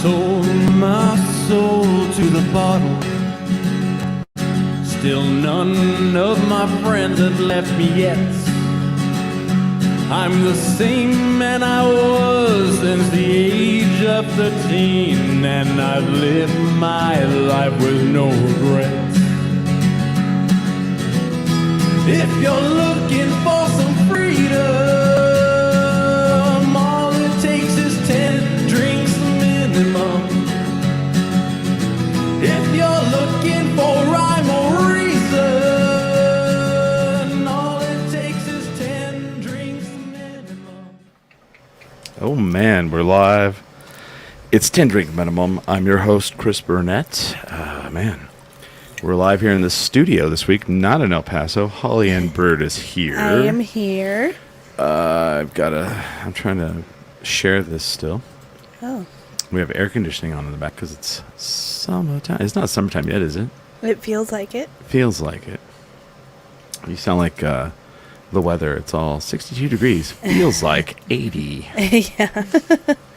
sold my soul to the bottle. Still none of my friends have left me yet. I'm the same man I was since the age of 13, and I've lived my life with no regrets. If you're looking for some freedom, all it takes is 10 drinks minimum. If you're looking for rhyme or reason, all it takes is 10 drinks minimum. Oh man, we're live. It's 10 drink minimum. I'm your host, Chris Burnett. Man, we're live here in the studio this week, not in El Paso. Holly Ann Bird is here. I am here. I'm trying to share this still. Oh. We have air conditioning on in the back because it's summertime. It's not summertime yet, is it? It feels like it. Feels like it. You sound like the weather. It's all 62 degrees. Feels like 80. Yeah.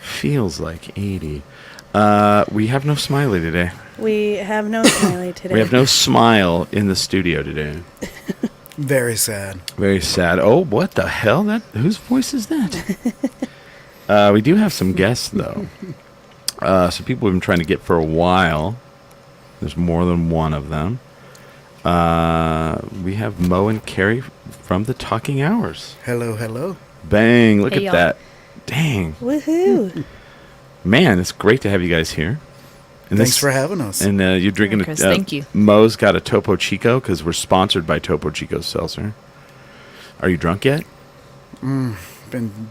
Feels like 80. We have no Smiley today. We have no Smiley today. We have no smile in the studio today. Very sad. Very sad. Oh, what the hell? Whose voice is that? We do have some guests, though. Some people we've been trying to get for a while. There's more than one of them. We have Mo and Carrie from the Talking Hours. Hello, hello. Bang. Look Hey, at y'all. that. Dang. Woohoo. Man, it's great to have you guys here. And Thanks for having us. And you're drinking Chris, thank you. Mo's got a Topo Chico because we're sponsored by Topo Chico Seltzer. Are you drunk yet? Been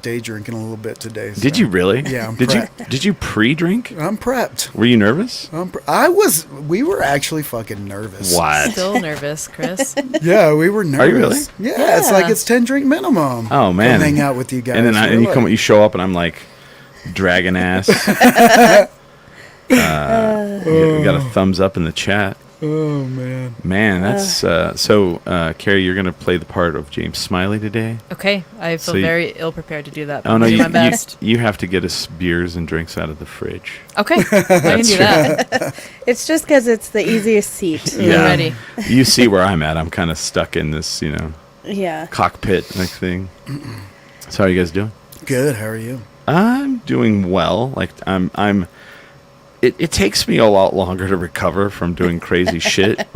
day drinking a little bit today. Did you really? Yeah, I'm Did prepped. you pre-drink? I'm prepped. Were you nervous? We were actually fucking nervous. What? Still nervous, Chris. Yeah, we were nervous. Are you really? Yeah, it's like Yeah. it's 10 drink minminimum. Oh man! Come hang out with you guys. And then We're like- you show up, and I'm like dragging ass. You got a thumbs up in the chat. Oh man. Man, that's so. Carrie, you're gonna play the part of James Smiley today. Okay, I feel So you- very ill prepared to do that. But Oh I'll no, do you, my best. you have to get us beers and drinks out of the fridge. Okay, I can do that. It's just because it's the easiest seat. Yeah. Ready. You see where I'm at. I'm kind of stuck in this, Yeah. cockpit like thing. So how are you guys doing? Good. How are you? I'm doing well. Like it takes me a lot longer to recover from doing crazy shit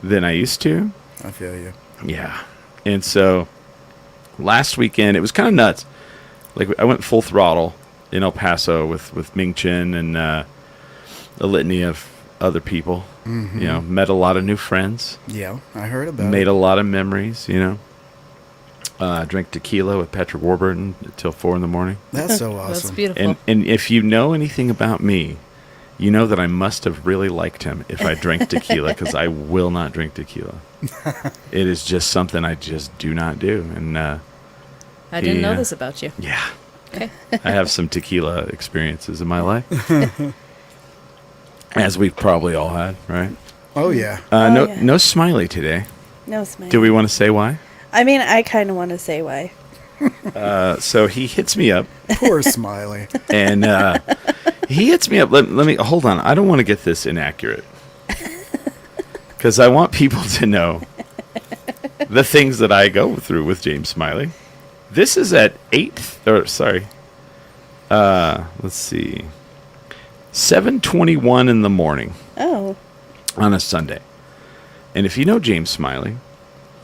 than I used to. I feel you. Yeah. And so last weekend it was kind of nuts. Like I went full throttle in El Paso with Ming Chen and a litany of other people. Mm-hmm. Met a lot of new friends. Yeah, I heard about Made it. a lot of memories, drank tequila with Patrick Warburton until 4 a.m. That's so That's awesome. beautiful. And if you know anything about me, you know that I must have really liked him if I drank tequila, because I will not drink tequila. It is just something I just do not do. And I didn't know yeah. this about you. yeah, Okay. I have some tequila experiences in my life, as we've probably all had, right? Oh yeah. Yeah. No Smiley today. No Smiley. Do we want to say why? I mean, I kind of want to say why. So he hits me up. Poor Smiley. And he hits me up. Let me hold on. I don't want to get this inaccurate because I want people to know the things that I go through with James Smiley. This is at 7:21 in the morning Oh. on a Sunday. And if you know James Smiley,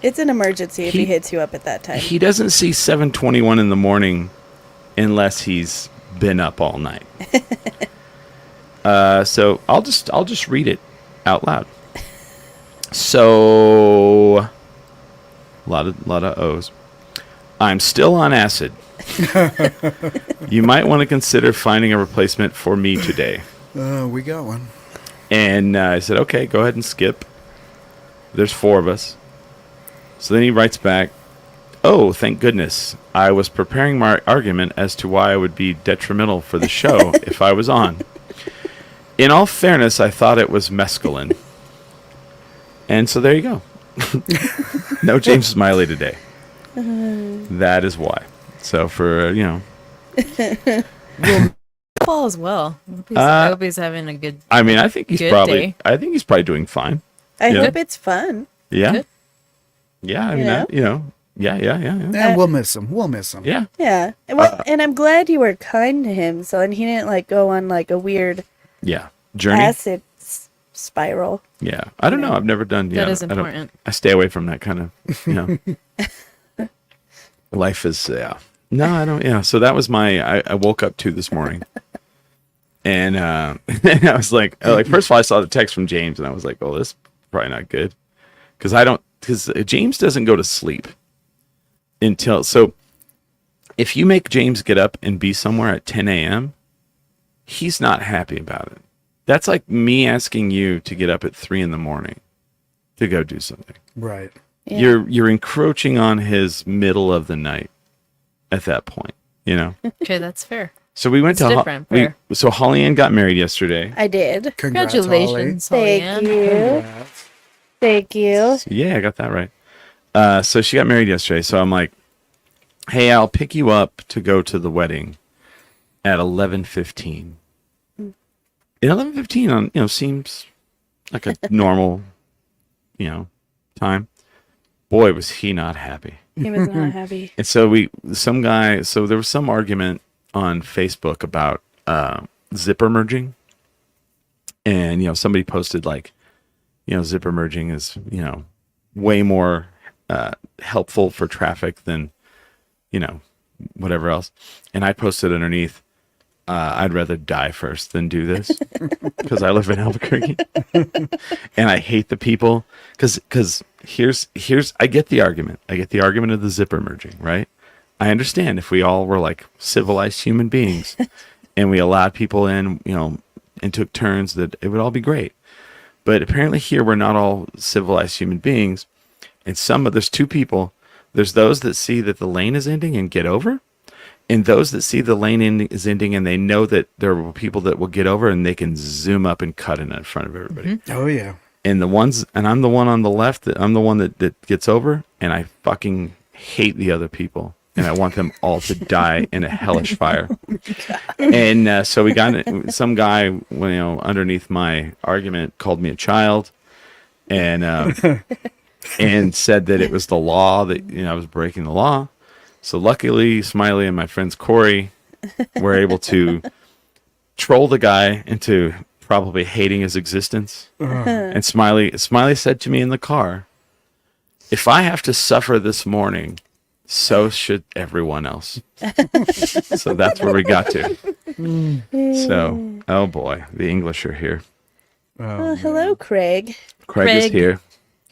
It's an emergency if He- he hits you up at that time. he doesn't see 7:21 in the morning unless he's been up all night. So I'll just read it out loud. So a lot of O's. I'm still on acid. You might want to consider finding a replacement for me today. We got one. And I said, okay, go ahead and skip. There's 4 of us. So then he writes back, oh, thank goodness. I was preparing my argument as to why I would be detrimental for the show if I was on. In all fairness, I thought it was mescaline. And so there you go. No James Smiley today. That is why. So for, all is well. I hope he's having a good. I mean, I think he's Good probably. day. I think he's probably doing fine. I Yeah. hope it's fun. Yeah. Good. Yeah. I mean, know? Yeah. And we'll miss him. We'll miss him. Yeah. Yeah. Well, and I'm glad you were kind to him, so and he didn't like go on like a weird Yeah. Journey. acid spiral. Yeah. I don't know. I've never done. Yeah. That is I don't- important. I stay away from that kind of. Life is. Yeah. No, I don't. Yeah. So that was I woke up to this morning. And I was like, first of all, I saw the text from James, and I was like, oh, this is probably not good, because James doesn't go to sleep until. So if you make James get up and be somewhere at 10 a.m., he's not happy about it. That's like me asking you to get up at 3 in the morning to go do something. Right. Yeah. You're encroaching on his middle of the night at that point, you know. Okay, that's fair. So we went It's to different, fair. so Holly Ann got married yesterday. I did. Congrats, Congratulations, Thank Holly-Ann. you. Congrats. Thank you. Yeah, I got that right. So she got married yesterday. So I'm like, hey, I'll pick you up to go to the wedding at 11:15. And 11:15 on seems like a normal time. Boy, was he not happy. He was not happy. And so there was some argument on Facebook about zipper merging. And, somebody posted like, zipper merging is, way more helpful for traffic than, whatever else. And I posted underneath, I'd rather die first than do this because I live in Albuquerque and I hate the people because here's I get the argument. I get the argument of the zipper merging, right? I understand if we all were like civilized human beings and we allowed people in, and took turns, that it would all be great. But apparently here we're not all civilized human beings. And there's two people. There's those that see that the lane is ending and get over. And those that see the lane is ending and they know that there will people that will get over and they can zoom up and cut in front of everybody. Oh, yeah. And I'm the one on the left, I'm the one that gets over, and I fucking hate the other people. And I want them all to die in a hellish fire. And so we got some guy, underneath my argument, called me a child, and and said that it was the law that I was breaking the law. So luckily, Smiley and my friends Corey were able to troll the guy into probably hating his existence. And Smiley said to me in the car, "If I have to suffer this morning, so should everyone else." So that's where we got to. So, oh boy, the English are here. Oh, hello, Craig. Craig is Craig. here.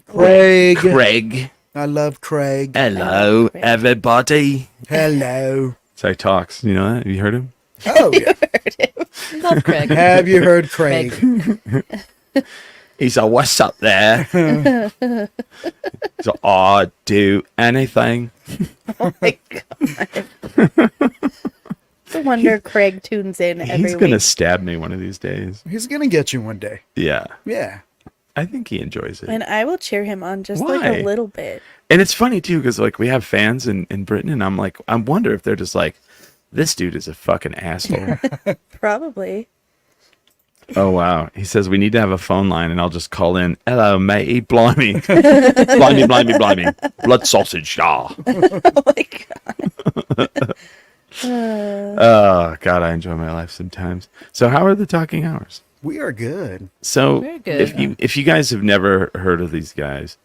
Craig. Craig. I love Craig. Hello, Craig. everybody. Hello. That's how he talks. You know that? Have you heard him? Oh, yeah. Love Craig. Have you heard Craig? He's like, "What's up there?" He's like, "I'd do anything." Oh my god. No wonder Craig tunes in every He's gonna week. stab me one of these days. He's going to get you one day. Yeah, Yeah. I think he enjoys it. And I will cheer him on just like Why? a little bit. And it's funny too, because like we have fans in Britain, and I'm like, I wonder if they're just like, this dude is a fucking asshole. Probably. Oh wow. He says we need to have a phone line, and I'll just call in. "Hello, matey, blimey, blimey, blood sausage, yeah." Oh my god. Oh God, I enjoy my life sometimes. So how are the Talking Hours? We are good. So Very good. if you guys have never heard of these guys,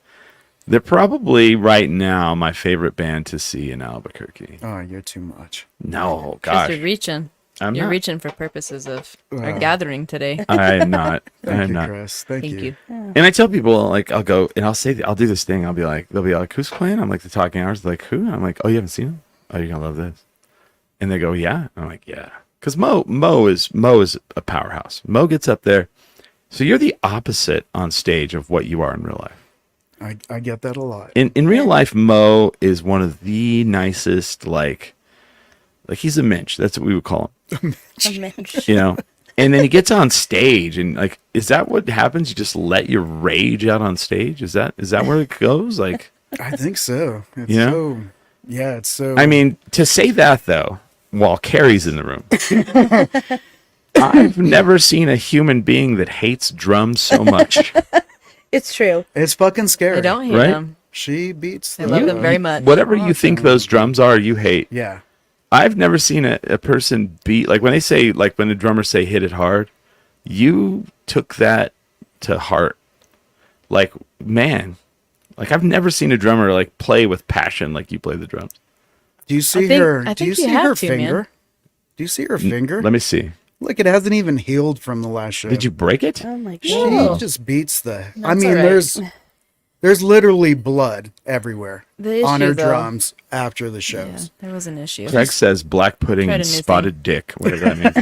they're probably right now my favorite band to see in Albuquerque. Oh, you're too much. No, Because gosh, you're reaching. I'm You're not. reaching for purposes of our gathering today. I am not. I Thank am you, not. Chris. Thank you. And I tell people, like, I'll go and I'll do this thing. I'll be like, they'll be like, "Who's playing?" I'm like, "The Talking Hours." They're like, "Who?" I'm like, "Oh, you haven't seen them? Oh, you're gonna love this." And they go, "Yeah." I'm like, "Yeah," because Mo is a powerhouse. Mo gets up there. So you're the opposite on stage of what you are in real life. I get that a lot. In real life, Mo is one of the nicest. Like he's a mensch. That's what we would call him. A mensch. And then he gets on stage, and like, is that what happens? You just let your rage out on stage? Is that where it goes? Like, I think so. It's Yeah? so. Yeah, it's so. I mean, to say that though, while Carrie's in the room, I've never seen a human being that hates drums so much. It's true. It's fucking scary. I don't hate Right? them. She beats I love You- them very much. Whatever you think those drums are, you hate. Yeah. I've never seen a person beat, like when they say, like when the drummers say hit it hard, you took that to heart. Like, man, like I've never seen a drummer like play with passion like you play the drums. Do you see think- her? I Do you think you see have her to, man. finger? Do you see her finger? Let me see. Look, it hasn't even healed from the last show. Did you break it? Oh my She god. just beats the. I That's mean, all right. there's literally blood everywhere The on issue, her though- drums after the Yeah, shows. there was an issue. Craig says black pudding Tried and a new spotted dick, whatever that means.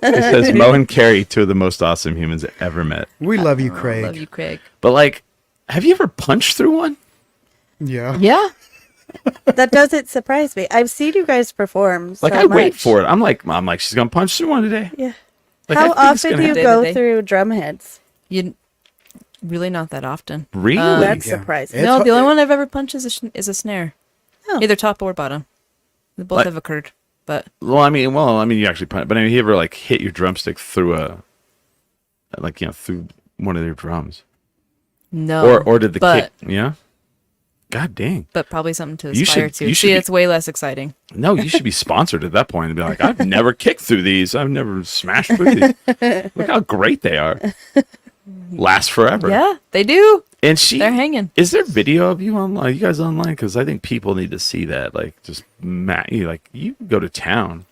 It says Mo and Carrie, two of the most awesome humans ever met. We love you, Craig. Love you, Craig. But like, have you ever punched through one? Yeah. Yeah. That doesn't surprise me. I've seen you guys perform. Like so I wait much. for it. I'm like, she's gonna punch through one today. Yeah. Like, How I think it's often gonna do you happen. go Day to day. through drum heads? You really not that often. Really? That's Yeah. surprising. It's No, hu- the only one I've ever punched is a snare. Oh. Either top or bottom. They both Like- have occurred. But well, I mean, you actually punch. But I mean, you ever like hit your drumstick through through one of their drums, no. or did the but, kick? Yeah. God dang. But probably something to You aspire should- to. you should See, be- it's way less exciting. No, you should be sponsored at that point and be like, I've never kicked through these. I've never smashed through these. Look how great they are. Last forever. Yeah, they do. And They're hanging. Is there video of you online? You guys online? Because I think people need to see that. Like, just you go to town.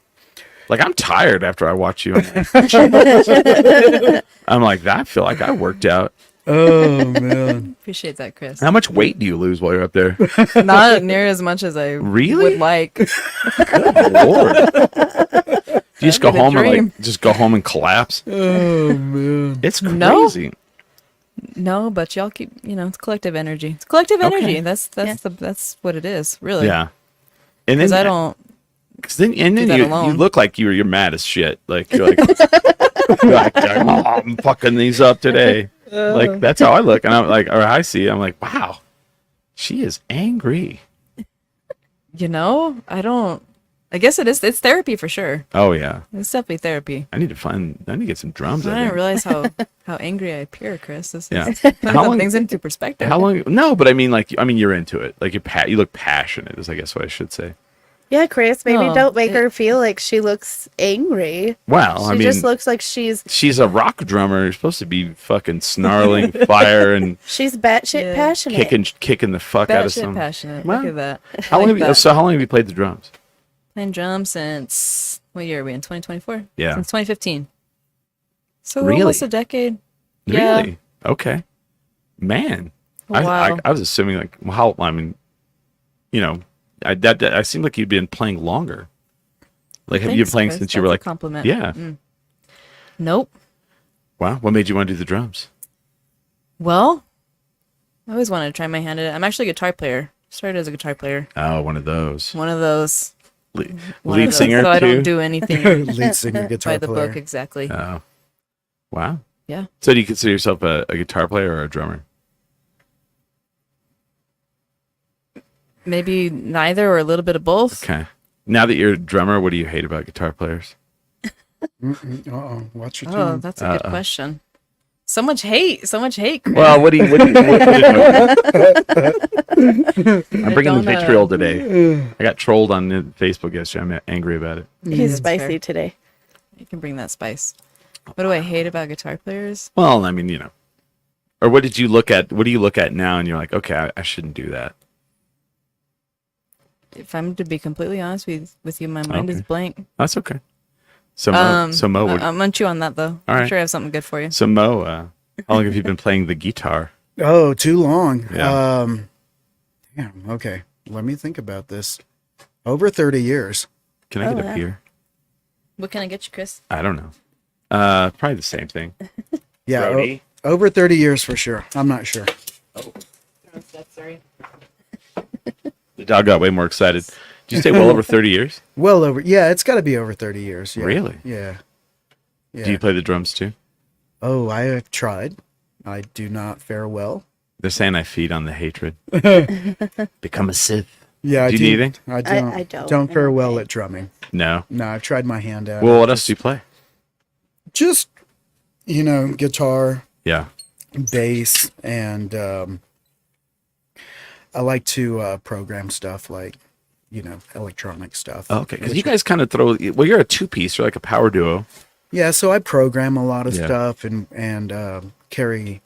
Like, I'm tired after I watch you. I'm like, I feel like I worked out. Oh man. Appreciate that, Chris. How much weight do you lose while you're up there? Not near as much as I Really? would like. Lord. Do you just go That'd be the home and dream. like just go home and collapse? Oh man. It's No. crazy. No, but y'all keep, it's collective energy. It's collective Okay. energy. That's Yeah. that's what it is, really. Yeah. And Because then I don't. then that you alone. look like you're mad as shit. Like you're like, oh, I'm fucking these up today. Like that's how I look, and I'm like, or I see, I'm like, wow, she is angry. I don't. I guess it is. It's therapy for sure. Oh yeah, It's definitely therapy. I need to get some drums. I out didn't here. realize how angry I appear, Chris. This Yeah. is How putting long- things into perspective. How long? No, but I mean, you're into it. Like you look passionate. Is I guess what I should say. Yeah, Chris, maybe No, don't make it- her feel like she looks angry. Wow, She I mean, just looks like she's she's a rock drummer. You're supposed to be fucking snarling fire and batshit Yeah. passionate. kicking the fuck out of Batshit some. passionate. Well, Look at that. How long Like that. how long have you played the drums? Playing drums since what year are we in? 2024. Yeah. Since 2015. So Really? almost a decade. Yeah. Really? Okay. Man. I Wow. was assuming like how I mean, I seemed like you'd been playing longer. Like have you been Thanks, playing Chris. since you were That's a like compliment. Yeah. Nope. Wow. What made you want to do the drums? Well, I always wanted to try my hand at it. I'm actually a guitar player. Started as a guitar player. Oh, one of those. One of those. Le- One lead of those. singer So I too. don't do anything Lead singer, guitar by the player. book exactly. Oh. Wow. Yeah. So do you consider yourself a guitar player or a drummer? Maybe neither or a little bit of both. Okay. Now that you're a drummer, what do you hate about guitar players? Uh-oh. Watch your Oh, tune. that's a good question. So much hate. So much hate. Chris. Well, what do you I'm bringing the don't, vitriol today. I got trolled on Facebook yesterday. I'm angry about it. He's That's spicy fair. today. You can bring that spice. What do I hate about guitar players? Well, I mean, or what did you look at? What do you look at now and you're like, okay, I shouldn't do that. If I'm to be completely honest with you, my mind is Okay. blank. That's okay. So Mo, I'm gonna chew on that though. All I'm right. sure I have something good for you. how long have you been playing the guitar? Oh, too long. Yeah. Damn. Okay. Let me think about this. Over 30 years. Can I Oh, get a wow. beer? What can I get you, Chris? I don't know. Probably the same thing. Yeah. Brody? Over 30 years for sure. I'm not sure. Sorry. The dog got way more excited. Did you say well over 30 years? Well over. Yeah, it's got to be over 30 years. Yeah. Really? Yeah. Yeah. Do you play the drums too? Oh, I have tried. I do not fare well. They're saying I feed on the hatred. Become a Sith. Yeah, Do you need anything? I don't. I don't. Don't fare I'm well okay. at drumming. No. No, I've tried my hand out. Well, what else do you play? Just, guitar, Yeah. bass, and I like to program stuff like, electronic stuff. Oh, okay, because you guys kind of throw. Well, you're a two-piece. You're like a power duo. Yeah, so I program a lot of Yeah. stuff and carry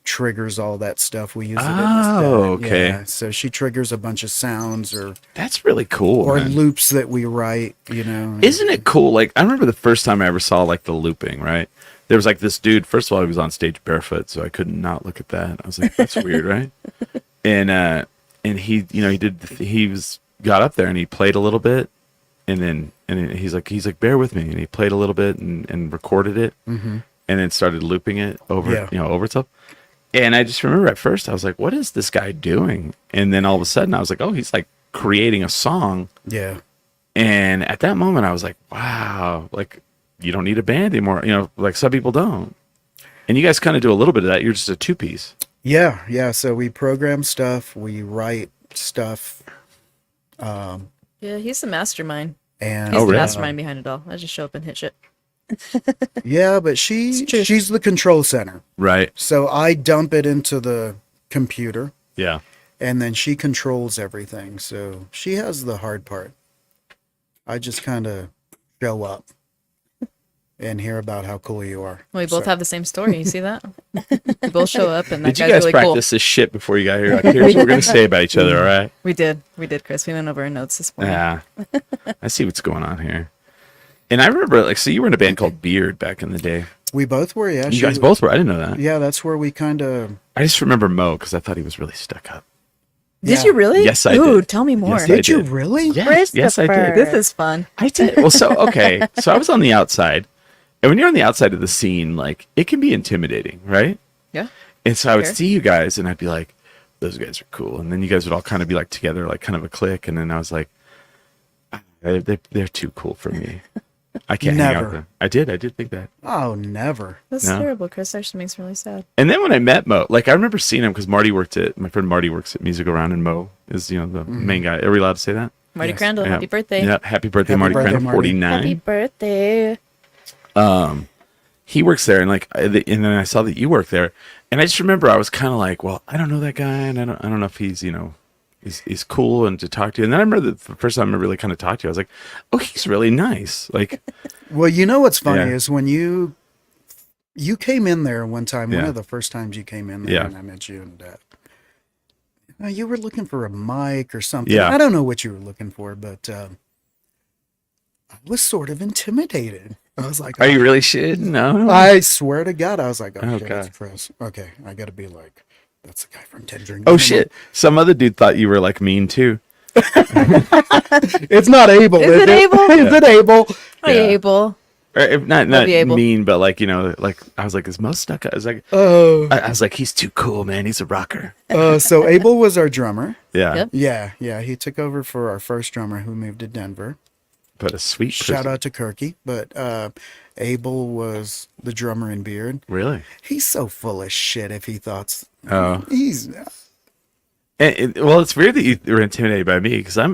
triggers, all that stuff. We use it. Oh, okay. Yeah, so she triggers a bunch of sounds or That's really cool. Man. loops that we write. Isn't it cool? Like, I remember the first time I ever saw like the looping. Right, there was like this dude. First of all, he was on stage barefoot, so I could not look at that. I was like, that's weird, right? And he, got up there and he played a little bit, and then he's like, bear with me, and he played a little bit and recorded it, and then started looping it over, over itself. And I just remember at first I was like, what is this guy doing? And then all of a sudden I was like, oh, he's like creating a song. Yeah. And at that moment I was like, wow, like you don't need a band anymore. Like some people don't. And you guys kind of do a little bit of that. You're just a two-piece. Yeah. So we program stuff, we write stuff. Yeah, he's the mastermind. And He's the really? mastermind behind it all. I just show up and hit shit. yeah, but she's the control center. Right. So I dump it into the computer Yeah. and then she controls everything. So she has the hard part. I just kind of show up and hear about how cool you are. Well, we both have the same story. You see that? We both show up, and that Did you guy's guys really practice cool. this shit before you got here? Like, here's what we're going to say about each other, all right? We did, Chris. We went over our notes this morning. Yeah. I see what's going on here. And I remember, so you were in a band called Beard back in the day. We both were, yeah. You guys both were. I didn't know that. Yeah, that's where we kind of... I just remember Mo because I thought he was really stuck up. Did Yeah. you really? Yes, I Ooh, did. tell me more. Yes, I Did you did. really? Yes, I did. This is fun. I did. Well, so I was on the outside, and when you're on the outside of the scene, like it can be intimidating, right? Yeah. And so I would Fair. see you guys, and I'd be like, "Those guys are cool," and then you guys would all kind of be like together, like kind of a clique, and then I was like, "They're too cool for me. I can't hang out with Never. them." I did think that. Oh, never. That's No. terrible, Chris. That actually makes me really sad. And then when I met Mo, like I remember seeing him because my friend Marty works at Music Around, and Mo is the main guy. Are we allowed to say that? Marty Yes. Crandall, Yeah. happy birthday. Yeah, happy birthday, Happy Marty birthday, Crandall, Marty. 49. Happy birthday. He works there, and and then I saw that you work there, and I just remember I was kind of like, well, I don't know that guy, and I don't know if he's he's cool and to talk to. And then I remember the first time I really kind of talked to you, I was like, oh, he's really nice. Like, Well, what's funny Yeah. is when you came in there one time, one Yeah. of the first times you came in there, Yeah. and I met you, and you were looking for a mic or something. Yeah. I don't know what you were looking for, but I was sort of intimidated. I was like, are you really shit? No. I swear to God, I was like, oh, Oh, shit, God. that's Chris. Okay, I got to be like, that's the guy from 10 Drink. Oh shit! Some other dude thought you were like mean too. It's not Abel. Is it Abel? Is it Abel? Hi, Yeah. Abel. Or if not Love you, Abel. mean, but like like I was like, is Mo stuck? I was like, Oh, I was like, he's too cool, man. He's a rocker. so Abel was our drummer. Yeah, Yep. Yeah. He took over for our first drummer who moved to Denver. but a sweet Shout person. out to Kirky. But Abel was the drummer in Beard. Really? He's so full of shit if he thought Oh. he's Well, it's weird that you were intimidated by me because I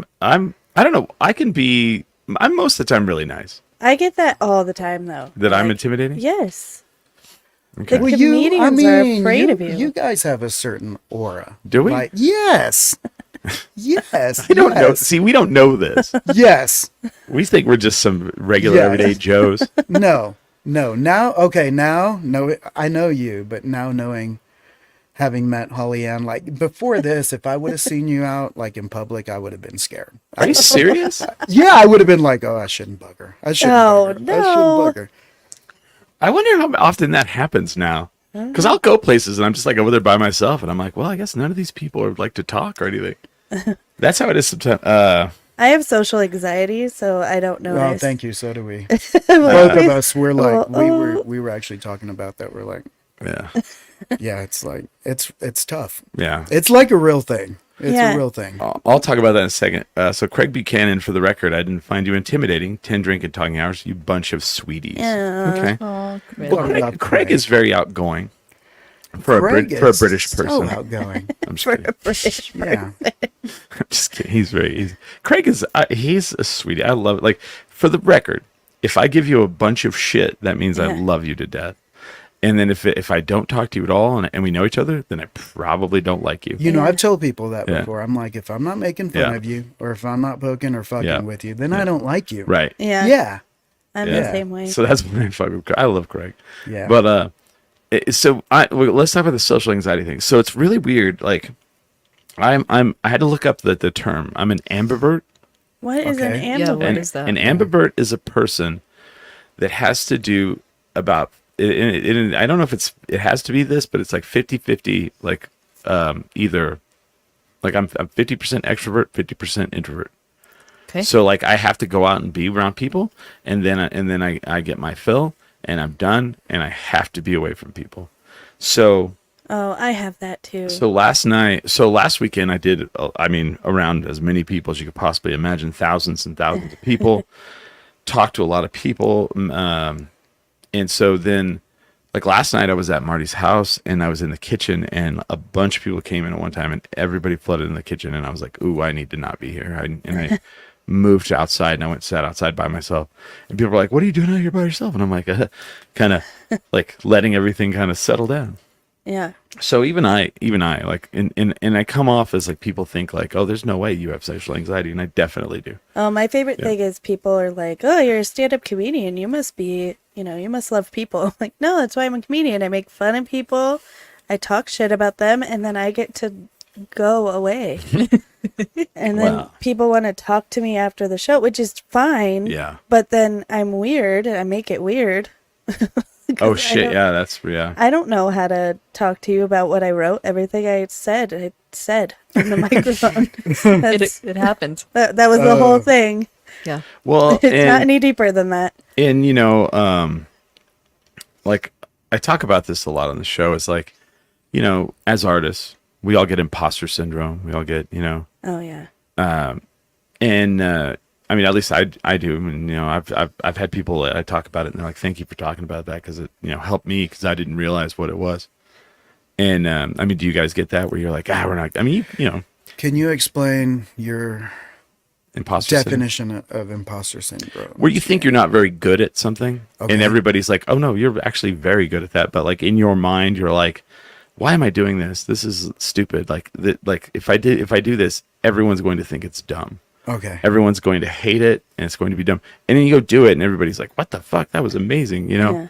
don't know. I'm most of the time really nice. I get that all the time, though. That I'm Like, intimidating? Yes. Okay. The comedians are afraid of you. You guys have a certain aura. Do we? Like, yes. Yes. I don't know. yes. See, we don't know this. Yes. We think we're just some regular Yeah. everyday Joes. No. Now, okay, no, I know you, but now having met Holly Ann, like before this, if I would have seen you out like in public, I would have been scared. Are you serious? Yeah, I would have been like, oh, I shouldn't bug her. I shouldn't Oh, bug her. I shouldn't no. bug her. I wonder how often that happens now. Because I'll go places and I'm just like over there by myself, and I'm like, well, I guess none of these people would like to talk or anything. That's how it is sometimes. I have social anxiety, so I don't know. Oh, thank you. So do we. I'm Both always- of us were like, Oh, we were actually talking about that. We're like, Yeah, yeah, it's like it's tough. yeah. It's like a real thing. It's Yeah. a real thing. I'll talk about that in a second. So Craig Buchanan, for the record, I didn't find you intimidating. 10 drink and talking hours, you bunch of sweeties. Yeah. Okay. Oh, Chris. Well, I love Craig Craig. is very outgoing for Greg a is British so person. outgoing. I'm just kidding. British Yeah. I'm just kidding. He's Craig is he's a sweetie. I love it. Like, for the record, if I give you a bunch of shit, that means I Yeah. love you to death. And then if I don't talk to you at all and we know each other, then I probably don't like you. You know, Yeah. I've told people that Yeah. before. I'm like, if I'm not making fun Yeah. of you, or if I'm not poking or fucking Yeah. with you, then I don't like you. Right. Yeah. Yeah. I'm Yeah. the same way. So that's why I fucking I love Craig. Yeah. But let's talk about the social anxiety thing. So it's really weird. Like I had to look up the term. I'm an ambivert. What is an Okay. Yeah, ambivert? what is that? An ambivert is a person that has to do about I don't know if it has to be this, but it's like 50-50, like either like I'm 50% extrovert, 50% introvert. Okay. So like I have to go out and be around people, and then I get my fill, and I'm done, and I have to be away from people. So Oh, I have that too. last weekend I did, around as many people as you could possibly imagine, thousands and thousands of people, talked to a lot of people. And so then, like last night I was at Marty's house and I was in the kitchen and a bunch of people came in at one time and everybody flooded in the kitchen. And I was like, ooh, I need to not be here. And I moved to outside and I went and sat outside by myself. And people were like, what are you doing out here by yourself? And I'm like, kind of like letting everything kind of settle down. Yeah. So even I like, and I come off as like people think like, oh, there's no way you have social anxiety, and I definitely do. Oh, my favorite Yeah. thing is people are like, oh, you're a stand-up comedian. You must be, you must love people. I'm like, no, that's why I'm a comedian. I make fun of people. I talk shit about them, and then I get to go away. And then Wow. people want to talk to me after the show, which is fine. Yeah. But then I'm weird, and I make it weird. Oh I shit, don't- yeah. I don't know how to talk to you about what I wrote. Everything I said on the microphone. It happened. That was the whole thing. Yeah. Well, It's not and any deeper than that. like I talk about this a lot on the show. It's like, as artists, we all get imposter syndrome. We all get, Oh yeah. and at least I do. And I've had people I talk about it, and they're like, "Thank you for talking about that because it helped me because I didn't realize what it was." And do you guys get that where you're like, we're not? Can you explain your imposter syndrome? definition of imposter syndrome? Where you think you're not very good at something, Okay. and everybody's like, "Oh no, you're actually very good at that." But like in your mind, you're like, "Why am I doing this? This is stupid." Like if I do this, everyone's going to think it's dumb. Okay. Everyone's going to hate it, and it's going to be dumb. And then you go do it, and everybody's like, "What the fuck? That was amazing," Yeah.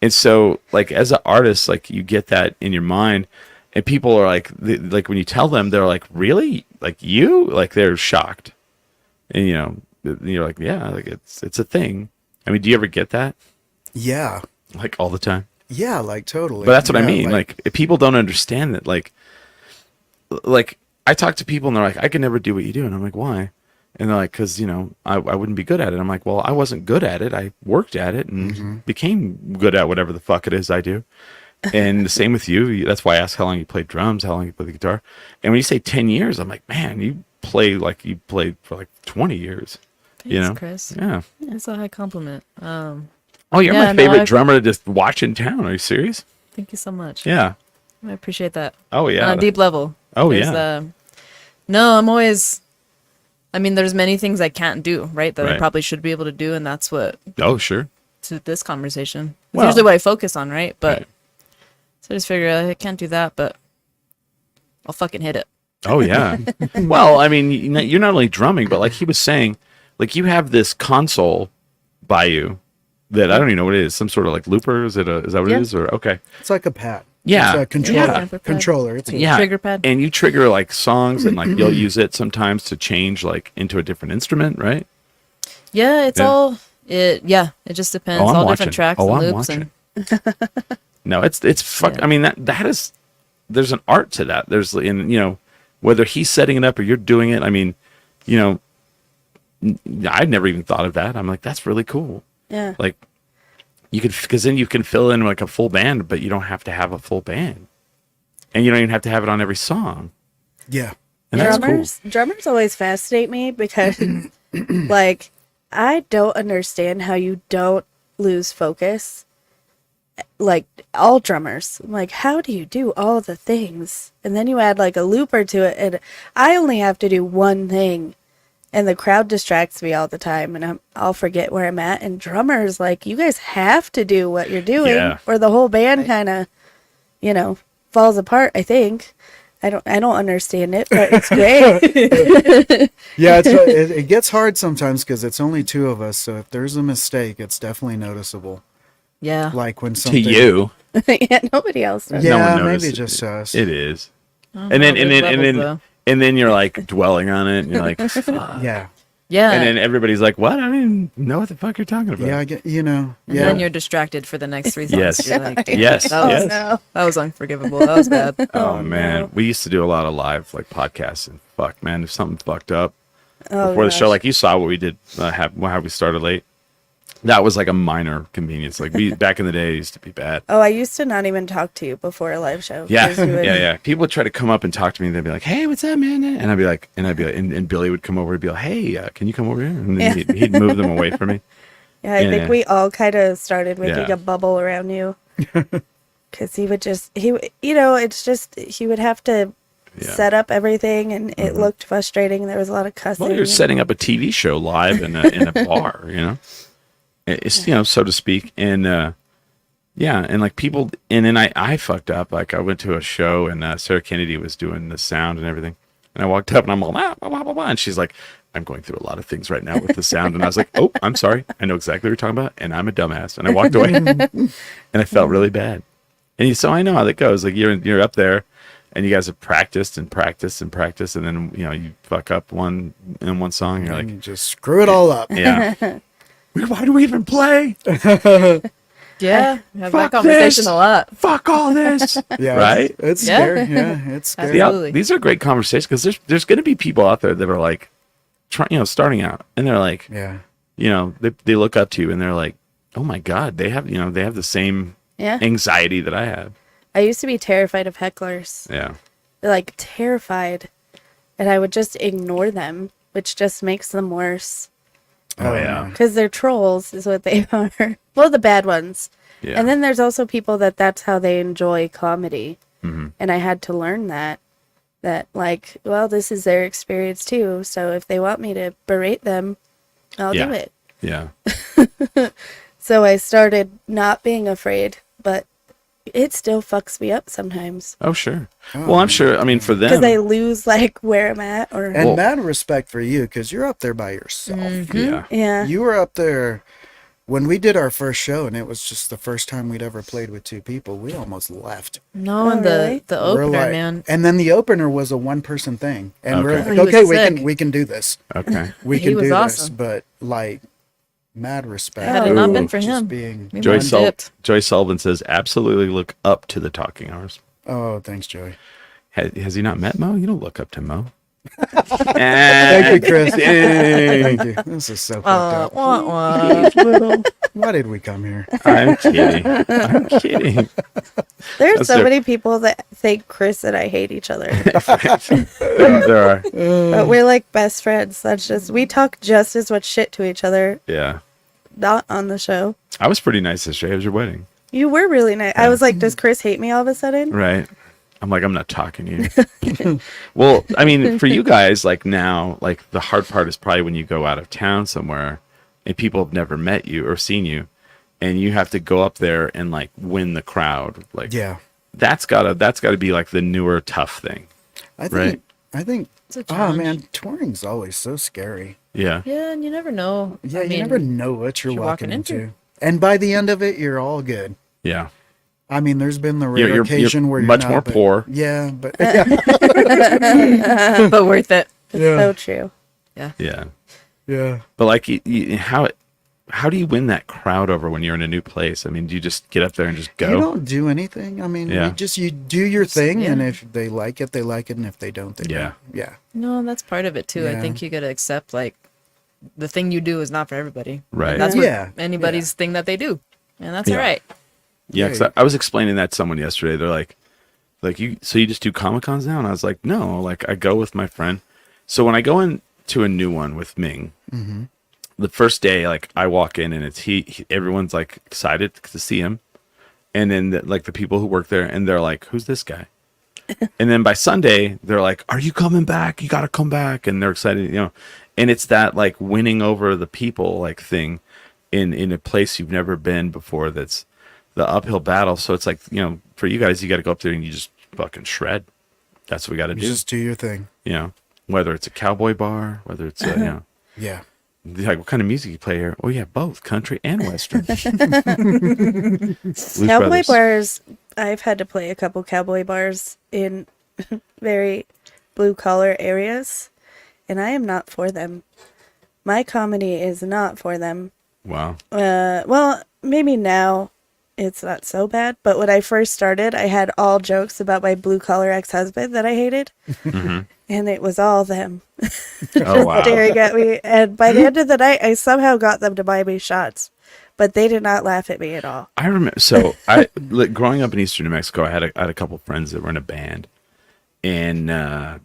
And so, like as an artist, like you get that in your mind, and people are like, like when you tell them, they're like, "Really? Like you?" Like they're shocked, and you're like, "Yeah, like it's a thing." Do you ever get that? Yeah. Like all the time? Yeah, like totally. But that's what I Yeah, mean. Like if people don't understand that, like I talk to people and they're like, "I can never do what you do," and I'm like, "Why?" And they're like, "Because I wouldn't be good at it." I'm like, "Well, I wasn't good at it. I worked at it and became good at whatever the fuck it is I do." And the same with you. That's why I asked how long you played drums, how long you played the guitar. And when you say 10 years, I'm like, man, you played for like 20 years. Thanks, Chris. Yeah. That's a high compliment. Oh, you're Yeah, my no, favorite I- drummer to just watch in town. Are you serious? Thank you so much. Yeah. I appreciate that. Oh, yeah. On a deep level. Oh, There's, yeah. No, I'm always. There's many things I can't do, right? That I Right. probably should be able to do, and that's what Oh, sure. to this conversation. It's Well- usually what I focus on, right? But Right. so I just figure I can't do that, but I'll fucking hit it. Oh, yeah. Well, you're not only drumming, but like he was saying, like you have this console by you that I don't even know what it is. Some sort of like looper. Is that what Yeah. it is? Or okay. It's like a pad. Yeah. It's a controller. Yeah. Controller. It's a, Yeah. Trigger pad. And you trigger like songs and like you'll use it sometimes to change like into a different instrument, right? Yeah, it's Yeah. all it. Yeah, it just depends. Oh, I'm all watching. different tracks Oh, and I'm loops watching. and No, it's fuck. Yeah. That is. There's an art to that. There's whether he's setting it up or you're doing it. I'd never even thought of that. I'm like, that's really cool. Yeah. Like you could, because then you can fill in like a full band, but you don't have to have a full band, and you don't even have to have it on every song. yeah. And that's cool. Drummers always fascinate me because like I don't understand how you don't lose focus. Like all drummers, I'm like, how do you do all the things? And then you add like a looper to it, and I only have to do one thing, and the crowd distracts me all the time, and I'll forget where I'm at. And drummers, like, you guys have to do what you're doing, Yeah. or the whole band kind of, falls apart. I think. I don't understand it, but it's great. Yeah, it gets hard sometimes because it's only two of us. So if there's a mistake, it's definitely noticeable. Yeah. Like when To something. you, Yeah, nobody else does. No one Yeah, noticed maybe it. just us. it is. I don't And then know, and there's then and levels, then though. and then you're like dwelling on it, and you're like, fuck. Yeah. Yeah. And then everybody's like, "What? I don't even know what the fuck you're talking about." Yeah, I get, And yeah. then you're distracted for the next 3 songs. Yes. You're like, Yes. That was, Yes. No. that was unforgivable. That was bad. Oh man, no. we used to do a lot of live like podcasts, and fuck, man, if something fucked up Oh, before the show, gosh. like you saw what we did, how we started late. That was like a minor convenience. Like we back in the day, it used to be bad. Oh, I used to not even talk to you before a live show. Yeah, 'cause you would- yeah. People would try to come up and talk to me, and they'd be like, "Hey, what's up, man?" And I'd be like, and Billy would come over and be like, "Hey, can you come over here?" And then he'd move them away from me. Yeah, I think Yeah. we all kind of started making Yeah. a bubble around you. Because he would just, it's just, he would have to Yeah. Mm-hmm. set up everything, and it looked frustrating. There was a lot of cussing. Well, you're and- setting up a TV show live in a bar, It's so to speak, and yeah, and like people, and then I fucked up. Like I went to a show, and Sarah Kennedy was doing the sound and everything, and I walked up, and I'm like, blah, blah, blah, blah, and she's like, "I'm going through a lot of things right now with the sound," and I was like, "Oh, I'm sorry, I know exactly what you're talking about, and I'm a dumbass," and I walked away, and I felt really bad, and so I know how that goes. Like you're up there. And you guys have practiced and practiced and practiced, and then you fuck up one song. You're And like, you just screw it all up. yeah. Why do we even play? Yeah. We have Fuck that conversation this. a lot. Fuck all this. Yeah, Right? It's Yeah. scary. Yeah, it's scary. Yeah, Absolutely. these are great conversations because there's going to be people out there that are like, starting out, and they're like, Yeah. they look up to you, and they're like, oh my god, they have the same Yeah. anxiety that I have. I used to be terrified of hecklers. Yeah. Like, terrified. And I would just ignore them, which just makes them worse. Oh yeah. Because they're trolls, is what they are. Well, the bad ones. Yeah. And then there's also people that's how they enjoy comedy. Mm-hmm. And I had to learn that like, well, this is their experience too. So if they want me to berate them, I'll Yeah. do it. Yeah. So I started not being afraid, but it still fucks me up sometimes Oh sure. Well, I'm sure. I mean, for because them. I lose like where I'm at or And Well- mad respect for you because you're up there by yourself. Yeah. yeah. You were up there when we did our first show, and it was just the first time we'd ever played with two people. We almost left. No, Oh, and really? the We're opener, like- man. And then the opener was a one-person thing, and we're Okay. like, He was okay, sick. we can do this. Okay. We He can was do this. awesome. But like, mad respect. Had it not Ooh. been for Just him, being. we Joy, might have dipped. Joy Sullivan says, absolutely look up to the talking hours. Oh, thanks, Joey. Has he not met Mo? You don't look up to Mo. Thank you, Chris. Dang. Thank you. This is so fucked up. Wah, wah. Why did we come here? I'm kidding. I'm kidding. There's That's so it. many people that think Chris and I hate each other, There are. but we're like best friends. That's just, we talk just as much shit to each other, Yeah. not on the show. I was pretty nice yesterday. It was your wedding. You were really nice. I was like, does Chris hate me all of a sudden? Right. I'm like, I'm not talking to you. Well, I mean, for you guys, like now, like the hard part is probably when you go out of town somewhere and people have never met you or seen you and you have to go up there and like win the crowd. Like, Yeah. that's gotta be like the newer tough thing. I think. Right. I think. It's a Oh challenge. man, touring's always so scary. Yeah. Yeah, and you never know. Yeah, I you mean, never know what you're you're walking walking into. into. And by the end of it, you're all good. Yeah. I mean, there's been the rare You're occasion where you're much not, more but- poor. Yeah, but but worth it. It's Yeah. so true. Yeah. yeah. But like, how do you win that crowd over when you're in a new place? I mean, do you just get up there and just You go? don't do anything. I mean, Yeah. you do your thing, and Yeah. if they like it, they like it, and if they don't, they Yeah. don't. Yeah. No, that's part of it too. I Yeah. think you gotta accept like the thing you do is not for everybody. Right. And that's Yeah. what anybody's thing that they do, and that's Yeah. all right. Yeah, 'cause I was explaining that to someone yesterday. They're like you just do Comic Cons now? And I was like, no, like I go with my friend. So when I go into a new one with Ming, the first day, like I walk in and it's everyone's like excited to see him, and then like the people who work there, and they're like, who's this guy? And then by Sunday, they're like, "Are you coming back? You got to come back!" And they're excited, you know. And it's that like winning over the people like thing in a place you've never been before. That's the uphill battle. So it's like, you know, for you guys, you got to go up there and you just fucking shred. That's what we got to You do. just do your thing. You know, whether it's a cowboy bar, whether it's you know, Yeah. like what kind of music you play here? Oh yeah, both country and western. Blues Cowboy Brothers. bars. I've had to play a couple cowboy bars in very blue collar areas, and I am not for them. My comedy is not for them. Wow. Well, maybe now it's not so bad, but when I first started, I had all jokes about my blue collar ex husband that I hated, and it was all them Oh wow. staring at me. And by the end of the night, I somehow got them to buy me shots, but they did not laugh at me at all. I remember. So like, growing up in Eastern New Mexico, I had a couple friends that were in a band, and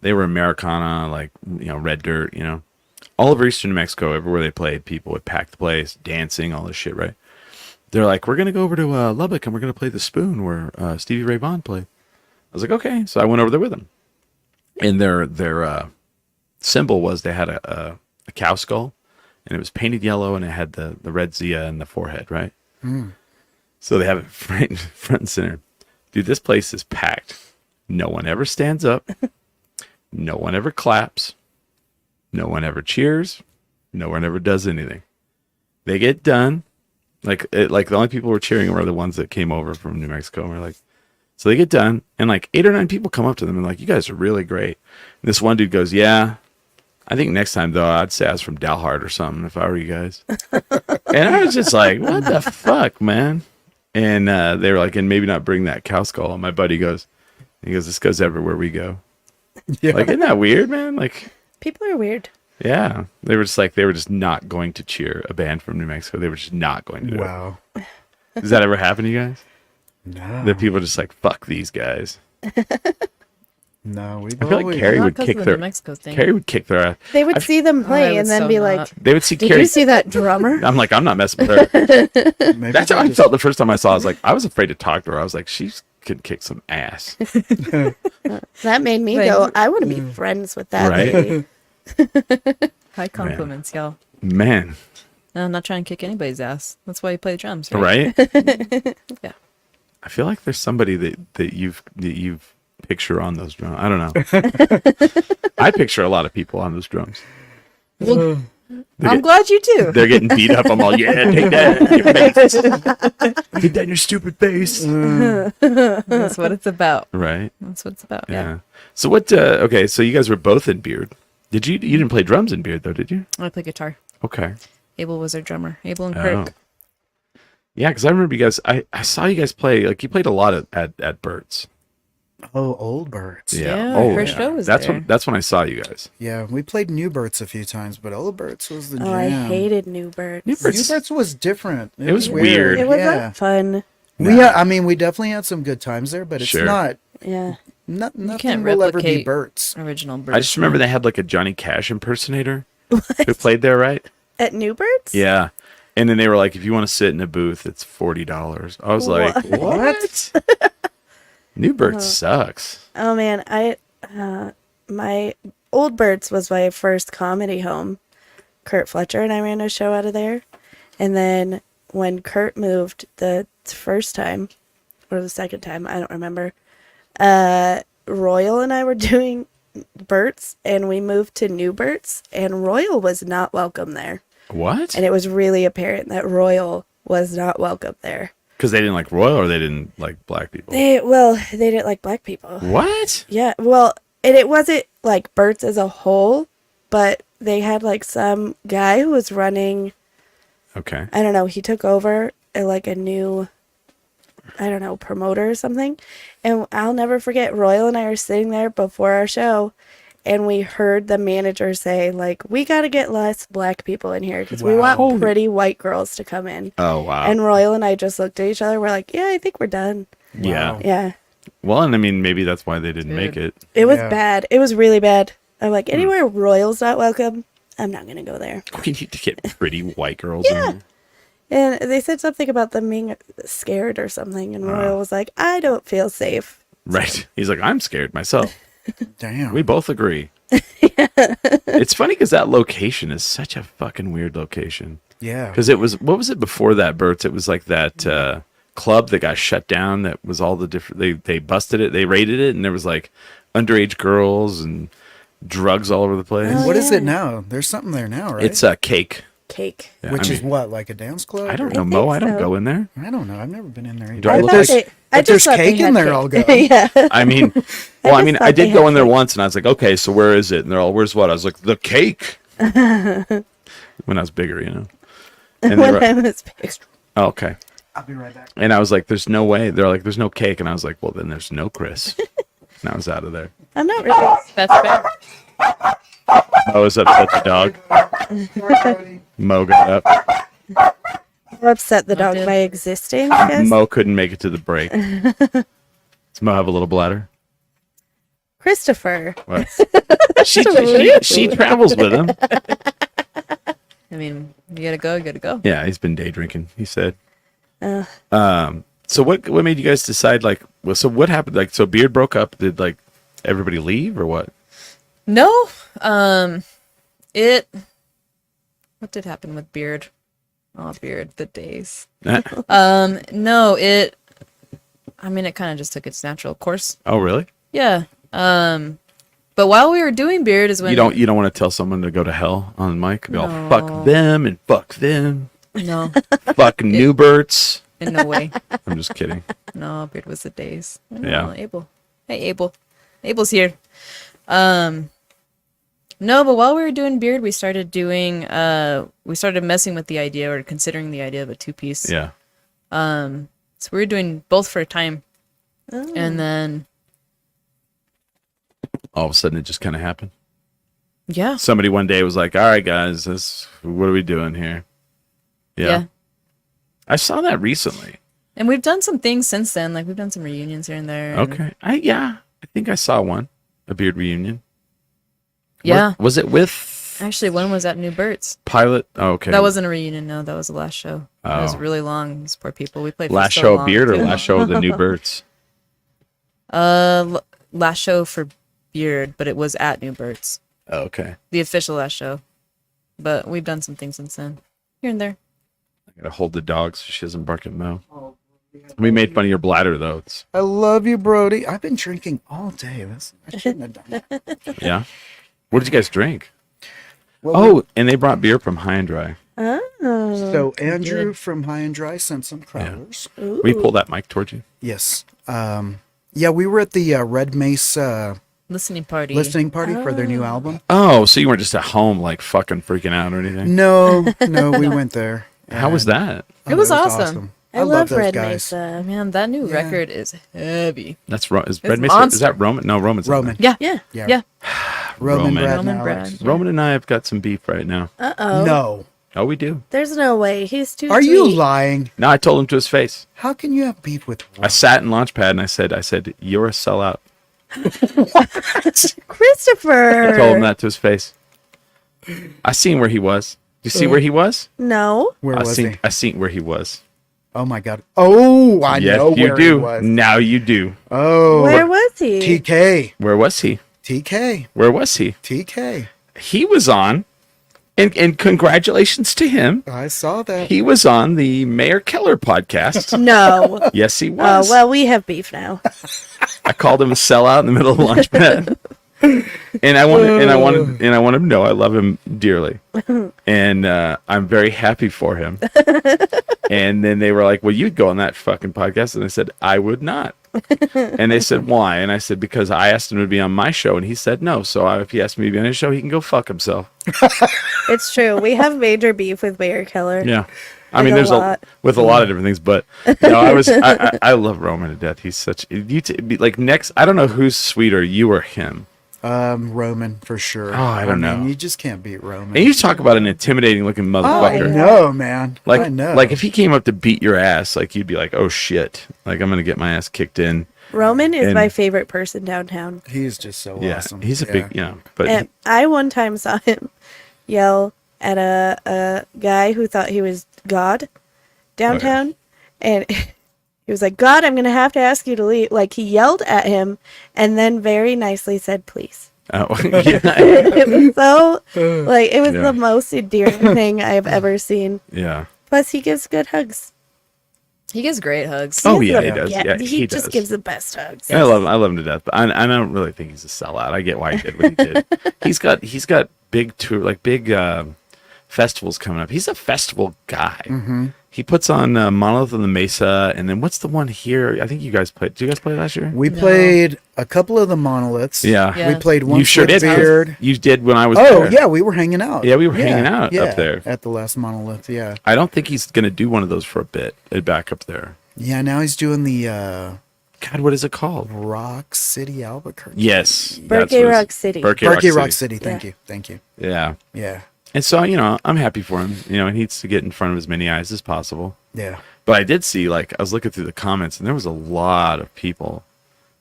they were Americana, like, you know, Red Dirt, you know, all over Eastern New Mexico. Everywhere they played, people would pack the place, dancing, all this shit, right? They're like, "We're gonna go over to Lubbock and we're gonna play the Spoon where Stevie Ray Vaughan played." I was like, "Okay," so I went over there with them, and their symbol was they had a cow skull, and it was painted yellow, and it had the red Zia in the forehead, right? So they have it front and center. Dude, this place is packed. No one ever stands up. No one ever claps. No one ever cheers. No one ever does anything. They get done. Like the only people who were cheering were the ones that came over from New Mexico. And we're like, so they get done, and like 8 or 9 people come up to them and like, "You guys are really great." And this one dude goes, "Yeah, I think next time though, I'd say I was from Dalhart or something if I were you guys." And I was just like, "What the fuck, man?" And they were like, "And maybe not bring that cow skull." And my buddy goes, "This goes everywhere we go." Yeah. Like, isn't that weird, man? Like, People are weird. yeah, they were just not going to cheer a band from New Mexico. They were just not going to do Wow. it. Does that ever happen to you guys? No. That people are just like, "Fuck these guys." No, we've I feel like always. Carrie Not would 'cause kick of the their New Mexico thing. Carrie would kick their ass. They would see them I play would and then so be not. like, They would see "Did Carrie. you see that drummer?" I'm like, I'm not messing with her. Maybe That's how they I just- felt the first time I saw. I was like, I was afraid to talk to her. I was like, she could kick some ass, That made me Wait. go, "I want to be friends with that Right? lady." High compliments, y'all. man. No, I'm not trying to kick anybody's ass. That's why you play drums, right? Right? Yeah. I feel like there's somebody that you've picture on those drums. I don't know. I picture a lot of people on those drums. Well, They I'm get- glad you do. They're getting beat up. I'm all, "Yeah, take that in your face. Take that in your stupid face." That's what it's about. Right? That's what it's about. Yeah. Yeah. So what? Okay, so you guys were both in Beard. Did you? You didn't play drums in Beard though, did you? I play guitar. Okay. Abel was our drummer. Abel and Oh. Kirk. Yeah, because I remember you guys. I saw you guys play. Like, you played a lot at Burt's. Oh, Old Birds. Yeah, Oh, her yeah. show was that's there. when that's when I saw you guys. Yeah, we played New Birds a few times, but Old Birds was the Oh, I jam. hated New Birds. New Birds- New Birds was different. It was weird. It was yeah. not fun. I mean, we definitely had some good times there, but it's Sure. Yeah. nothing can't will ever be replicate- Bert's. Original I just remember they had like a Johnny Cash impersonator who played there, right? At New Birds? Yeah. And then they were like, "If you want to sit in a booth, it's $40." I was like, "What?" New Bird sucks. Oh man, my Old Birds was my first comedy home. Kurt Fletcher and I ran a show out of there. And then when Kurt moved the first time, or the second time, I don't remember, Royal and I were doing Bert's, and we moved to New Bert's, and Royal was not welcome there. What? And it was really apparent that Royal was not welcome there. Because they didn't like Royal, or they didn't like black people. They didn't like black people. What? Yeah, well, and it wasn't like Bert's as a whole, but they had like some guy who was running, Okay. I don't know, he took over like a new, I don't know, promoter or something. And I'll never forget, Royal and I were sitting there before our show, and we heard the manager say, like, "We got to get less black people in here because we Wow. want pretty white girls to come in." Oh wow. And Royal and I just looked at each other. We're like, "Yeah, I think we're done." yeah. Wow. Yeah. Well, and I mean, maybe that's why they didn't make it. It was Yeah. bad. It was really bad. I'm like, anywhere Royal's not welcome, I'm not going to go there. We need to get pretty white girls in here. And they said something about them being scared or something. And Royal was like, "I don't feel safe." Right. He's like, I'm scared myself. Damn. We both agree. It's funny because that location is such a fucking weird location. Yeah. Because it was, what was it before that, Bert? It was like that club that got shut down. That was all the different. They busted it. They raided it, and there was like underage girls and drugs all over the place. Oh, What is yeah. it now? There's something there now, right? It's a cake. Cake. Yeah, Which I is mean, what, like a dance club? I don't I know, Mo. think I don't so. go in there. I don't know. I've never been in there. Do I If look there's, like- if there's thought they cake in had there, cake. I'll go. Yeah. I mean, well, I mean, thought I they did go had in there cake. once, and I was like, okay, so where is it? And they're all, where's what? I was like, the cake. When I was bigger, you know. And they When were, I was big. oh, okay. I'll be right back. And I was like, there's no way. They're like, there's no cake. And I was like, well, then there's no Chris. And I was out of there. I'm not really. That's fair. Mo was upset the dog. Mo got up. I'll upset the dog did. by existing, I guess. Mo couldn't make it to the break. Does Mo have a little bladder? Christopher. What? she travels with him. I mean, you gotta go, you gotta go. Yeah, he's been day drinking, he said. Uh, So what made you guys decide, like, well, so what happened? Like, so Beard broke up. Did, like, everybody leave or what? No, what did happen with Beard? Oh, Beard, the days. No, I mean, it kind of just took its natural course. Oh, really? Yeah. But while we were doing Beard is when You don't want to tell someone to go to hell on mic? Be all, No. fuck them and fuck them. No, Fuck Newberts. in no way. I'm just kidding. No, Beard was the days. Yeah. Abel. Hey, Abel. Abel's here. No, but while we were doing Beard, we started messing with the idea or considering the idea of a two-piece. Yeah. So we were doing both for a time. Oh. And then, All of a sudden, it just kind of happened. yeah. Somebody one day was like, all right, guys, what are we doing here? Yeah. I saw that recently. And we've done some things since then. Like, we've done some reunions here and there. and- Okay. I think I saw one. A Beard reunion. Yeah. Was it with Actually, one was at New Bert's. Pilot? Oh, okay. That wasn't a reunion, no. That was the last show. It was Oh. really long. These poor people. We played for last so show long, of Beard or too. last show of the New Birds? Last show for Beard, but it was at New Bert's. Oh, okay. The official last show. But we've done some things since then. Here and there. I gotta hold the dog so she doesn't bark at Mo. We made fun of your bladder though. It's, I love you, Brody. I've been drinking all day. I shouldn't have done that. yeah. What did you guys drink? Well, Oh, and they brought beer from High and Dry. Oh. so Andrew from High and Dry sent some crowlers. Ooh. Will you pull that mic towards you? Yes. Yeah, we were at the Red Mace Listening party. listening party for their new album. Oh, so you weren't just at home like fucking freaking out or anything? No, we went there. How was that? It was that awesome. I love those Red guys. Mesa. Man, that new Yeah. record is heavy. That's is Red It's Mesa? Is monster. that Roman? No, Roman's in Roman. Yeah. Yeah. Yeah. Yeah. Roman, Roman. Brad, Roman, and Brad. Alex. there. Roman and I have got some beef right now. Uh-oh. No. Oh, we do. There's no way. He's too Are you sweet. lying? No, I told him to his face. How can you have beef with I sat in Launchpad and I said, you're a sellout. Christopher. I told him that to his face. I seen where he was. You see where he was? No. Where was he? I seen where he was. Oh my god. Oh, I Yes, know you where do. he was. Now you do. Oh, Where was he? TK. Where was he? TK. Where was he? TK. He was on, and congratulations to him. I saw that. He was on the Mayor Keller podcast. No. Yes, he Oh, was. well, we have beef now. I called him a sellout in the middle of Launchpad. And I wanted him to know I love him dearly, and I'm very happy for him. And then they were like, "Well, you'd go on that fucking podcast," and I said, "I would not." And they said, "Why?" And I said, "Because I asked him to be on my show, and he said no. So if he asked me to be on his show, he can go fuck himself." It's true. We have major beef with Mayor Keller. Yeah. I Like mean, a there's lot. with a lot of different things, but I love Roman to death. He's such like next. I don't know who's sweeter, you or him. Roman for sure. Oh, I don't know. You just can't beat Roman. And you talk about an intimidating looking I motherfucker. know, man. I Like, know. like if he came up to beat your ass, like you'd be like, "Oh shit!" Like I'm gonna get my ass kicked in. Roman is And- my favorite person downtown. he's just so Yeah, awesome. he's a big, but And I one time saw him yell at a guy who thought he was God downtown, and He was like, God, I'm going to have to ask you to leave. Like, he yelled at him and then very nicely said, please. Oh, yeah. It was so, like, it was Yeah. the most endearing thing I've ever seen. Yeah. Plus, he gives good hugs. He gives great hugs. Oh, He yeah, gives he does. the- Yeah, he he just does. gives the best hugs. I love him to death, but I don't really think he's a sellout. I get why he did what he did. He's got big tour, like big festivals coming up. He's a festival guy. Mm-hmm. He puts on Monolith on the Mesa, and then what's the one here? I think you guys played. Did you guys play last year? We No. played a couple of the monoliths. Yeah. Yeah. We played one You sure with did. Beard. You did when I was Oh there. yeah, we were hanging out. Yeah, we were hanging out up there. at the last monolith. Yeah, I don't think he's gonna do one of those for a bit. Back up there. yeah. Now he's doing the God, what is it called? Rock City Albuquerque. Yes, Berkeley that's what it's- Rock City. Berkeley Berkeley Rock Rock City. City. Yeah. Thank you. Yeah, Yeah, and so I'm happy for him. He needs to get in front of as many eyes as possible. yeah. But I did see, like, I was looking through the comments, and there was a lot of people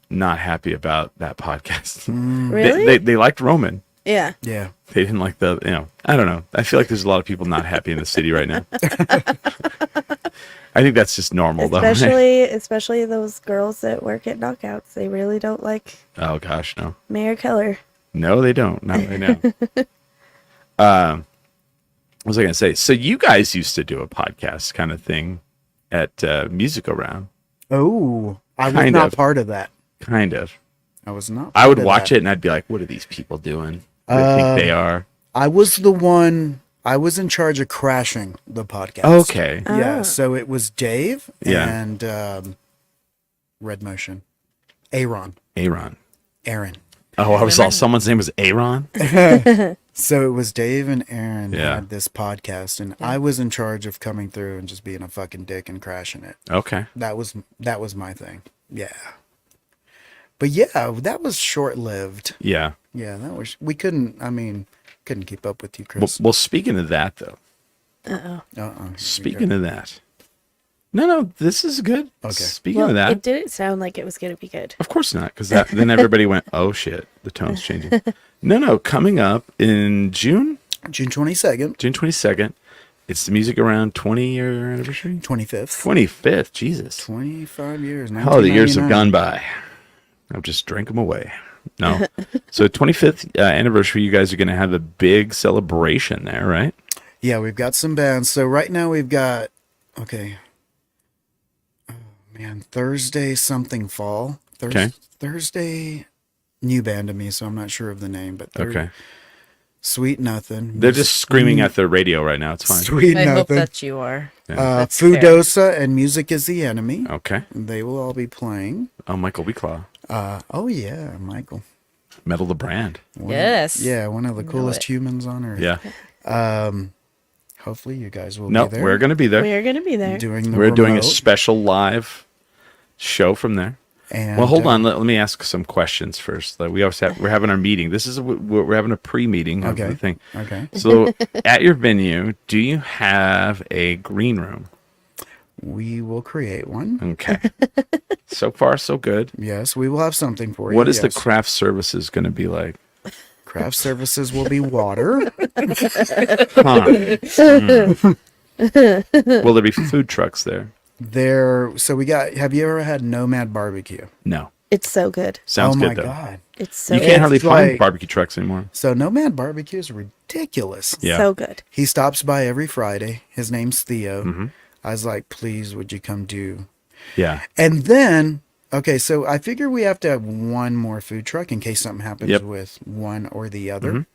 not happy about that podcast. Really? They liked Roman. Yeah. Yeah. They didn't like I don't know. I feel like there's a lot of people not happy in the city right now. I think that's just normal, though. Especially those girls that work at Knockouts. They really don't like Oh, gosh, no. Mayor Keller. No, they don't. No, they don't. What was I going to say? So you guys used to do a podcast kind of thing at Music Around. Oh, I was Kind not of. part of that. Kind of. I was not. I would part of watch that. it and I'd be like, what are these people doing? Who do they think they are? I was the one. I was in charge of crashing the podcast. Okay. Yeah. Ah. So it was Dave Yeah. and Red Motion, Aaron. Aaron. Oh, I was all, someone's name was Aaron? So it was Dave and Aaron Yeah. had this podcast, and I was in charge of coming through and just being a fucking dick and crashing it. Okay. That was my thing. Yeah. But yeah, that was short lived. Yeah. Yeah, that was couldn't keep up with you, Chris. Well, speaking of that, though. Speaking of that. No, this is good. Okay. Speaking Well, of that. it didn't sound like it was going to be good. Of course not, because then everybody went, oh, shit, the tone's changing. No, coming up in June June 22nd, June 22nd, it's the Music Around 20-year anniversary? 25th. 25th, Jesus. 25 years. How the years have 1999. gone by. I've just drank them away. No. So 25th anniversary, you guys are going to have a big celebration there, right? Yeah, we've got some bands. So right now we've got, okay. Oh, man, Thursday something fall. Okay. Thursday, new band to me, so I'm not sure of the name, but Okay. Sweet Nothing. They're just screaming at the radio right now. It's fine. Sweet I hope Nothing. that you are. That's Fudosa and Music is the Enemy. Okay. They will all be playing. Oh, Michael Weeclaw. Oh yeah, Michael. Metal the Brand. Yes. Yeah, one of the coolest it. humans on earth. Yeah. Hopefully you guys will No, be there. we're going to be there. We're going to be there. doing the We're doing a remote, special live show from there. and, Well, hold on. Let me ask some questions first. Like, we're having our meeting. This is we're having a pre-meeting of Okay. the thing. Okay. So, at your venue, do you have a green room? We will create one. Okay. So far, so good. Yes, we will have something for you. What is the yes. craft services going to be like? Craft services will be water. Huh. Will there be food trucks there? So we got, have you ever had Nomad Barbecue? No. It's so good. Sounds oh good my though. God. It's so You can't hardly It's find like- barbecue trucks anymore. So Nomad Barbecue is ridiculous. Yeah. so good. He stops by every Friday. His name's Theo. Mm-hmm. I was like, please, would you come do? Yeah. And then, okay, so I figure we have to have one more food truck in case something happens Yep. with one or the other.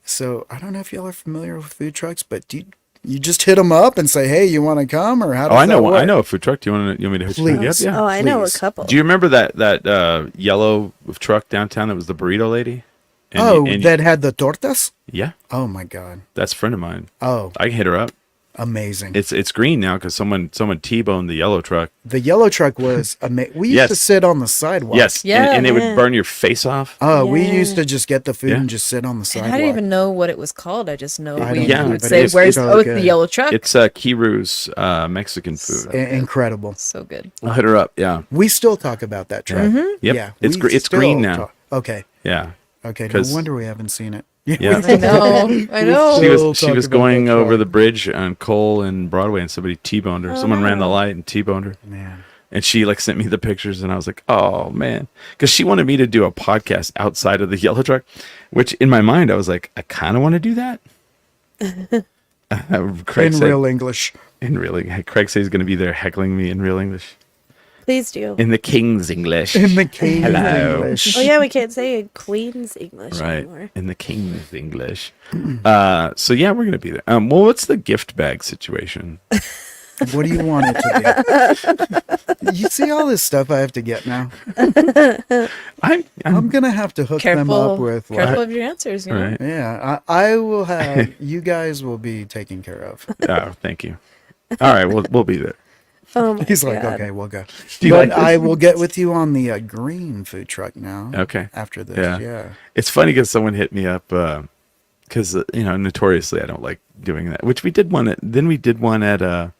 So I don't know if y'all are familiar with food trucks, but do you just hit them up and say, hey, you want to come? Or how does Oh, I know. that work? I know a food truck. Do you want me to hook you up? Please. Yeah. Oh, I know a please. couple. Do you remember that yellow truck downtown that was the burrito lady? And that had the tortas? yeah, Oh my God. that's a friend of mine. Oh, I can hit her up. amazing. It's green now because someone T-boned the yellow truck. The yellow truck was amazing. We used Yes. to sit on the sidewalk. Yes, Yeah, and it yeah. would burn your face off. Oh, we Yeah. used to just get the food Yeah. and just sit on the And sidewalk. I didn't even know what it was called. I just know I we don't know, would but say, it's "Where's so the good. yellow truck?" It's Kiru's Mexican food. Incredible. So good. I'll hit her up. Yeah, We still talk about that truck. Yep. Yeah, It's we it's still green now. talk- Okay. Yeah, Okay. No 'Cause- wonder we haven't seen it. Yeah. I know. I know. She We'll was talk about going that over truck. the bridge on Cole and Broadway, and somebody T-boned her. Someone ran the no. light and T-boned her. Man. And she like sent me the pictures, and I was like, "Oh man," because she wanted me to do a podcast outside of the yellow truck, which in my mind I was like, I kind of want to do that. Craig In said, real English. Craig says he's going to be there heckling me in real English, Please do. in the King's English, In the King's Hello. English. Oh yeah, we can't say Queen's English right, anymore. in the King's English. So yeah, we're going to be there. Well, what's the gift bag situation? What do you want it to be? You see all this stuff I have to get now? I'm going to have to hook them up with Careful of your answers. You know? right. Yeah, I will have, you guys will be taken care of. Oh, thank you. All right, we'll be there. Oh my He's like, God. okay, we'll go. Do you But like this? I will get with you on the green food truck now. Okay. After this, Yeah. yeah. It's funny because someone hit me up because notoriously I don't like doing that. Which we did one at. Then we did one at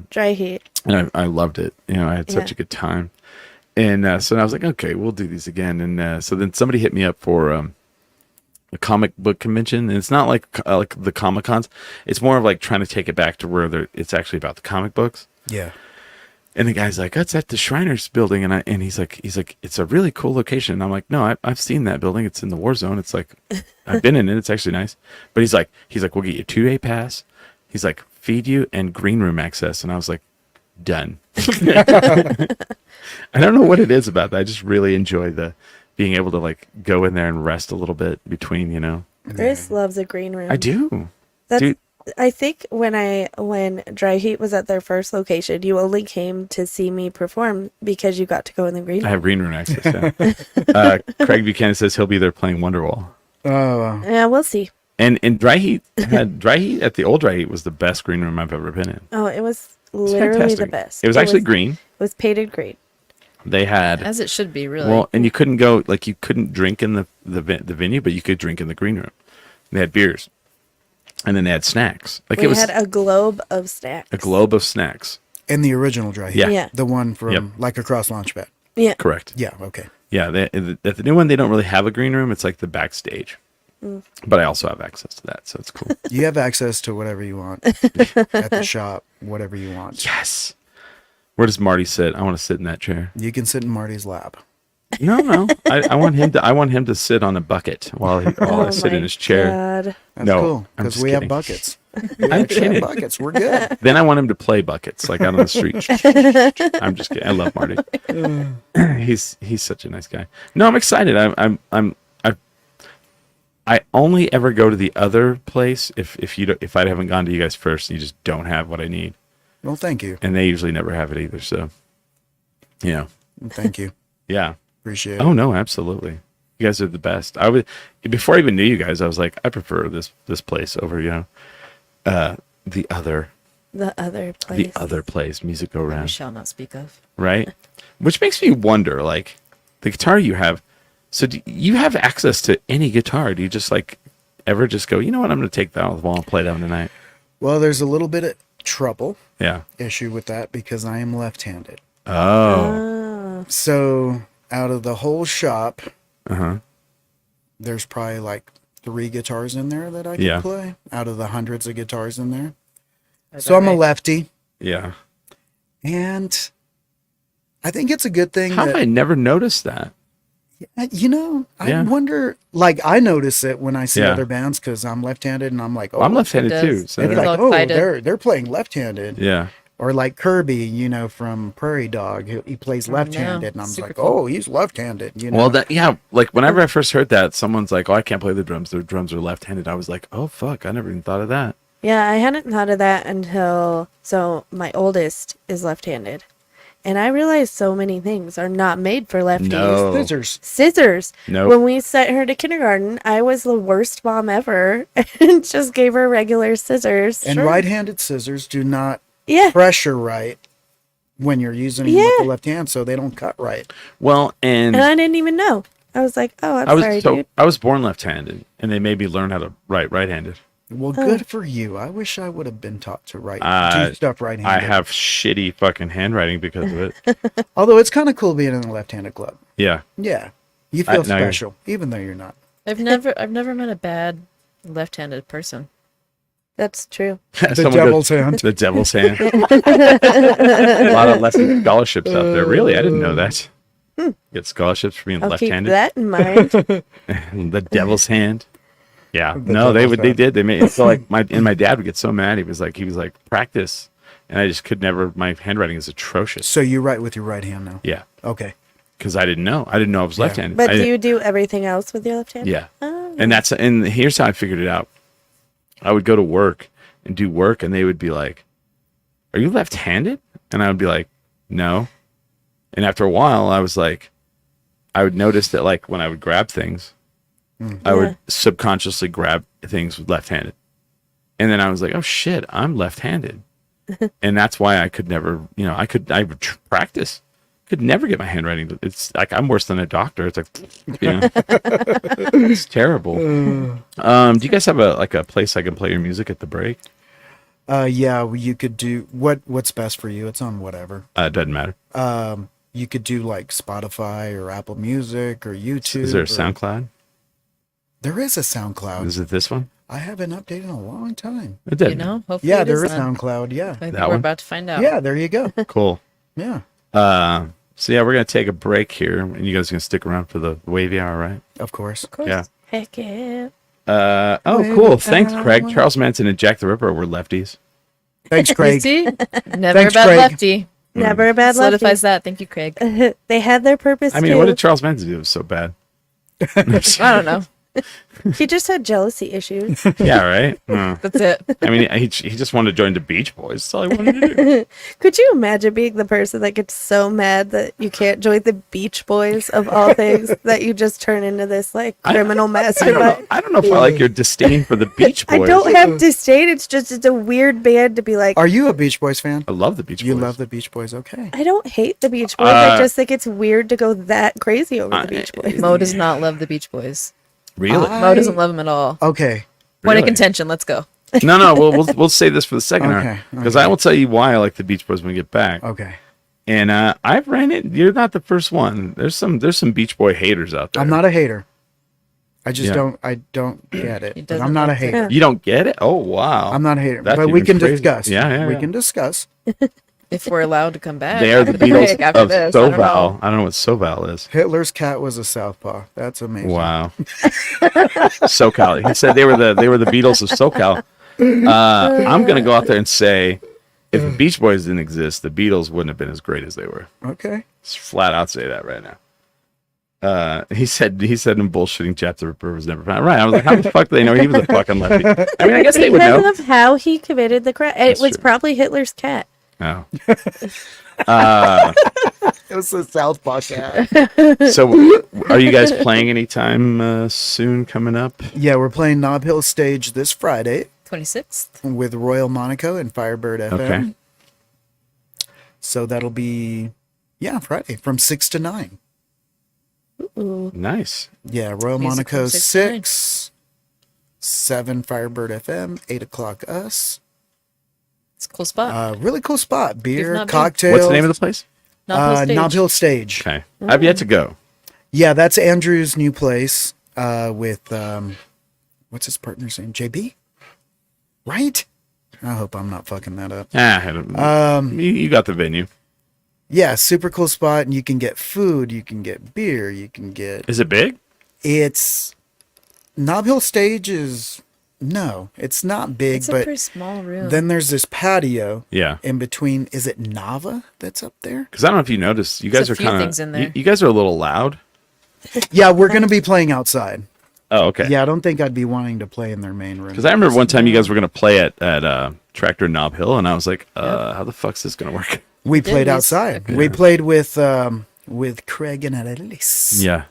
Dry heat. and I loved it. You know, I had such Yeah. a good time. And so I was like, okay, we'll do these again. And so then somebody hit me up for a comic book convention, and it's not like the Comic Cons. It's more of like trying to take it back to where it's actually about the comic books. Yeah. And the guy's like, "That's at the Shriners building," and he's like, "It's a really cool location." And I'm like, "No, I've seen that building. It's in the war zone. It's like, I've been in it. It's actually nice." But he's like, "We'll get you a 2-day pass." He's like, "Feed you and green room access." And I was like, "Done." I don't know what it is about that. I just really enjoy the being able to like go in there and rest a little bit between. Chris loves a green room. I do. That's, Dude. I think when Dry Heat was at their first location, you only came to see me perform because you got to go in the green I room. have green room access. Yeah. Craig Buchanan says he'll be there playing Wonderwall. Oh, Yeah, we'll see. And Dry Heat at the old Dry Heat was the best green room I've ever been in. Oh, it was It's literally the fantastic. best. It was actually green. It was painted green. They had As it should be, really. well, and you couldn't go like you couldn't drink in the venue, but you could drink in the green room. They had beers, and then they had snacks. Like We it was had a globe of snacks. a globe of snacks. in the original dry heat. Yeah. Yeah. The one from Yep. like across Launchpad. Yeah. Correct. Yeah, okay. Yeah. At the new one, they don't really have a green room. It's like the backstage. But I also have access to that, so it's cool. You have access to whatever you want at the shop, whatever you want. Yes. Where does Marty sit? I want to sit in that chair. You can sit in Marty's lap. No. I want him to sit on a bucket while I sit in my his chair. God. That's No, cool I'm because just we kidding. have buckets. We I'm actually have kidding. buckets. We're good. Then I want him to play buckets like out on the street. I'm just kidding. I love Marty. He's such a nice guy. No, I'm excited. I only ever go to the other place if I haven't gone to you guys first. You just don't have what I need, Well, thank you. and they usually never have it either. So, Thank you. yeah. Appreciate it. Oh no, absolutely. You guys are the best. Before I even knew you guys, I was like, I prefer this place over the other place, Music Go we Round, shall not speak of. right? Which makes me wonder, like, the guitar you have. So do you have access to any guitar? Do you just like ever just go, you know what, I'm going to take that off the wall and play that one tonight? Well, there's a little bit of trouble Yeah. issue with that because I am left-handed. Oh. So out of the whole shop, Uh-huh. there's probably like 3 guitars in there that I can Yeah. play out of the hundreds of guitars in there. Is So that I'm a right? lefty, Yeah. and I think it's a good thing How have I that, never noticed that? I Yeah. wonder, like I notice it when I see Yeah. other bands because I'm left-handed and I'm like, oh, I'm left-handed It too. does. So they'd be It's like, all oh, excited. they're playing left-handed. yeah. Or like Kirby, from Prairie Dog, he plays left-handed, and I'm Super like, cool. oh, he's left-handed. Well, like whenever I first heard that, someone's like, "Oh, I can't play the drums. Their drums are left-handed." I was like, "Oh, fuck! I never even thought of that." Yeah, I hadn't thought of that until my oldest is left-handed. And I realized so many things are not made for lefties. No. Scissors. Scissors. Nope. When we sent her to kindergarten, I was the worst mom ever and just gave her regular scissors. And right-handed scissors do not Yeah. pressure right when you're using them with Yeah. the left hand, so they don't cut right. Well, and And I didn't even know. I was like, oh, I'm sorry, dude. I was born left-handed, and they made me learn how to write right-handed. Well, good for you. I wish I would have been taught to do stuff right-handed. I have shitty fucking handwriting because of it. Although it's kind of cool being in a left-handed club. Yeah. Yeah, you feel now you're- special, even though you're not. I've never met a bad left-handed person. That's true. The Someone devil's hand. The devil's hand. A lot of lesson scholarships out there. Really, I didn't know that. Get scholarships for being I'll keep left-handed. that in mind. The devil's hand. Yeah. The No, devil's they hand. did. They made it so like my dad would get so mad. He was like practice, and I just could never. My handwriting is atrocious. So you write with your right hand now? Yeah, Okay. because I didn't know. I didn't know I was left-handed. But I do didn't- you do everything else with your left hand? Yeah. Oh. And here's how I figured it out. I would go to work and do work, and they would be like, "Are you left-handed?" And I would be like, "No." And after a while, I was like, I would notice that like when I would grab things, I would subconsciously grab things with left-handed. And then I was like, "Oh shit, I'm left-handed." And that's why I could never, I would practice. Could never get my handwriting. It's like I'm worse than a doctor. It's like, it's terrible. Do you guys have a place I can play your music at the break? Yeah, well, you could do what's best for you. It's on whatever. It doesn't matter. You could do like Spotify or Apple Music or YouTube. Is there a or- SoundCloud? There is a SoundCloud. Is it this one? I haven't updated in a long time. It doesn't. Hopefully Yeah, it there is then. SoundCloud. Yeah. I think That we're one? about to find out. Yeah, there you go. Cool. Yeah, So yeah, we're gonna take a break here, and you guys are gonna stick around for the wavy hour, right? of course. Of course. Yeah. Heck yeah. Cool. Thanks, Craig. Charles Manson and Jack the Ripper were lefties. Thanks, You Craig. see? Never Thanks, a bad Craig. lefty. Never a bad Solidifies lefty. that. Thank you, Craig. They had their purpose I mean, too. what did Charles Manson do that was so bad? I don't know. He just had jealousy issues. Yeah, right. That's it. I mean, he just wanted to join the Beach Boys. That's all he wanted to do. Could you imagine being the person that gets so mad that you can't join the Beach Boys of all things that you just turn into this like criminal mastermind? I don't know if I like your disdain for the Beach I Boys. don't have disdain. It's a weird band to be like. Are you a Beach Boys fan? I love the Beach Boys. You love the Beach Boys? Okay. I don't hate the Beach Boys. I just think it's weird to go that crazy over the Beach Boys. Mo does not love the Beach Boys. Really? Mo doesn't love them at all. Okay. Point Really? of contention. Let's go. No. We'll save this for the second Okay, hour because I will tell you why I like the Beach Boys when we get back. Okay. And I've ran it. You're not the first one. There's some Beach Boy haters out there. I'm not a hater. I just Yeah. don't get it. He But doesn't I'm not a like to- hater. You don't get it? Oh wow. I'm not a hater. That's But we even can crazier. discuss. Yeah, We yeah. can discuss. If we're allowed to come back. They are the after Beatles break, after of this, I don't know. SoVal. I don't know what SoVal is. Hitler's cat was a southpaw. That's amazing. Wow. SoCal. He said they were the Beatles of SoCal. I'm gonna go out there and say, if the Beach Boys didn't exist, the Beatles wouldn't have been as great as they were. Okay. Just flat out say that right now. He said him bullshitting Jack the Ripper was never found. Right. I was like, how the fuck do they know he was a fucking lefty? I mean, I guess they would know. Because of how he committed the crime. It That's was true. probably Hitler's cat. Oh. It was a southpaw cat. So, are you guys playing anytime soon coming up? Yeah, we're playing Knob Hill Stage this Friday 26th. with Royal Monaco and Firebird FM. Okay. So that'll be, Friday from 6 to 9. Nice. Yeah, Royal Music from Monaco 6 to 9. 6, 7 Firebird FM, 8 o'clock us. It's a cool spot. Really cool spot. Beer, not been. cocktails. What's the name of the place? Knob Hill Stage. Knob Hill Stage. Okay. I've yet to go. Yeah, that's Andrew's new place with, what's his partner's name? JB? Right? I hope I'm not fucking that up. You got the venue. Yeah, super cool spot, and you can get food, you can get beer, you can get... Is it big? It's... Knob Hill Stage is... No, it's not big, It's a but pretty small room. then there's this patio Yeah. in between. Is it Nava that's up there? Because I don't know if you noticed, you guys There's are a few kind things in of there. you guys are a little loud. Yeah, we're going to be playing outside. Oh, okay. Yeah, I don't think I'd be wanting to play in their main room. Because I remember one time you guys were going to play at Tractor Knob Hill, and I was like, how the fuck's this going to work? We played we- outside. Yeah. We played with Craig and Alice. Yeah.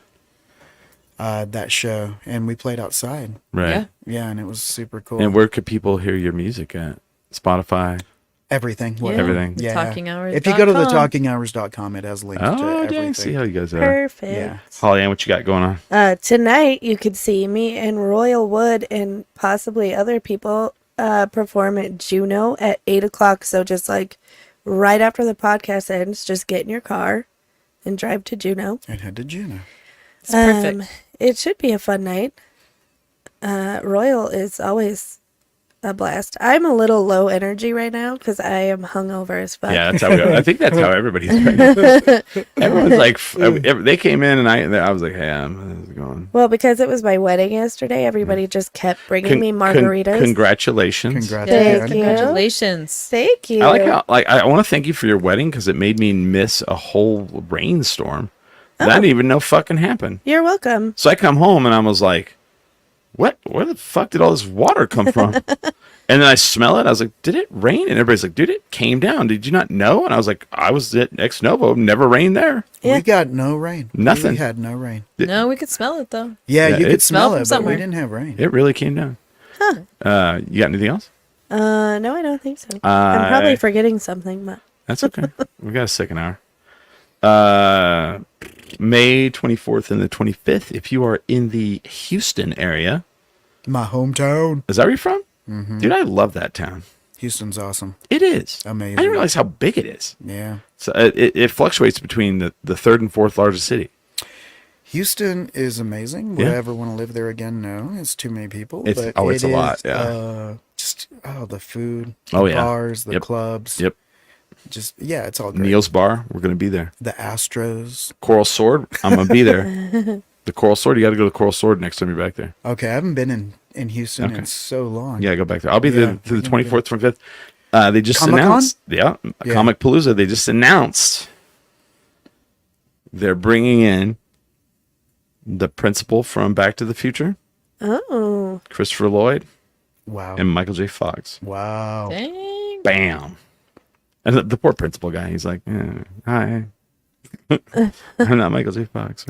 That show, and we played outside. Right. Yeah. Yeah, and it was super cool. And where could people hear your music at? Spotify? Everything. Yeah. Everything. The TalkingHours.com. If you go to the talkinghours.com, it has links to Oh, everything. dang. See how you guys are. Perfect. Yeah. Holly Ann, what you got going on? Tonight, you could see me and Royal Wood and possibly other people perform at Juno at 8 o'clock. So just like right after the podcast ends, just get in your car and drive to Juno. And head to Juno. It's perfect. it should be a fun night. Royal is always a blast. I'm a little low energy right now because I am hungover as fuck. Yeah, that's how we go. I think that's how everybody's right now. Everyone's like, they came in and I was like, hey, how's it going? Well, because it was my wedding yesterday, everybody just kept bringing me margaritas. Congratulations. Thank Congratulations. you. Congratulations. Thank you. I like how, I want to thank you for your wedding because it made me miss a whole rainstorm that I didn't even know fucking happened. You're welcome. So I come home and I was like, what? Where the fuck did all this water come from? And then I smell it. I was like, did it rain? And everybody's like, dude, it came down. Did you not know? And I was like, I was at Ex Novo. Never rained there. Yeah. We got no rain. Nothing. We had no rain. No, we could smell it though. Yeah, Yeah, you it could smell smelled from it, but somewhere. we didn't have rain. It really came down. You got anything else? No, I don't think so. I'm probably forgetting something, but That's okay. We got a second hour. May 24th and the 25th. If you are in the Houston area, My hometown. is that where you're from? Mm-hmm. Dude, I love that town. Houston's awesome. It is. Amazing. I didn't realize how big it is. Yeah. So it fluctuates between the third and fourth largest city. Houston is amazing. Would Yeah. I ever want to live there again? No. It's too many people. It's- but oh, it's it a lot, is, yeah. Just the food. Oh, the yeah. bars, the Yep. clubs. Yep. Just it's all great. Neil's Bar, we're going to be there. The Astros. Coral Sword, I'm going to be there. The Coral Sword, you got to go to Coral Sword next time you're back there. Okay, I haven't been in Houston Okay. in so long. Yeah, go back there. I'll be there to the 24th, 25th. They just Comic-Con? announced, yeah, Yeah. Comic Palooza. They just announced they're bringing in the principal from Back to the Future, oh, Christopher Lloyd, Wow. and Michael J. Fox. Wow. Dang. Bam. And the poor principal guy, he's like, hi. I'm not Michael J. Fox.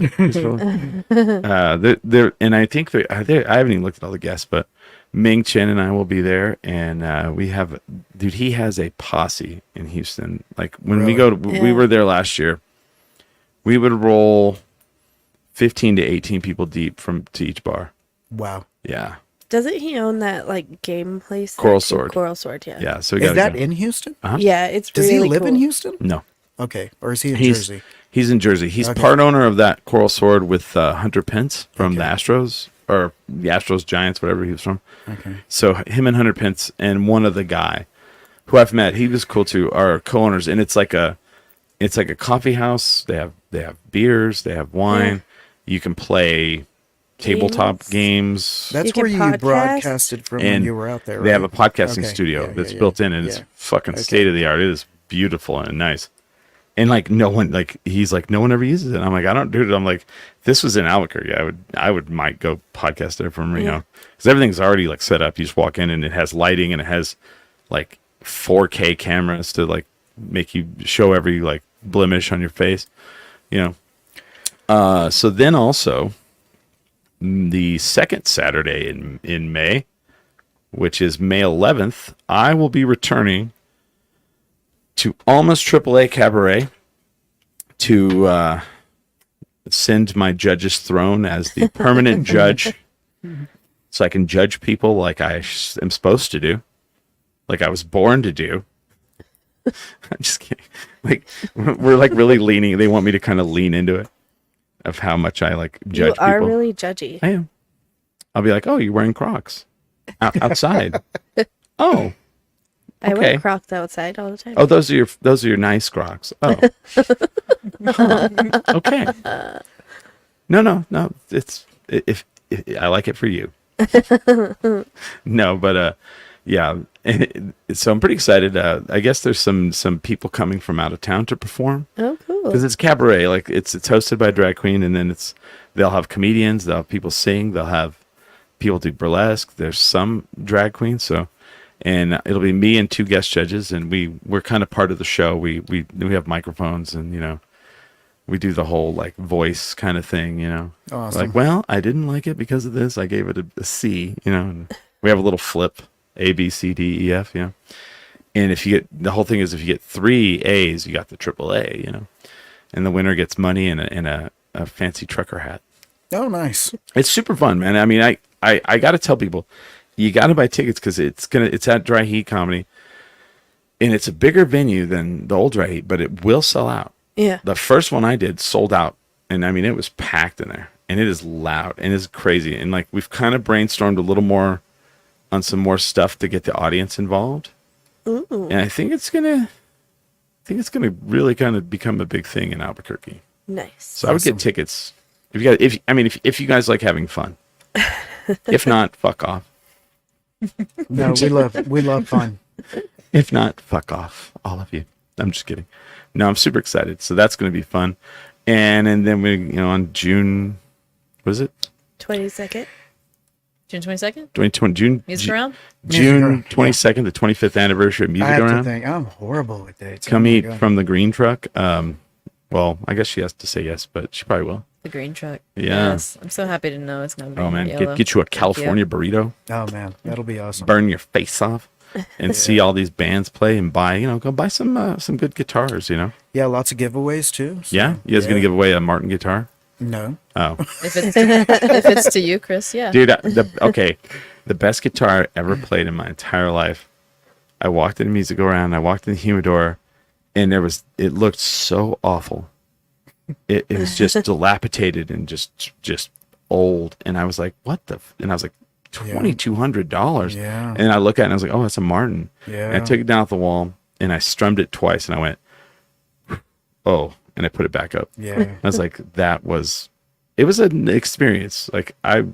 They're and I think I haven't even looked at all the guests, but Ming Chen and I will be there, and we have, dude, he has a posse in Houston. Like when we Really? go, we Yeah. were there last year. We would roll 15 to 18 people deep to each bar. Wow. Yeah, doesn't he own that like game place? Coral there, too? Sword. Coral Sword, yeah. yeah. So we Is gotta that go. in Houston? Uh-huh. Yeah, it's Does really he live in cool. Houston? No, Okay. Or is he in he's Jersey? he's in Jersey. He's Okay. part owner of that Coral Sword with Hunter Pence from the Okay. Astros, or the Astros Giants, whatever he was from. Okay. So him and Hunter Pence and one other guy who I've met, he was cool too, are co-owners, and it's like a coffee house. They have beers, they have wine. You can play tabletop games. That's You can where you podcast? broadcasted from when And you were out there, right? They have a podcasting Okay. studio Yeah, that's yeah, built yeah. in, and it's Yeah. fucking Okay. state of the art. It is beautiful and nice. And like no one, like he's like, no one ever uses it. I'm like, I don't do it. I'm like, if this was in Albuquerque, I would might go podcast there from Reno because everything's already like set up. You just walk in and it has lighting and it has like 4K cameras to like make you show every like blemish on your face, you know. So then also the second Saturday in May, which is May 11th, I will be returning to Almost AAA Cabaret to send my judge's throne as the permanent judge, so I can judge people like I am supposed to do, like I was born to do. I'm just kidding. Like we're like really leaning. They want me to kind of lean into it, of how much I like judge You are people. really judgy. I am. I'll be like, oh, you're wearing Crocs outside. Oh, I okay. wear Crocs outside all the time. oh, those are your nice Crocs. Oh, Huh. Okay. No. It's if I like it for you. No, but yeah. So I'm pretty excited. I guess there's some people coming from out of town to perform. Oh, cool. Because it's cabaret, like it's hosted by a drag queen, and then they'll have comedians, they'll have people sing, they'll have people do burlesque. There's some drag queens, and it'll be me and two guest judges, and we're kind of part of the show. We have microphones, and we do the whole like voice kind of thing, Awesome. Like, well, I didn't like it because of this. I gave it a C, and we have a little flip A, B, C, D, E, F, And if you get, the whole thing is, if you get 3 A's, you got the triple A, and the winner gets money and a fancy trucker hat. Oh, nice. It's super fun, man. I mean, I got to tell people, you got to buy tickets because it's at Dry Heat Comedy, and it's a bigger venue than the old Dry Heat, but it will sell out. Yeah. The first one I did sold out, and I mean, it was packed in there. and it is loud and it's crazy. And like we've kind of brainstormed a little more on some more stuff to get the audience involved. Ooh. And I think it's gonna really kind of become a big thing in Albuquerque. Nice. So I would get tickets if you guys like having fun. If not, fuck off. No, we love fun. If not, fuck off, all of you. I'm just kidding. No, I'm super excited. So that's going to be fun. And then we, on June, what is it? 22nd. June 22nd? 2020, June. Music around? June 22nd, the 25th anniversary of Music I have Around. to think. I'm horrible with dates. Come Oh my eat God. from the green truck. Well, I guess she has to say yes, but she probably will. The green truck. Yeah. Yes. I'm so happy to know it's going to be Oh man, yellow. get you a California burrito, Oh man, that'll be awesome. burn your face off, and see all these bands play and go buy some good guitars. Yeah, lots of giveaways too. so, Yeah, you guys gonna give away a Martin guitar? No. Oh, If it's to you, Chris, yeah. dude, the best guitar I ever played in my entire life. I walked in the music around. I walked in the humidor, and it looked so awful. It was just dilapidated and just old. And I was like, what the? And I was like, $2,200. Yeah. And I look at it and I was like, oh, that's a Martin. Yeah. And I took it down off the wall and I strummed it twice and I went, oh, and I put it back up. Yeah. I was like, it was an experience. Like I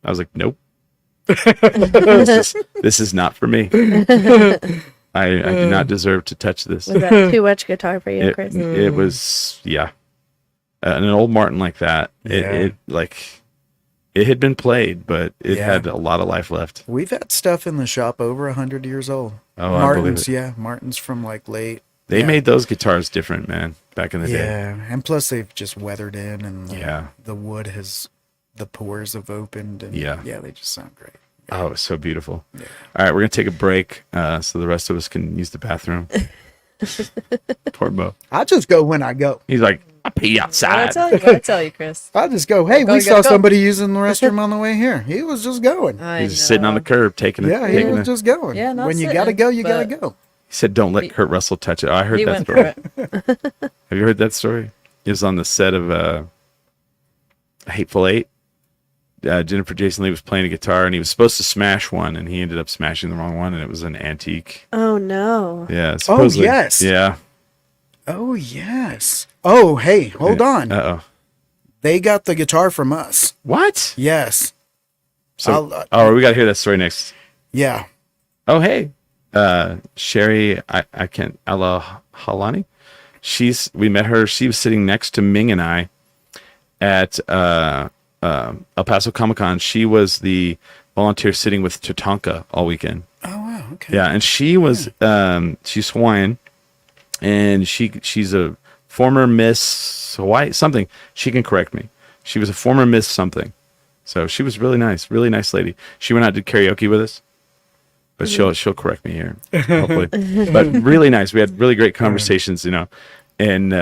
was like, nope. This is not for me. I do not deserve to touch this. Was that too much guitar for you, It, Chris? it was, yeah. An old Martin like that, Yeah. it had been played, but it Yeah. had a lot of life left. We've had stuff in the shop over 100 years old. Oh, I believe Martin's, it. yeah. Martin's from like late. They yeah. made those guitars different, man, back in the day. Yeah. And plus they've just weathered in and Yeah. the wood the pores have opened. And Yeah. Yeah, they just sound great. Oh, it's so beautiful. Yeah. All right, we're going to take a break so the rest of us can use the bathroom. Poor Bo. I just go when I go. He's like, I pee What outside. I tell you, Chris. I just go, hey, Go, we you saw gotta go. somebody using the restroom on the way here. He was just going. I He's just sitting on the curb taking it. Yeah, he taking was it. just going. Yeah, not when you sitting, gotta go, you gotta but- go. He said, don't let Kurt Russell touch it. Oh, I heard He that went story. for it. Have you heard that story? It was on the set of Hateful Eight. Jennifer Jason Leigh was playing a guitar, and he was supposed to smash one, and he ended up smashing the wrong one, and it was an antique. Oh no. Yeah. Supposedly, yes. Yeah. Oh, yes. Oh, hey, hold on. Uh-oh. They got the guitar from us. What? Yes. So, we got to hear that story next. Yeah. Oh, hey. Sherry, I can't, Halani. We met her. She was sitting next to Ming and I at El Paso Comic Con. She was the volunteer sitting with Tatanka all weekend. Oh, wow. Okay. Yeah, and she was she's Hawaiian, and she's a former Miss Hawaii something. She can correct me. She was a former Miss something. So she was really nice lady. She went out and did karaoke with us. But she'll correct me here, hopefully. But really nice. We had really great conversations, and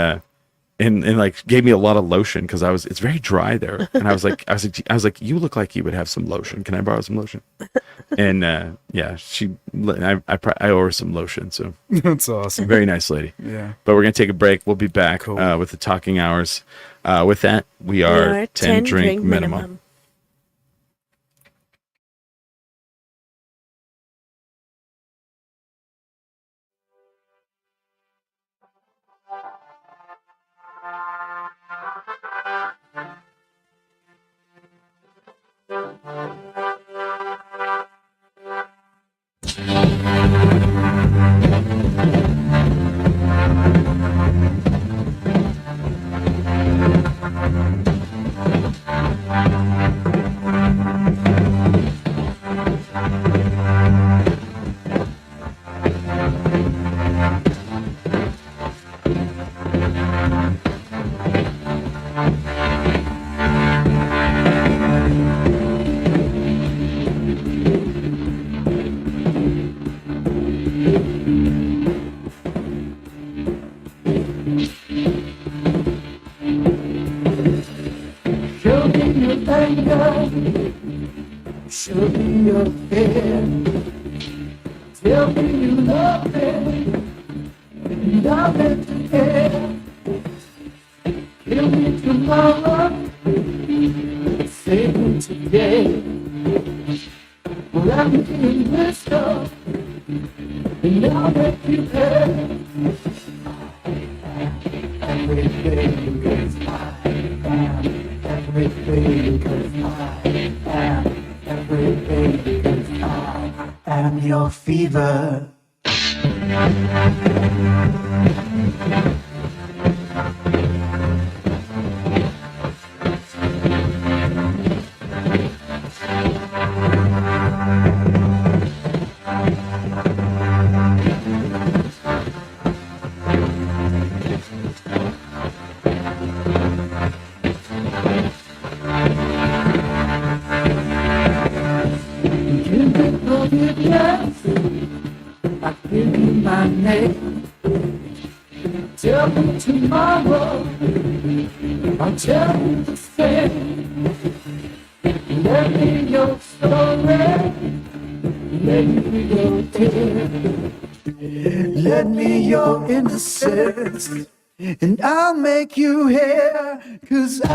like gave me a lot of lotion because it's very dry there. And I was like, you look like you would have some lotion. Can I borrow some lotion? And yeah, I owe her some lotion. So That's awesome. very nice lady. Yeah. But we're gonna take a break. We'll be back Cool. with the talking hours. With that, we are 10 drink minimum. Show me your anger, show me your fear. Tell me you love me, and I'm meant to care. Kill me tomorrow, day. Well, I'm getting messed up, and I'll make you pay. Everything, 'cause I am everything, 'cause I am everything, 'cause I am your fever. You can forgiveness, I give you my name. Tell me tomorrow, I'll tell you the same. Let me your story, let me your tears. Let me your innocence, and I'll make you hear. 'Cause I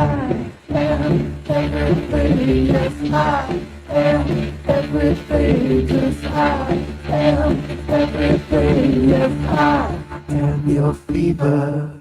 am everything, yes I am everything. 'Cause I am everything, yes I am your fever.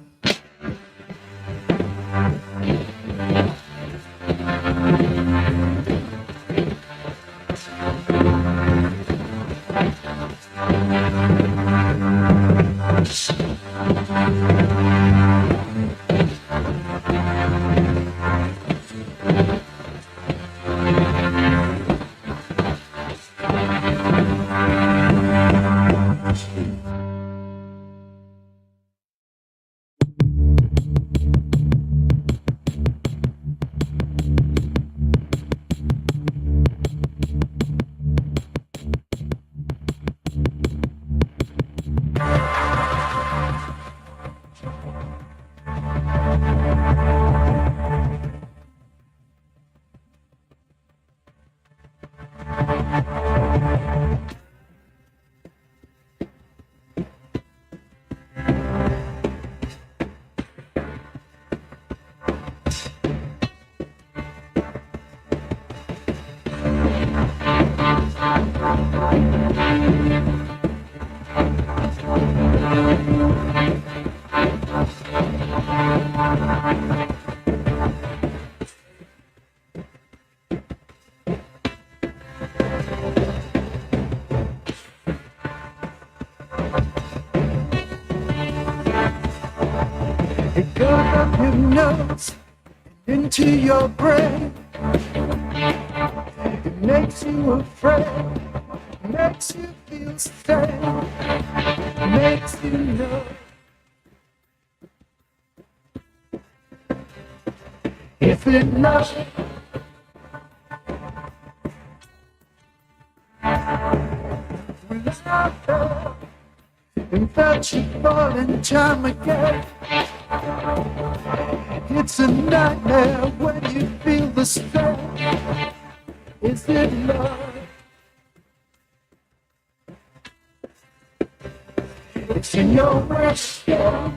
It goes up your nose into your brain. It makes you afraid, makes you feel safe, makes you know if it loves you. Will stop there and felt you falling time again. It's a nightmare when you feel the strain. Is it love? It's in your wish, yeah.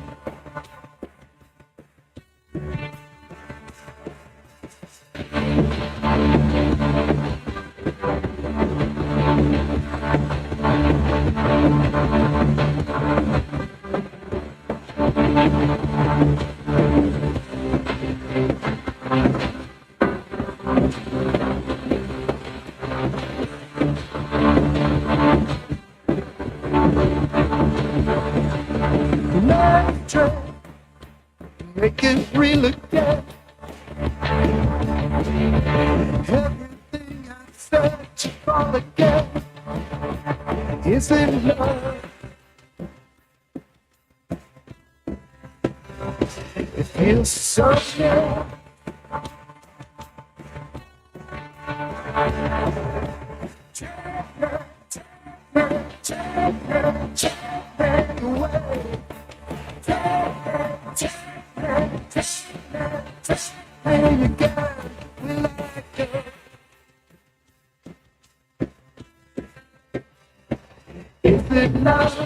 Love train, make it real again. Everything I said to fall again. Is it love? It feels so good. Take away. And again, we like it. Is it love?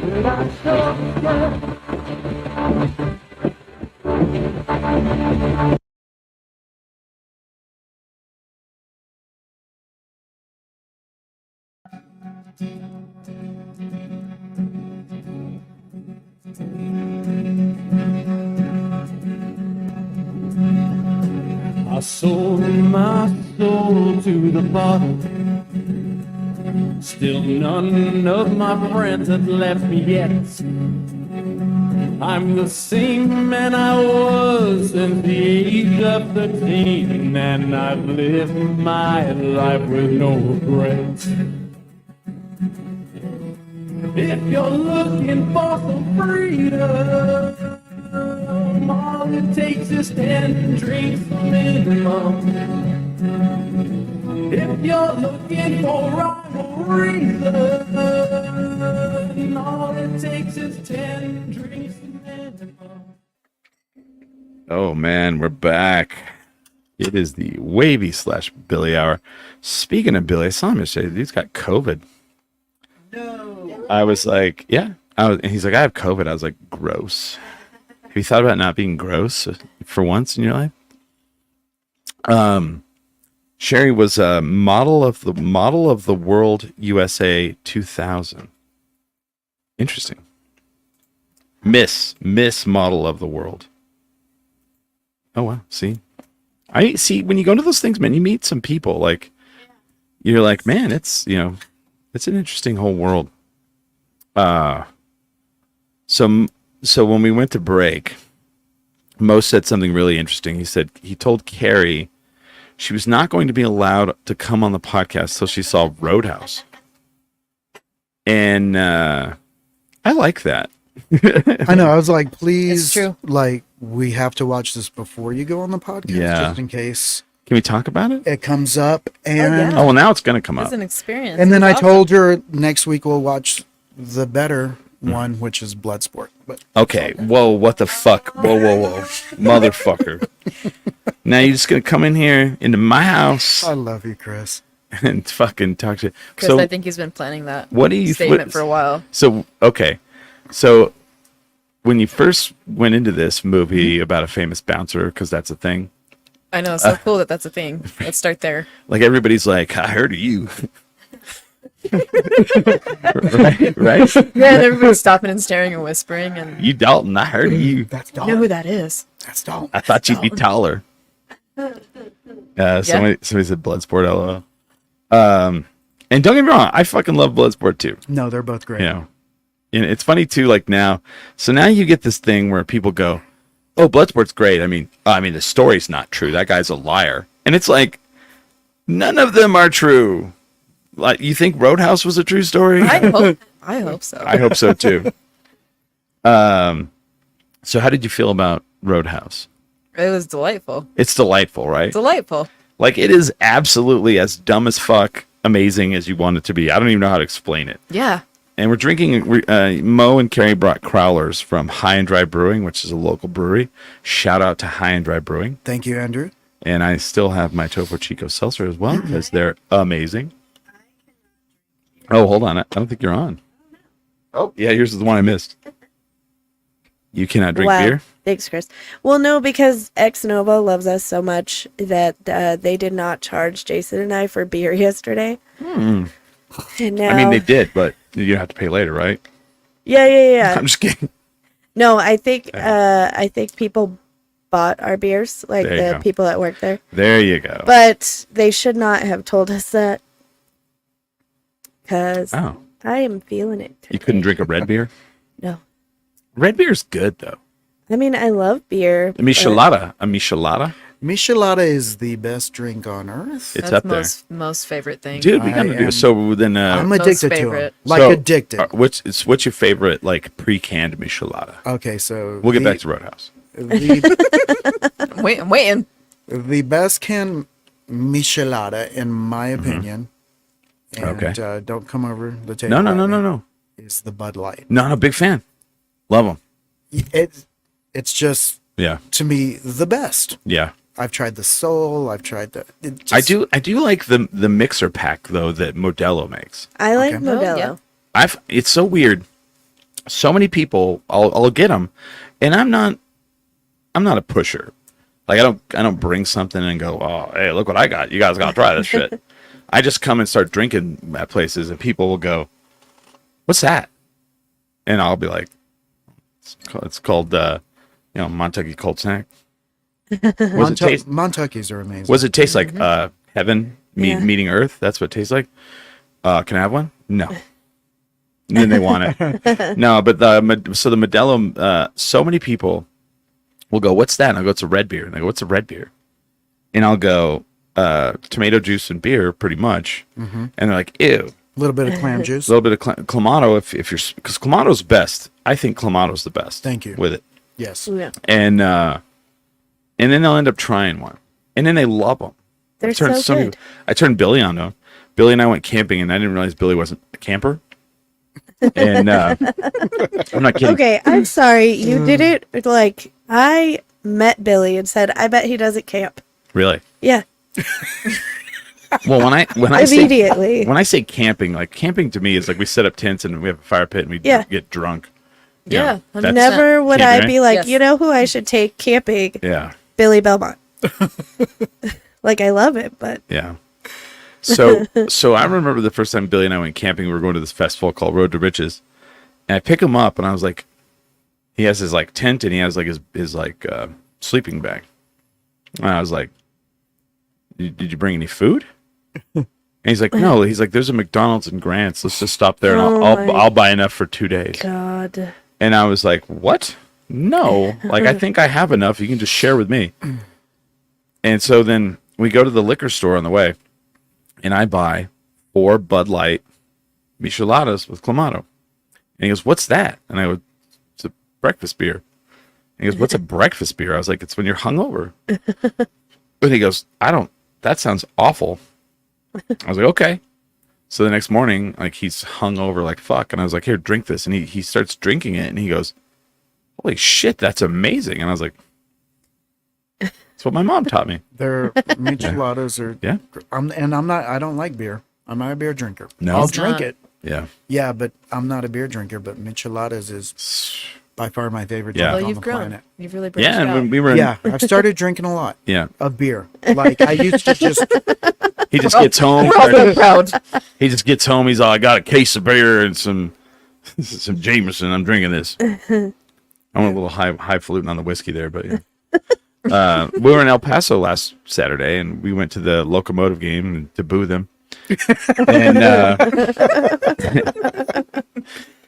Well, I sure can. I sold my soul to the bottle. Still none of my friends have left me yet. I'm the same man I was since the age of 13, and I've lived my life with no regrets. If you're looking for some freedom, all it takes is 10 drinks minimum. If you're looking for rhyme or reason, all it takes is 10 drinks minimum. Oh man, we're back. It is the Wavy / Billy Hour. Speaking of Billy, I saw him yesterday. Dude's got COVID. No. I was like, yeah. And he's like, I have COVID. I was like, gross. Have you thought about not being gross for once in your life? Sherry was a model of the World USA 2000. Interesting. Miss model of the world. Oh wow, see. I see when you go to those things, man, you meet some people like you're like, man, it's, it's an interesting whole world. So when we went to break, Mo said something really interesting. He said he told Carrie she was not going to be allowed to come on the podcast till she saw Roadhouse. And I like that. I know. I was like, please, It's true. like, we have to watch this before you go on the podcast, Yeah. just in case Can we talk about it? it comes up. And yeah. Oh, well, now it's going to come up. It's an experience. and then It I was told her next week we'll watch the better one, which is Bloodsport. But Okay. Whoa, what the fuck? Whoa. Motherfucker. Now you're just going to come in here into my house I love you, Chris. and fucking talk to Because So I think he's been planning that what do you statement for a while. So, okay. So when you first went into this movie about a famous bouncer, because that's a thing, I know, it's so cool that that's a thing. Let's start there. like everybody's like, I heard of you. right? Yeah, and everybody's stopping and staring and whispering, and You Dalton, I heard of you. That's I know Dalton. who that is. That's Dalton. I thought you'd be taller. Somebody said Bloodsport, LOL. And don't get me wrong, I fucking love Bloodsport too. No, they're both great. You know, and it's funny too. Like now, so now you get this thing where people go, "Oh, Bloodsport's great." I mean, the story's not true. That guy's a liar, and it's like none of them are true. Like, you think Roadhouse was a true story? I hope so. I hope so too. So how did you feel about Roadhouse? It was delightful. It's delightful, right? Delightful. Like, it is absolutely as dumb as fuck amazing as you want it to be. I don't even know how to explain it. Yeah. And we're drinking, Mo and Carrie brought Crowlers from High and Dry Brewing, which is a local brewery. Shout out to High and Dry Brewing. Thank you, Andrew. And I still have my Topo Chico Seltzer as well, because they're amazing. Oh, hold on. I don't think you're on. Oh, yeah, yours is the one I missed. You cannot drink Wow. beer? Thanks, Chris. Well, no, because Ex Novo loves us so much that they did not charge Jason and I for beer yesterday. And now, I mean, they did, but you have to pay later, right? yeah. I'm just kidding. No, I think people bought our beers, like There you the go. people that work there. There you go. But they should not have told us that, because Oh, I am feeling it today. you couldn't drink a red beer? No. Red beer's good, though. I mean, I love beer. A michelada. A michelada? Michelada is the best drink on earth. It's That's up there. most favorite thing. Dude, we I gotta do am- so then I'm Most addicted to favorite. it. Like so, addicted. what's your favorite like pre-canned michelada? Okay, so We'll get back to Roadhouse. the, I'm waiting. the best canned Michelada, in my opinion, and Okay. don't come over the table. No. Is the Bud Light. No, I'm a big fan. Love them. It's just, Yeah. to me, the best. Yeah. I've tried the Soul. I've tried the. I do like the mixer pack though that Modelo makes. I like Okay. Modelo. Oh, yeah. It's so weird. so many people, I'll get them, and I'm not a pusher. Like I don't bring something and go, oh, hey, look what I got. You guys got to try this shit. I just come and start drinking at places, and people will go, what's that? And I'll be like, it's called Montucky cold snack. Montuckies are amazing. What does it taste like? Heaven Yeah. meeting earth. That's what it tastes like. Can I have one? No. And then they want it. No, but the Modelo. So many people will go, "What's that?" And I'll go, "It's a red beer." And they go, "What's a red beer?" And I'll go, "Tomato juice and beer, pretty much." And they're like, "Ew." A little bit of clam juice. A little bit of Clamato if you're, because Clamato's best. I think Clamato's the best. Thank you. With it. Yes. Yeah. And then they'll end up trying one, and then they love them. They're so good. I turned Billy on them. Billy and I went camping, and I didn't realize Billy wasn't a camper. And I'm not kidding. Okay, I'm sorry. You did it like I met Billy and said, I bet he doesn't camp. Really? Yeah. Well, when I Immediately. when I say camping, like camping to me is like we set up tents and we have a fire pit and we Yeah. get drunk. Yeah, that's- Never would Camping, I right? be like, Yes. you know who I should take camping? Yeah, Billy Belmont. Like, I love it, but yeah. So I remember the first time Billy and I went camping. We were going to this festival called Road to Riches, and I pick him up and I was like, he has his like tent and he has like his like sleeping bag, and I was like, did you bring any food? And he's like, no. He's like, there's a McDonald's in Grants. Let's just stop there and I'll buy enough for 2 days. God. And I was like, what? No. Like, I think I have enough. You can just share with me. And so then we go to the liquor store on the way, and I buy 4 Bud Light Micheladas with Clamato. And he goes, what's that? And I go, it's a breakfast beer. And he goes, what's a breakfast beer? I was like, it's when you're hungover. And he goes, that sounds awful. I was like, okay. So the next morning, like, he's hungover like fuck. And I was like, here, drink this. And he starts drinking it. And he goes, holy shit, that's amazing. And I was like, that's what my mom taught me. Their micheladas are. Yeah. I don't like beer. I'm not a beer drinker. No? I'll It's drink not. it. Yeah. Yeah, but I'm not a beer drinker. But micheladas is by far my favorite Yeah. drink Well, on you've the grown. planet. You've really branched Yeah. And out. when we were in, Yeah, I've started drinking a lot yeah. of beer. Like I used to just. He just gets home. We're all so proud. He just gets home. He's all, I got a case of beer and some Jameson. I'm drinking this. I went a little highfalutin on the whiskey there, but yeah. We were in El Paso last Saturday, and we went to the Locomotive game to boo them.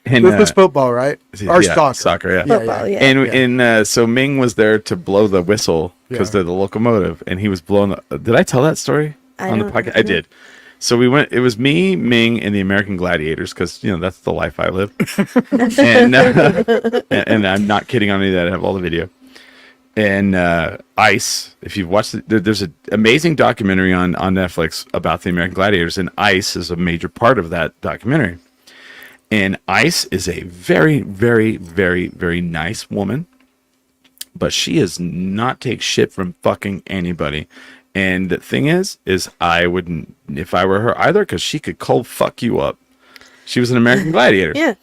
And This was football, right? Or yeah, soccer. yeah. Football, yeah. And so Ming was there to blow the whistle because Yeah. they're the locomotive, and he was blowing the. Did I tell that story I on the don't podcast? I did. So we went. It was me, Ming, and the American Gladiators because that's the life I live. and I'm not kidding on any of that. I have all the video. And Ice, if you've watched it, there's an amazing documentary on Netflix about the American Gladiators, and Ice is a major part of that documentary. And Ice is a very, very, very, very nice woman, but she does not take shit from fucking anybody. And the thing is I wouldn't, if I were her either, because she could cold fuck you up. She was an American Gladiator. Yeah.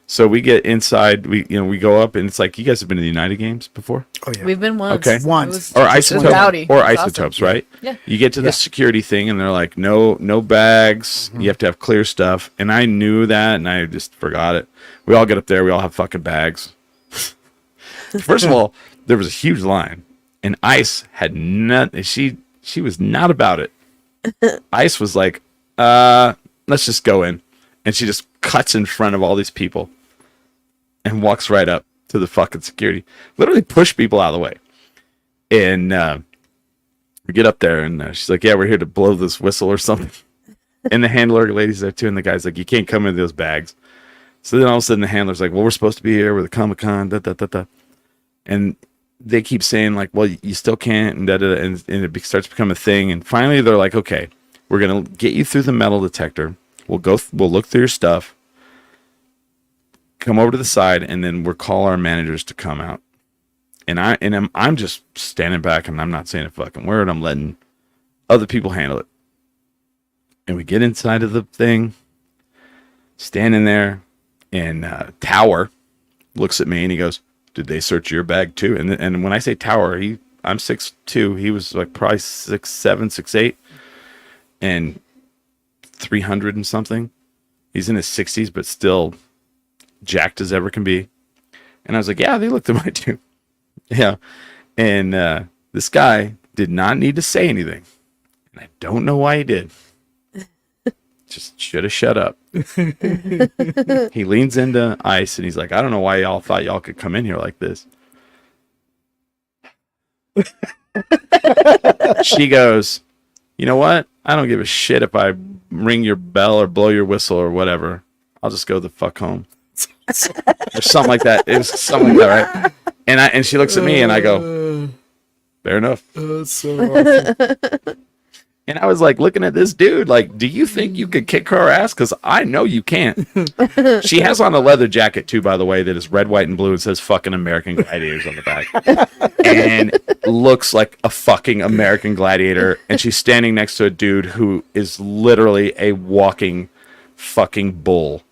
So we get inside, we go up, and it's like, you guys have been to the United Games before? Oh yeah. We've been once. Okay. Once. It Or was isotopes, rowdy. or It was isotopes, awesome. right? Yeah. You get to the security thing, and they're like, no bags. You have to have clear stuff. And I knew that, and I just forgot it. We all get up there. We all have fucking bags. First of all, there was a huge line, and Ice had nothing. She was not about it. Ice was like, let's just go in, and she just cuts in front of all these people, and walks right up to the fucking security. Literally push people out of the way. And we get up there, and she's like, yeah, we're here to blow this whistle or something. And the handler lady's there too, and the guy's like, you can't come in those bags. So then all of a sudden the handler's like, well, we're supposed to be here with a Comic-Con, da-da-da-da. And they keep saying like, well, you still can't, and da-da-da, and it starts to become a thing. And finally they're like, okay, we're going to get you through the metal detector. We'll look through your stuff, come over to the side, and then we'll call our managers to come out. And I'm just standing back, and I'm not saying a fucking word. I'm letting other people handle it. And we get inside of the thing, standing there in tower, looks at me and he goes, "Did they search your bag too?" And when I say tower, I'm 6'2". He was like probably 6'7", 6'8", and 300 and something. He's in his 60s, but still jacked as ever can be. And I was like, "Yeah, they looked at mine too." Yeah, and this guy did not need to say anything, and I don't know why he did. Just should have shut up. He leans into Ice and he's like, "I don't know why y'all thought y'all could come in here like this." She goes, "You know what? I don't give a shit if I ring your bell or blow your whistle or whatever. I'll just go the fuck home." Or something like that. It was something like that, right? And she looks at me and I go, "Fair enough." That's so awesome. And I was like looking at this dude, like, do you think you could kick her ass? Because I know you can't. She has on a leather jacket, too, by the way, that is red, white, and blue and says fucking American Gladiators on the back. And looks like a fucking American Gladiator. And she's standing next to a dude who is literally a walking fucking bull.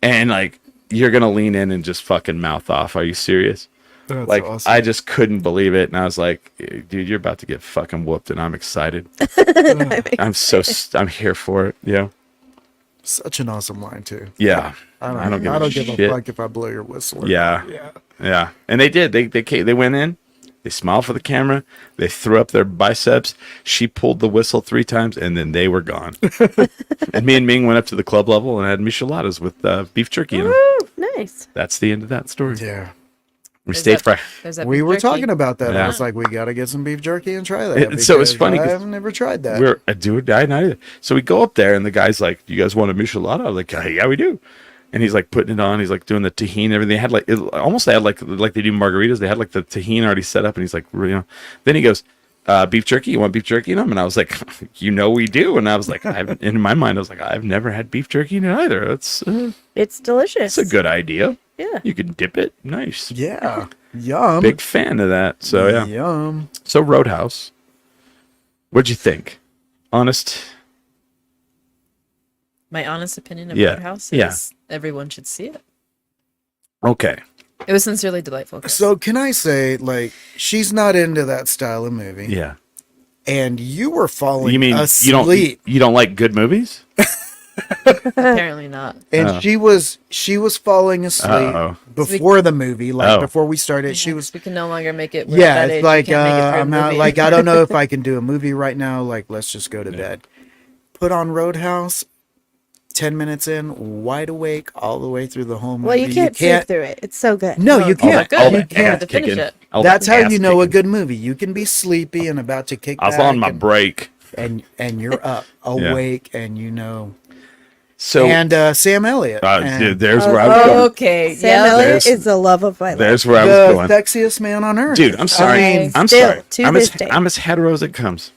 And, like, you're going to lean in and just fucking mouth off. Are you serious? That's like, awesome. I just couldn't believe it. And I was like, dude, you're about to get fucking whooped. And I'm excited. I'm here for it. Yeah. Such an awesome line too. Yeah. I don't give a shit. fuck if I blow your whistle. Yeah. Yeah. And they did. They went in. They smiled for the camera. They threw up their biceps. She pulled the whistle 3 times, and then they were gone. And me and Ming went up to the club level and had micheladas with beef jerky in them. Woo, nice. That's the end of that story. Yeah. We stayed for. We were talking about that. Yeah. I was like, we got to get some beef jerky and try that. So it's because funny 'cause I've never tried that. We're a do or die night. So we go up there, and the guy's like, "Do you guys want a michelada?" I'm like, "Yeah, we do." And he's like putting it on. He's like doing the tahini and everything. They had like they had like they do margaritas. They had like the tahini already set up, and he's like, you know. Then he goes, "Beef jerky? You want beef jerky in them?" And I was like, "You know we do." And I was like, in my mind, I was like, "I've never had beef jerky in it either. It's delicious. It's a good idea. Yeah. You can dip it. Nice. Yeah. Yum. Big fan of that. So yeah. Yum. So Roadhouse. What'd you think? Honest. My honest opinion of Yeah. Roadhouse Yeah. is everyone should see it. Okay. It was sincerely delightful. Chris. So can I say, like, she's not into that style of movie. Yeah. And you were falling You mean asleep. you don't like good movies? Apparently not. And she was falling asleep Uh-oh. before the movie, like Oh. before we started. She was We can no longer make it. yeah, it's like I'm I'm not like I don't know if I can do a movie right now. Like, let's just go to bed. Put on Roadhouse. 10 minutes in, wide awake all the way through the whole movie. Well, you can't sleep through it. It's so good. No, you can't. good. All You that can't ass to finish kicking. it. All That's that how ass you know a kicking. good movie. You can be sleepy and about to kick I was back on my and, break. and you're up, awake, and you know. So And Sam Elliott. and dude, there's where I was going. Okay. Sam yeah. Elliott There's- is the love of my life. There's where I the was going. sexiest man on earth. Dude, I'm sorry. mean, I'm still, sorry. to I'm this as day. I'm as hetero as it comes.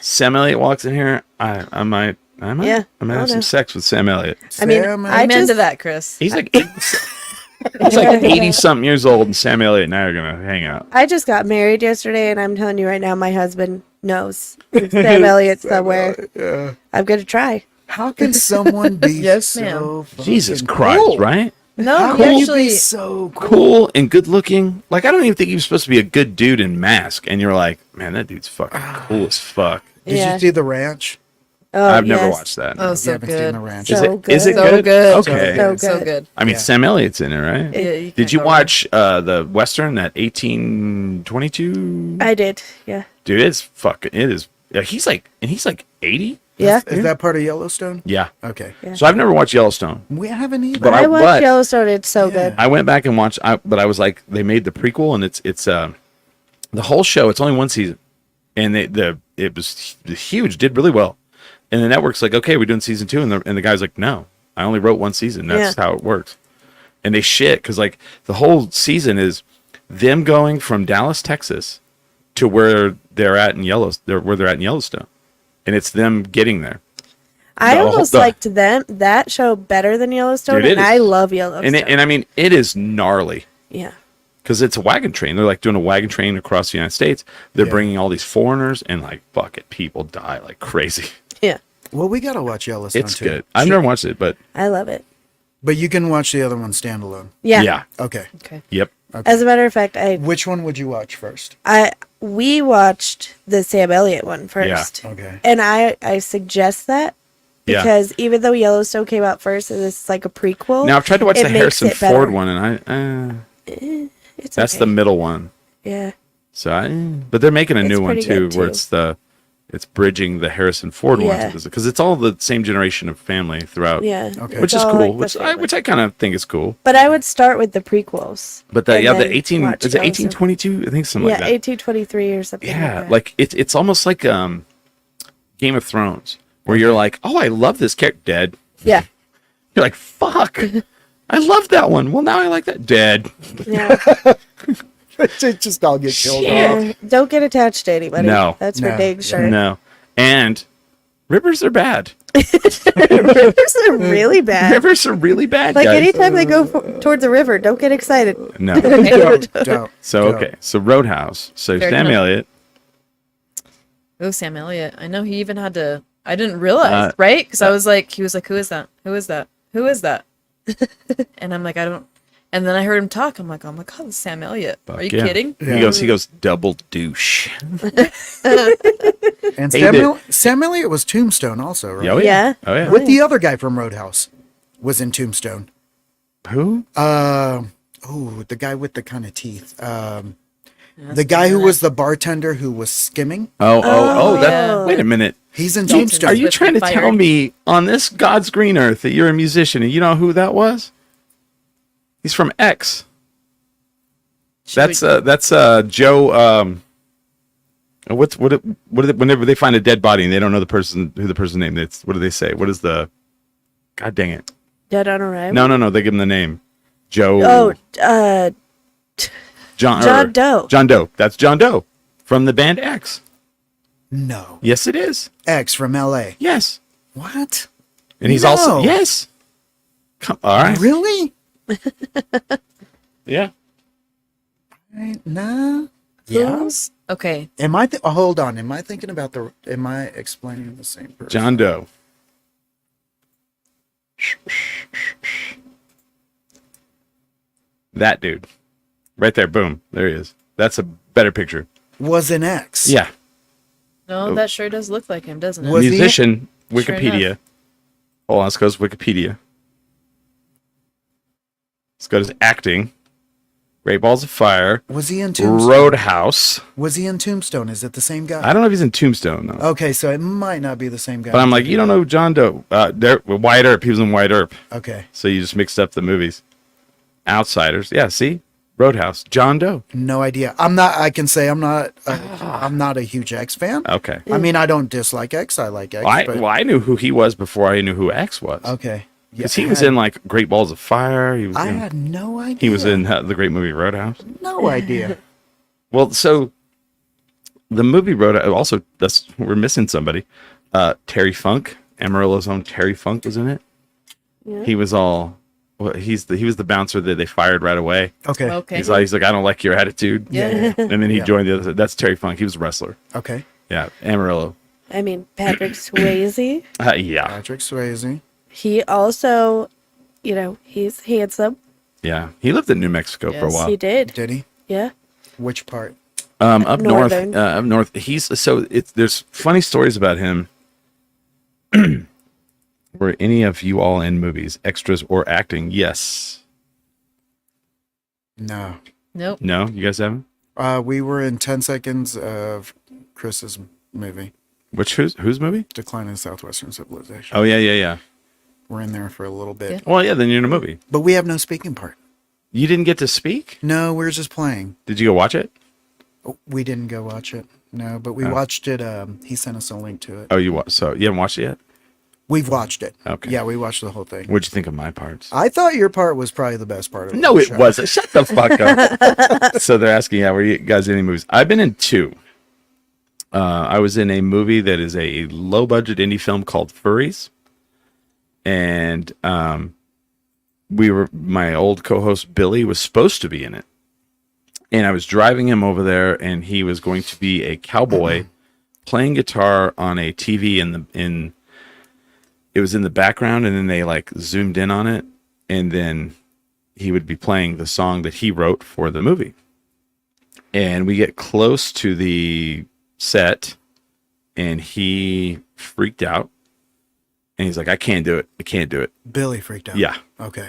Sam Elliott walks in here. I might Yeah, I'm I gonna have don't some know. sex with Sam Elliott. I mean, Sam I I'm just into that, Chris. He's like he's like 80 something years old, and Sam Elliott and I are gonna hang out. I just got married yesterday, and I'm telling you right now, my husband knows Sam Elliott somewhere. Yeah. I'm gonna try. How can someone be Yes, so fucking Jesus Christ, cool? right? No, How he can you actually. be so cool? Cool and good looking. Like I don't even think he was supposed to be a good dude in Mask, and you're like, man, that dude's fucking cool as fuck. Did Yeah. you see The Ranch? Oh, I've never yes. watched that. Oh, You so haven't seen good. The Ranch. So Is it good. good? So good. Okay. So So good. good. I mean, Yeah. Sam Elliott's in it, right? Yeah, you Did can't you go watch the Western, that 1822? I did. Yeah. Dude, it's fucking. It is. Yeah, he's like 80. Yeah. Is that part of Yellowstone? Yeah. Okay. Yeah. So I've never watched Yellowstone. We haven't either. But I watched but- Yellowstone. It's so Yeah. good. I went back and watched. But I was like, they made the prequel, and it's the whole show. It's only one season, and it was huge. Did really well, and the network's like, okay, we're doing season 2, and the guy's like, no, I only wrote one season. That's Yeah. how it works. And they shit because like the whole season is them going from Dallas, Texas, to where they're at in Yellowstone, and it's them getting there. I The whole- almost the- liked that show better than Yellowstone, Dude, it and is. I love Yellowstone. And I mean, it is gnarly. yeah. Because it's a wagon train. They're like doing a wagon train across the United States. They're Yeah. bringing all these foreigners, and like, fuck it, people die like crazy. Yeah. Well, we gotta watch Yellowstone. It's too. good. I've never watched it, but I love it. But you can watch the other one standalone. Yeah. Okay. Okay. Yep. As a matter of fact, Which one would you watch first? we watched the Sam Elliott one first. Okay. And I suggest that Yeah. because even though Yellowstone came out first and this is like a prequel. Now I've tried to watch it the makes Harrison it better. Ford one, and It's that's okay. the middle one. Yeah. So but they're making a It's new one pretty too, good, where too. it's bridging the Harrison Ford Yeah. one because it's all the same generation of family throughout. Yeah. Okay. Which It's is all cool. like the family. which I kind of think is cool. But I would start with the prequels. But and the then 18 watch is it Yellowstone. 1822? I think something Yeah, like that. 1823 or something. Yeah, like that. it's almost like Game of Thrones, where you're like, oh, I love this character. Dead. Yeah. You're like, fuck. I love that one. Well, now I like that. Dead. Yeah. It just all get killed off. Yeah. Don't get attached to anybody. No. That's for No. dang sure. No. And rivers are bad. Rivers are really bad. Rivers are really bad, Like guys. anytime they go towards a river, don't get excited. No. Don't. So, okay. So, Roadhouse. So, Fair Sam enough. Elliott. Oh, Sam Elliott. I know he even had to. I didn't realize, Uh, right? Because I was like, he was like, who is that? Who is that? Who is that? And I'm like, I don't. And then I heard him talk. I'm like, oh my god, it's Sam Elliott. Are you Yeah. kidding? He goes, double douche. And Hey, Sam Elliott was Tombstone also, right? Oh, Yeah. Oh, yeah. With the other guy from Roadhouse was in Tombstone. Who? The guy with the kind of teeth. The guy who was the bartender who was skimming. yeah. Wait a minute. He's in Dalton. Tombstone. Are you With trying to the tell fired. me on this God's green earth that you're a musician and you know who that was? He's from X. That's Joe. Whenever they find a dead body and they don't know who the person's name, what do they say? What is the? God dang it! Dead on arrival. No. They give him the name. Joe. Oh, John Doe. John Doe. That's John Doe from the band X. No. Yes, it is. X from L.A. Yes, What? and he's No. also yes. Come, all right. Really? Yeah. No. Yeah. Okay. Am I? Hold on. Am I thinking about the? Am I explaining the same person? John Doe. That dude. Right there. Boom. There he is. That's a better picture. Was an X. Yeah. No, that sure does look like him, doesn't it? Was he- Musician. Sure Wikipedia. enough. Hold on. Let's go to Wikipedia. Let's go to acting. Great Balls of Fire. Was he in Tombstone? Roadhouse. Was he in Tombstone? Is it the same guy? I don't know if he's in Tombstone, though. Okay, so it might not be the same guy. But I'm like, you don't know John Doe. Wyatt Earp. He was in Wyatt Earp. Okay. So you just mixed up the movies. Outsiders. Yeah, see? Roadhouse. John Doe. No idea. I'm not. I can say I'm not. I'm not a huge X fan. Okay. I mean, I don't dislike X. I like X. but, I knew who he was before I knew who X was. Okay. Yeah, Because he was in like Great Balls of Fire. He was I in, had no idea. he was in the great movie Roadhouse. No idea. Well, so the movie Roadhouse also we're missing somebody. Terry Funk, Amarillo's own Terry Funk was in it. Yeah. He was all he was the bouncer that they fired right away. Okay. Okay. He's like I don't like your attitude. Yeah. And then he Yeah. joined the other side. That's Terry Funk. He was a wrestler. Okay. Yeah, Amarillo. I mean, Patrick Swayze. Yeah. Patrick Swayze. He also, he's handsome. Yeah. He lived in New Mexico for a Yes, while. He did. Did he? Yeah. Which part? Up Northern. north, up north. There's funny stories about him. Were any of you all in movies, extras or acting? Yes. No. Nope. No, you guys haven't. We were in 10 seconds of Chris's movie, Whose movie? Decline in Southwestern Civilization. Oh yeah. We're in there for a little bit. Yeah. Well, yeah. Then you're in a movie. But we have no speaking part. You didn't get to speak. No, we're just playing. Did you go watch it? We didn't go watch it. No, but we Oh. watched it. He sent us a link to it. Oh, so you haven't watched it yet? We've watched it. Okay. Yeah, we watched the whole thing. What'd you think of my parts? I thought your part was probably the best part of No, the it show. wasn't. Shut the fuck up. So they're asking, were you guys in any movies? I've been in 2. I was in a movie that is a low budget indie film called Furries. And my old co-host Billy was supposed to be in it. And I was driving him over there and he was going to be a cowboy playing guitar on a TV it was in the background and then they like zoomed in on it and then he would be playing the song that he wrote for the movie. And we get close to the set, and he freaked out. And he's like, I can't do it. I can't do it. Billy freaked out. Yeah. Okay.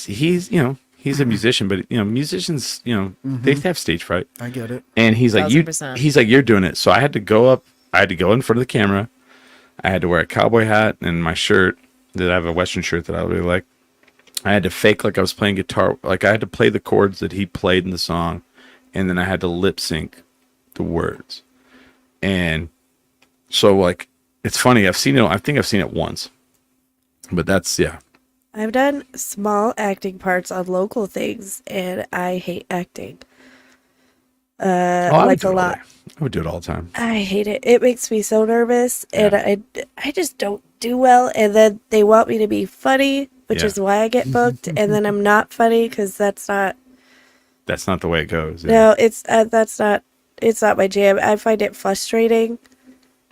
He's a musician, but musicians, they have stage fright. I get it. And he's like, 1000%. he's like, you're doing it. So I had to go up. I had to go in front of the camera. I had to wear a cowboy hat and my shirt that I have a Western shirt that I really like. I had to fake like I was playing guitar. Like I had to play the chords that he played in the song. And then I had to lip sync the words. And so like, it's funny. I've seen it. I think I've seen it once, but that's, yeah. I've done small acting parts on local things, and I hate acting. I would Like do a it all lot. day. I would do it all the time. I hate it. It makes me so nervous, and I just don't do well. And then they want me to be funny, which Yeah. is why I get booked. And then I'm not funny because that's not. That's not the way it goes. Yeah. No, it's not my jam. I find it frustrating.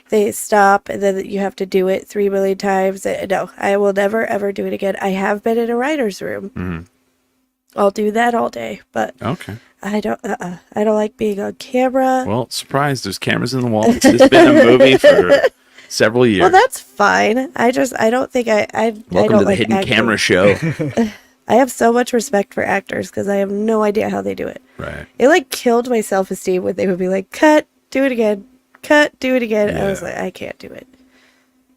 They stop, and then you have to do it 3 million times. No, I will never ever do it again. I have been in a writer's room. Mm-hmm. I'll do that all day, but Okay. I don't like being on camera. Well, surprise! There's cameras in the wall. It's been a movie for several years. Well, that's fine. I don't think I Welcome don't to the like Hidden acting. Camera Show. I have so much respect for actors because I have no idea how they do it. Right. It like killed my self-esteem when they would be like, cut, do it again, cut, do it again. I was Yeah. like, I can't do it.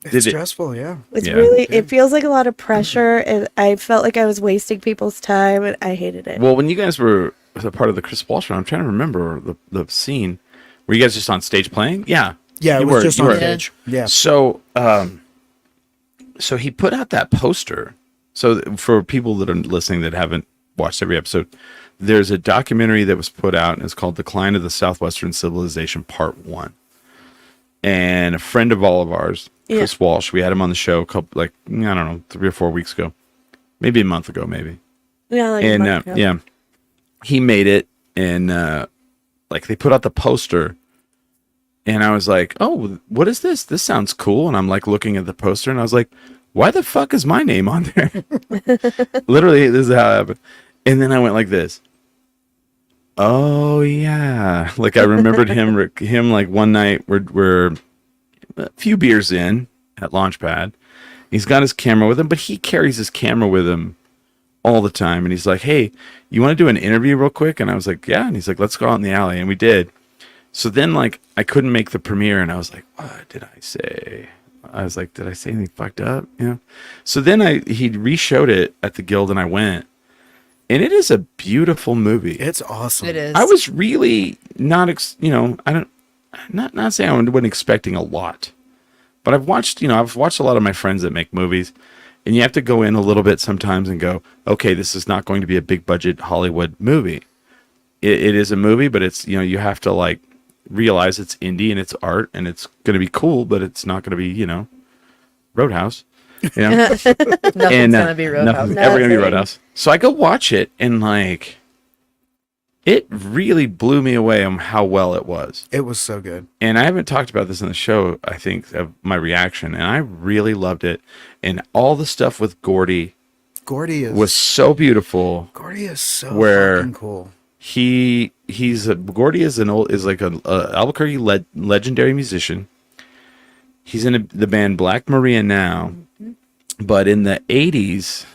It's Did it- stressful, yeah. It's Yeah. really, it feels like a lot of pressure, and I felt like I was wasting people's time, and I hated it. Well, when you guys were a part of the Chris Walsh show, I'm trying to remember the scene. Were you guys just on stage playing? Yeah. Yeah, it You was were- just you on were. stage. Yeah. So, so he put out that poster. So for people that are listening that haven't watched every episode, there's a documentary that was put out, and it's called "Decline of the Southwestern Civilization Part 1." And a friend of all of ours, Chris Walsh, we had him on the show a couple, like, I don't know, 3 or 4 weeks ago, maybe a month ago, maybe. Yeah, like And Mark, yeah, he made it, and like they put out the poster, and I was like, "Oh, what is this? This sounds cool." And I'm like looking at the poster, and I was like, "Why the fuck is my name on there?" Literally, this is how it happened. And then I went like this. Oh yeah, like I remembered him like one night we're a few beers in at Launchpad. He's got his camera with him, but he carries his camera with him all the time. And he's like, "Hey, you want to do an interview real quick?" And I was like, "Yeah." And he's like, "Let's go out in the alley." And we did. So then like I couldn't make the premiere, and I was like, "What did I say?" I was like, "Did I say anything fucked up?" Yeah. So then he re-showed it at the Guild, and I went. And it is a beautiful movie. It's awesome. It is. I was really not, not saying I wasn't expecting a lot, but I've watched a lot of my friends that make movies, and you have to go in a little bit sometimes and go, okay, this is not going to be a big budget Hollywood movie. It is a movie, but it's, you have to like realize it's indie and it's art and it's going to be cool, but it's not going to be, Roadhouse. Nothing's gonna be Roadhouse. Nothing's ever gonna be Nothing. Roadhouse. So I go watch it, and like, it really blew me away on how well it was. It was so good. And I haven't talked about this in the show, I think, of my reaction, and I really loved it. And all the stuff with Gordy Gordy was so beautiful. Gordy is so Where- fucking cool. Gordy is like a Albuquerque legendary musician. He's in the band Black Maria now, but in the 80s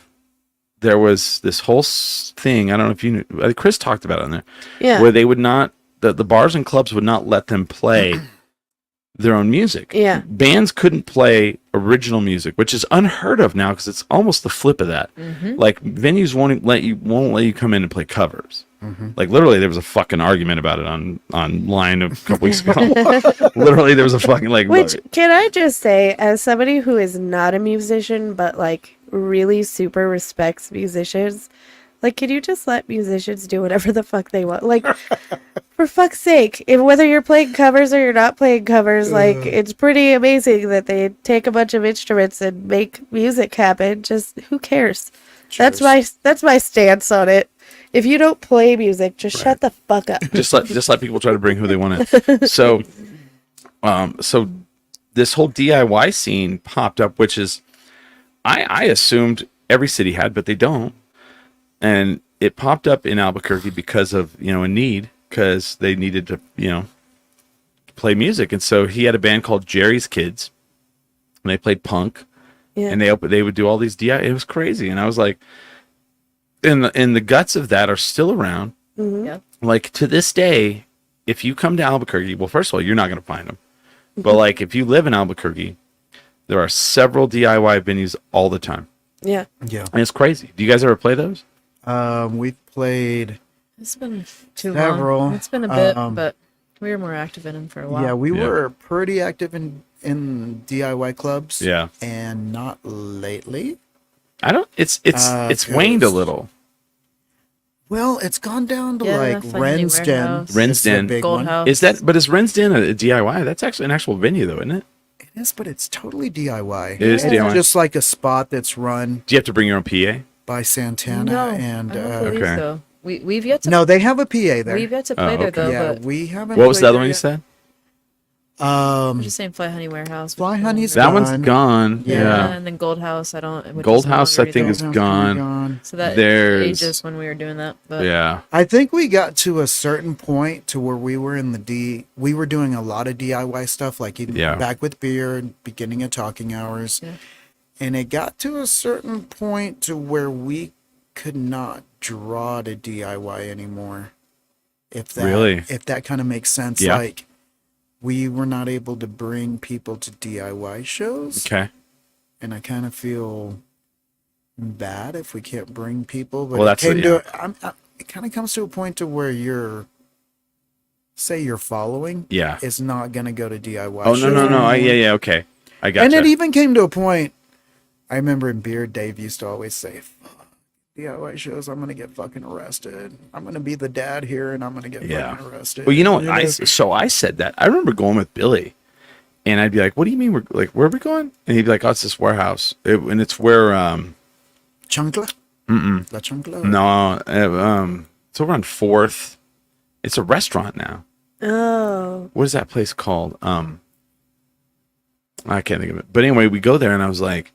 there was this whole thing. I don't know if you knew. Chris talked about it on there. Yeah. Where they would not, the bars and clubs would not let them play their own music. Yeah. Bands couldn't play original music, which is unheard of now because it's almost the flip of that. Like venues won't let you come in and play covers. Like literally, there was a fucking argument about it online a couple weeks ago. Literally, there was a fucking Which, can I just say, as somebody who is not a musician, but like really super respects musicians, like, can you just let musicians do whatever the fuck they want? Like, for fuck's sake, whether you're playing covers or you're not playing covers, like, it's pretty amazing that they take a bunch of instruments and make music happen. Just, who cares? That's my stance on it. If you don't play music, just shut the fuck up. just let people try to bring who they want in. So this whole DIY scene popped up, which is I assumed every city had, but they don't. And it popped up in Albuquerque because of, a need, because they needed to, play music. And so he had a band called Jerry's Kids, and they played punk, Yeah. and they would do all these DIY. It was crazy. And I was like, and the guts of that are still around. Yeah. Like to this day, if you come to Albuquerque, well, first of all, you're not going to find them. But like if you live in Albuquerque, there are several DIY venues all the time. Yeah. Yeah. And it's crazy. Do you guys ever play those? We've played. It's been too Several, long. It's been a bit, um, but we were more active in them for a while. Yeah, we Yeah. were pretty active in DIY clubs. Yeah. And not lately. I don't. It's Because- waned a little. Well, it's gone down to Yeah, like Funny Ren's Den. Warehouse. Ren's It's the Den. big Gold one. House. Is that? But is Ren's Den a DIY? That's actually an actual venue, though, isn't it? It is, but it's totally DIY. It is It's DIY. just like a spot that's run Do you have to bring your own PA? by Santana No, and I don't believe Okay. so. We've yet to no, they have a PA there. we've yet to play there okay. though. Yeah, But we haven't. What was the played other there one you yet. said? I'm just saying Fly Honey Warehouse. Fly Honey's That gone. one's gone. Yeah, Yeah. and then Gold House. I don't. which Gold is no House, longer I think, either. is Gold House gone. So that There's- aged us when we were doing that. But Yeah. I think we got to a certain point to where we were in the we were doing a lot of DIY stuff, like even Yeah. back with beer, beginning of talking hours. Yeah. And it got to a certain point to where we could not draw to DIY anymore. If that Really? if that kind of makes sense. Yeah. Like we were not able to bring people to DIY shows. Okay. And I kind of feel bad if we can't bring people. But Well, it that's came it, to it kind of comes to a point to where your following Yeah. is not going to go to DIY. Oh no shows no no! anymore. Yeah. Okay. I got And you. it even came to a point. I remember in beer, Dave used to always say, "Fuck, DIY shows, I'm going to get fucking arrested. I'm going to be the dad here, and I'm going to get Yeah. fucking arrested." Well, you know what? I said that. I remember going with Billy, and I'd be like, "What do you mean? We're like, where are we going?" And he'd be like, "Oh, it's this warehouse, and it's where Chancla? La Chancla? no, it's over on Fourth. It's a restaurant now. Oh. What is that place called? I can't think of it. But anyway, we go there, and I was like,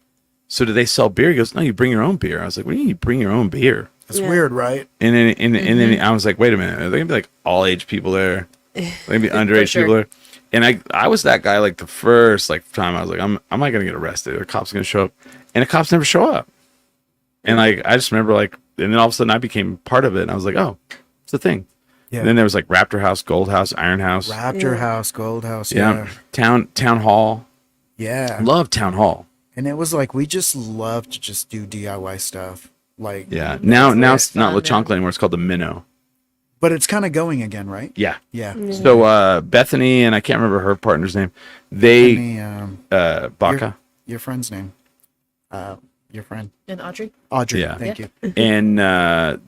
"So do they sell beer?" He goes, "No, you bring your own beer." I was like, "What do you mean you bring your own beer?" It's Yeah. weird, right? And then I was like, "Wait a minute, are there gonna be like all age people there? There gonna be underage sure. people there?" And I was that guy like the first time I was like, I'm not gonna get arrested. The cops gonna show up, and the cops never show up. And like I just remember like, and then all of a sudden I became part of it, and I was like, "Oh, it's the thing." Yeah. And then there was like Raptor House, Gold House, Iron House, Raptor Yeah. House, Gold House. yeah, Yeah. Town Hall. Yeah. Love Town Hall. And it was like, we just love to just do DIY stuff. Like, Yeah. Now it's not fun, La yeah. Chancla anymore. It's called the Minnow. but it's kind of going again, right? Yeah. Yeah. So Bethany and I can't remember her partner's name. They Any, Baca. your friend's name. Your friend. and Audrey. Audrey. Yeah. Thank you. And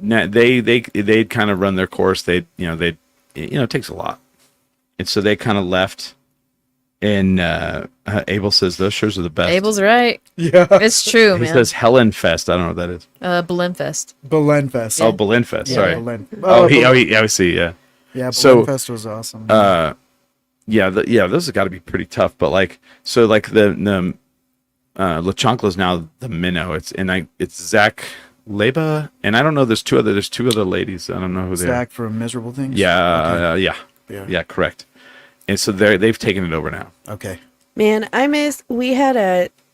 they'd kind of run their course. It takes a lot, and so they kind of left. And Abel says those shows are the best. Abel's right. Yeah. It's true, he man. says Helen Fest. I don't know what that is. Belenfest. Belenfest. Oh, Berlin Fest. Yeah, Sorry. Belen. I see. Yeah. Yeah, so- Belenfest was awesome. Yeah. Those have got to be pretty tough. But like, so like the La Chancla is now the Minnow. It's Zach Leba, and I don't know. There's two other ladies. I don't know who they are. Zach from Miserable Things? Yeah, Okay. yeah, Yeah. correct. And so they've taken it over now. Okay. Man, we had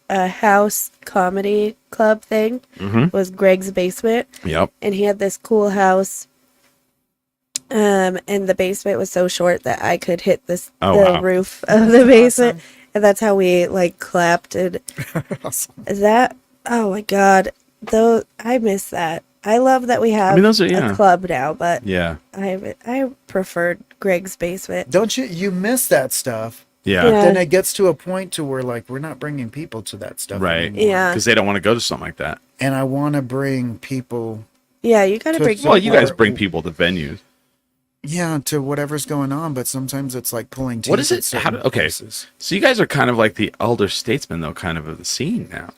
a house comedy club thing. Was Greg's basement, Yep. and he had this cool house. And the basement was so short that I could hit the wow. roof of the basement, and that's how we like clapped. And is that? Oh my god, though I miss that. I love that we have those are- yeah. a club now, but Yeah. I preferred Greg's basement. Don't you miss that stuff? Yeah. Yeah. Then it gets to a point to where like we're not bringing people to that stuff Right. anymore. Yeah. Because they don't want to go to something like that. And I want to bring people, Yeah, you gotta bring. Well, you people. guys bring people to venues. yeah, to whatever's going on, but sometimes it's like pulling teeth. What is at it? certain places. So you guys are kind of like the elder statesmen, though, kind of the scene now.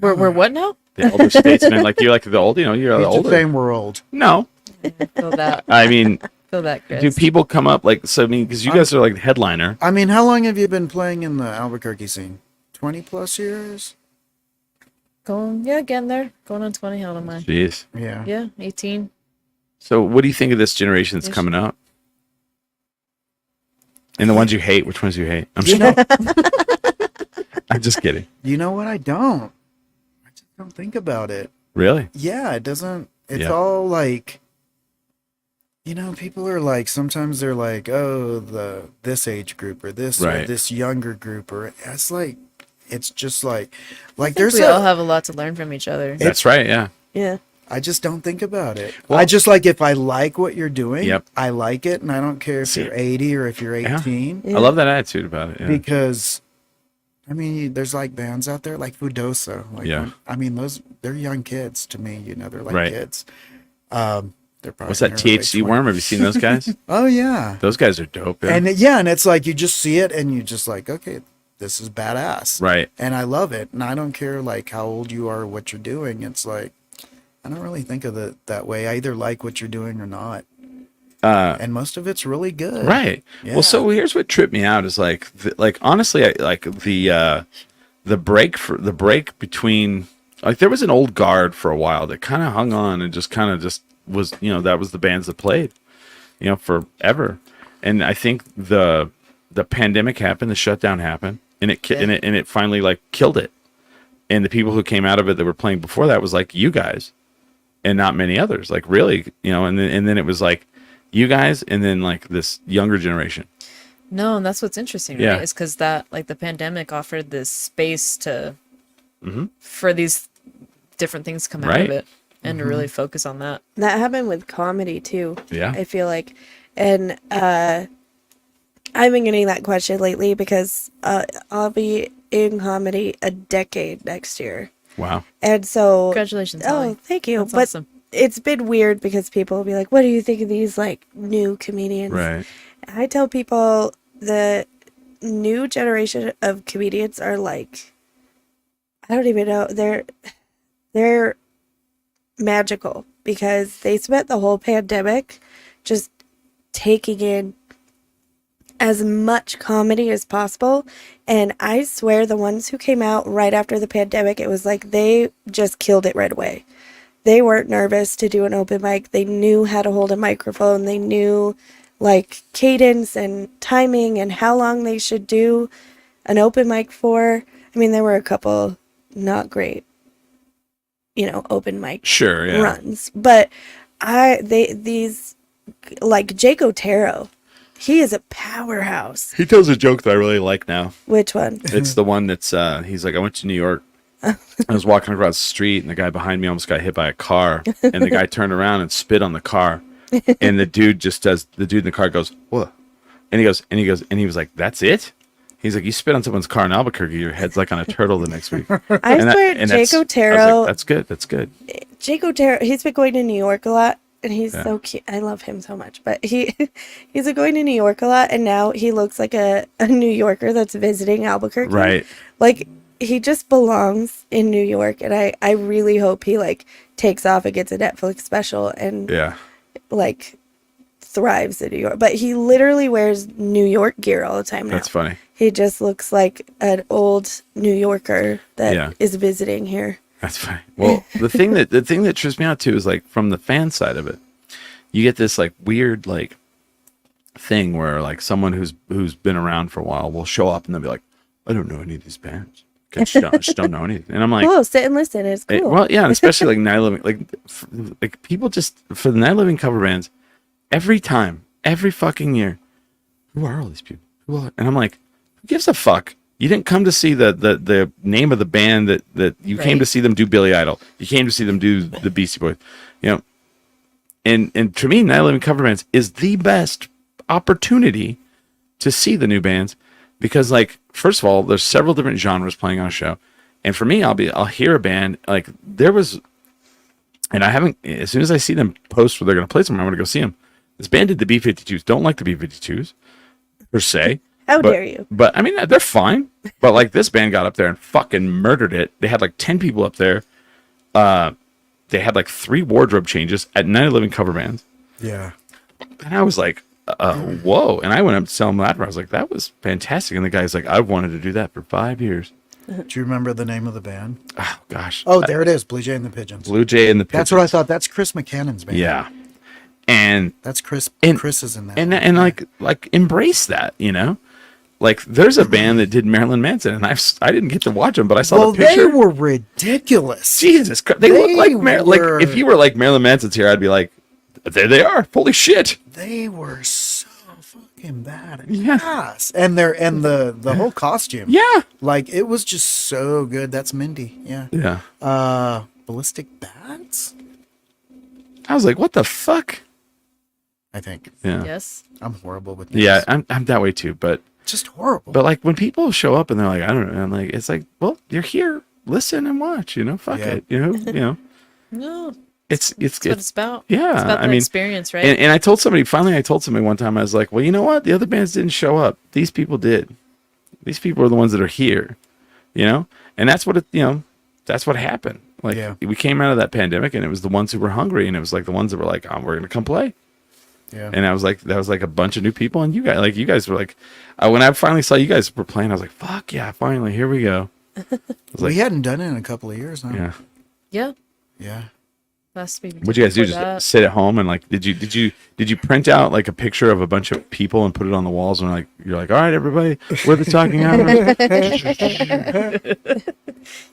We're what now? The elder statesmen, like you're like the old, you're the It's older. the same world. No, Feel that. I mean, Feel that, Chris. do people come up like so? I mean, because you guys are like the headliner. I mean, how long have you been playing in the Albuquerque scene? 20 plus years? Getting there. Going on 20. How old am I? Jeez. Yeah. Yeah, 18. So, what do you think of this generation that's coming up? And the ones you hate, which ones you hate? You know, I'm just kidding. you know what? I don't. I just don't think about it. Really? Yeah, it doesn't. It's Yeah. all like, people are like, sometimes they're like, oh, this age group or this Right. or this younger group, or it's like, it's just like I think there's we all have a lot to learn from each other. That's right. Yeah. Yeah. I just don't think about it. Well- I just like, if I like what you're doing, Yep. I like it, and I don't care if See- you're 80 or if you're Yeah. 18. I love that attitude about it. Yeah. Because I mean, there's like bands out there like Fudosa. Like, Yeah. I mean, they're young kids to me. They're like Right. kids. They're probably What's that in their early THC 20s. worm? Have you seen those guys? Oh yeah, Those guys are dope. Yeah. and it's like you just see it and you just like, okay, this is badass, Right. And I love it, and I don't care like how old you are, or what you're doing. It's like I don't really think of it that way. I either like what you're doing or not, and most of it's really good. Right. Yeah. Well, so here's what tripped me out is like honestly, I like the break between, like, there was an old guard for a while that kind of hung on and just was, that was the bands that played, forever. And I think the pandemic happened, the shutdown happened, and it finally like killed it. And the people who came out of it that were playing before that was like you guys and not many others, like really, and then it was like you guys and then like this younger generation. No, and that's what's interesting, Yeah. right? Is because that, like, the pandemic offered this space for these different things to come out Right. of it and to really focus on that. That happened with comedy too. Yeah. I feel like. And I've been getting that question lately because I'll be in comedy a decade next year. Wow. And so Congratulations, Oh, Holly. thank you. That's But awesome. it's been weird because people will be like, what do you think of these like new comedians? Right. I tell people the new generation of comedians are like, I don't even know, they're magical because they spent the whole pandemic just taking in as much comedy as possible. And I swear the ones who came out right after the pandemic, it was like they just killed it right away. They weren't nervous to do an open mic. They knew how to hold a microphone. They knew like cadence and timing and how long they should do an open mic for. I mean, there were a couple not great, open mic Sure. Yeah. runs, but these like Jake Otero, he is a powerhouse. He tells a joke that I really like now. Which one? It's the one that's he's like, I went to New York. I was walking across the street and the guy behind me almost got hit by a car, and the guy turned around and spit on the car, and the dude in the car goes, what? And he was like, that's it? He's like, you spit on someone's car in Albuquerque, your head's like on a turtle the next week. I And that- swear, and Jake that's- I was Otero. like, that's good. Jake Otero, he's been going to New York a lot, and he's Yeah. so cute. I love him so much. But he's been going to New York a lot, and now he looks like a New Yorker that's visiting Albuquerque. Right. Like, he just belongs in New York, and I really hope he, like, takes off and gets a Netflix special and, Yeah. like, thrives in New York. But he literally wears New York gear all the time now. That's funny. He just looks like an old New Yorker that is Yeah. visiting here. That's fine. Well, the thing that trips me out too is like from the fan side of it, you get this like weird like thing where like someone who's been around for a while will show up and they'll be like, I don't know any of these bands. I just don't know anything. And I'm like, Cool, sit and listen. It's cool. well, yeah, and especially like Night Living, like people just for the Night Living cover bands, every fucking year, who are all these people? And I'm like, who gives a fuck? You didn't come to see the name of the band that you came to see them do Billy Idol. You came to see them do the Beastie Boys, And to me, Night Living cover bands is the best opportunity to see the new bands because, like, first of all, there's several different genres playing on a show, and for me, I'll hear a band like there was, and I haven't. As soon as I see them post where they're going to play somewhere, I'm going to go see them. This band did the B-52s. Don't like the B-52s per se. How dare you? But I mean, they're fine. But like this band got up there and fucking murdered it. They had like 10 people up there. They had like 3 wardrobe changes at Night Living cover bands. Yeah. And I was like, whoa. And I went up to tell him that. I was like, that was fantastic. And the guy's like, I've wanted to do that for 5 years. Do you remember the name of the band? Oh gosh. Oh, there it is. Blue Jay and the Pigeons. Blue Jay and the Pigeons. That's what I thought. That's Chris McCannon's band. Yeah. And That's Chris. and- Chris is in that. and like embrace that, you know? Like there's a band that did Marilyn Manson, and I didn't get to watch them, but I saw well, the picture. they were ridiculous. Jesus Christ, they look like like if you were like Marilyn Manson's here, I'd be like, there they are. Holy shit. They were so fucking bad. Yeah. Yes. And the whole costume. Yeah. Like it was just so good. That's Mindy. Yeah. Yeah. Ballistic Bats? I was like, what the fuck? I think. Yeah. Yes. I'm horrible with names. Yeah, I'm that way too, but Just horrible. But like when people show up and they're like, I don't know, I'm like, it's like, well, you're here, listen and watch, you know, fuck Yeah. it, you know, No. it's That's what it's about. yeah, It's about I the mean, experience, right? and I told somebody one time, I was like, well, you know what, the other bands didn't show up, these people did, these people are the ones that are here, you know, and that's what that's what happened. Like Yeah. we came out of that pandemic and it was the ones who were hungry, and it was like the ones that were like, oh, we're gonna come play. Yeah. And that was like a bunch of new people, and you guys were like, when I finally saw you guys were playing, I was like, fuck yeah, finally, here we go. I was like, we hadn't done it in a couple of years now. yeah. yeah. Yeah. Last week. What'd you guys do? Just sit at home and like, did you print out like a picture of a bunch of people and put it on the walls, and like you're like, all right, everybody, we're the talking hour.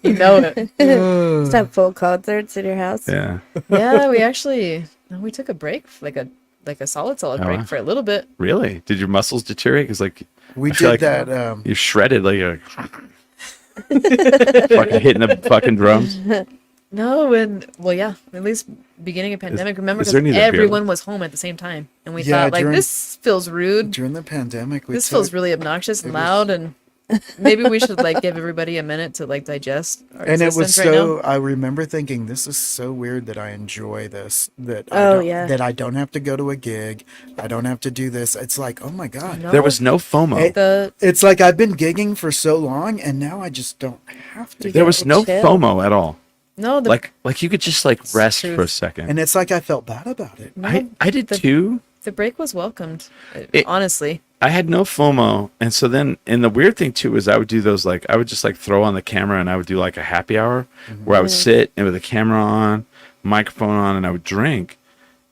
You know it. Just have full concerts in your house. Yeah. Yeah, we took a break, like a solid break wow. for a little bit. Really? Did your muscles deteriorate? Because like We I feel did like that. you're shredded like a fucking hitting the fucking drums. No, at least beginning of pandemic. Remember, is there because any other beer everyone was home at the same time, and we Yeah, thought like during- this feels rude. During the pandemic, This feels really obnoxious and loud, and maybe we should like give everybody a minute to like digest our and it was existence right so now. I remember thinking, this is so weird that I enjoy this, that Oh, I don't, yeah. that I don't have to go to a gig, I don't have to do this. It's like, oh my god. No, There was no FOMO. It- the It's like I've been gigging for so long and now I just don't have to. There was no chill. FOMO at all. no the Like you could just like rest truth. for a second. And it's like I felt bad about it. I did too. the break was welcomed. It- Honestly, I had no FOMO, and so then, and the weird thing too is I would do those like I would just like throw on the camera, and I would do like a happy hour where I would sit and with the camera on, microphone on, and I would drink.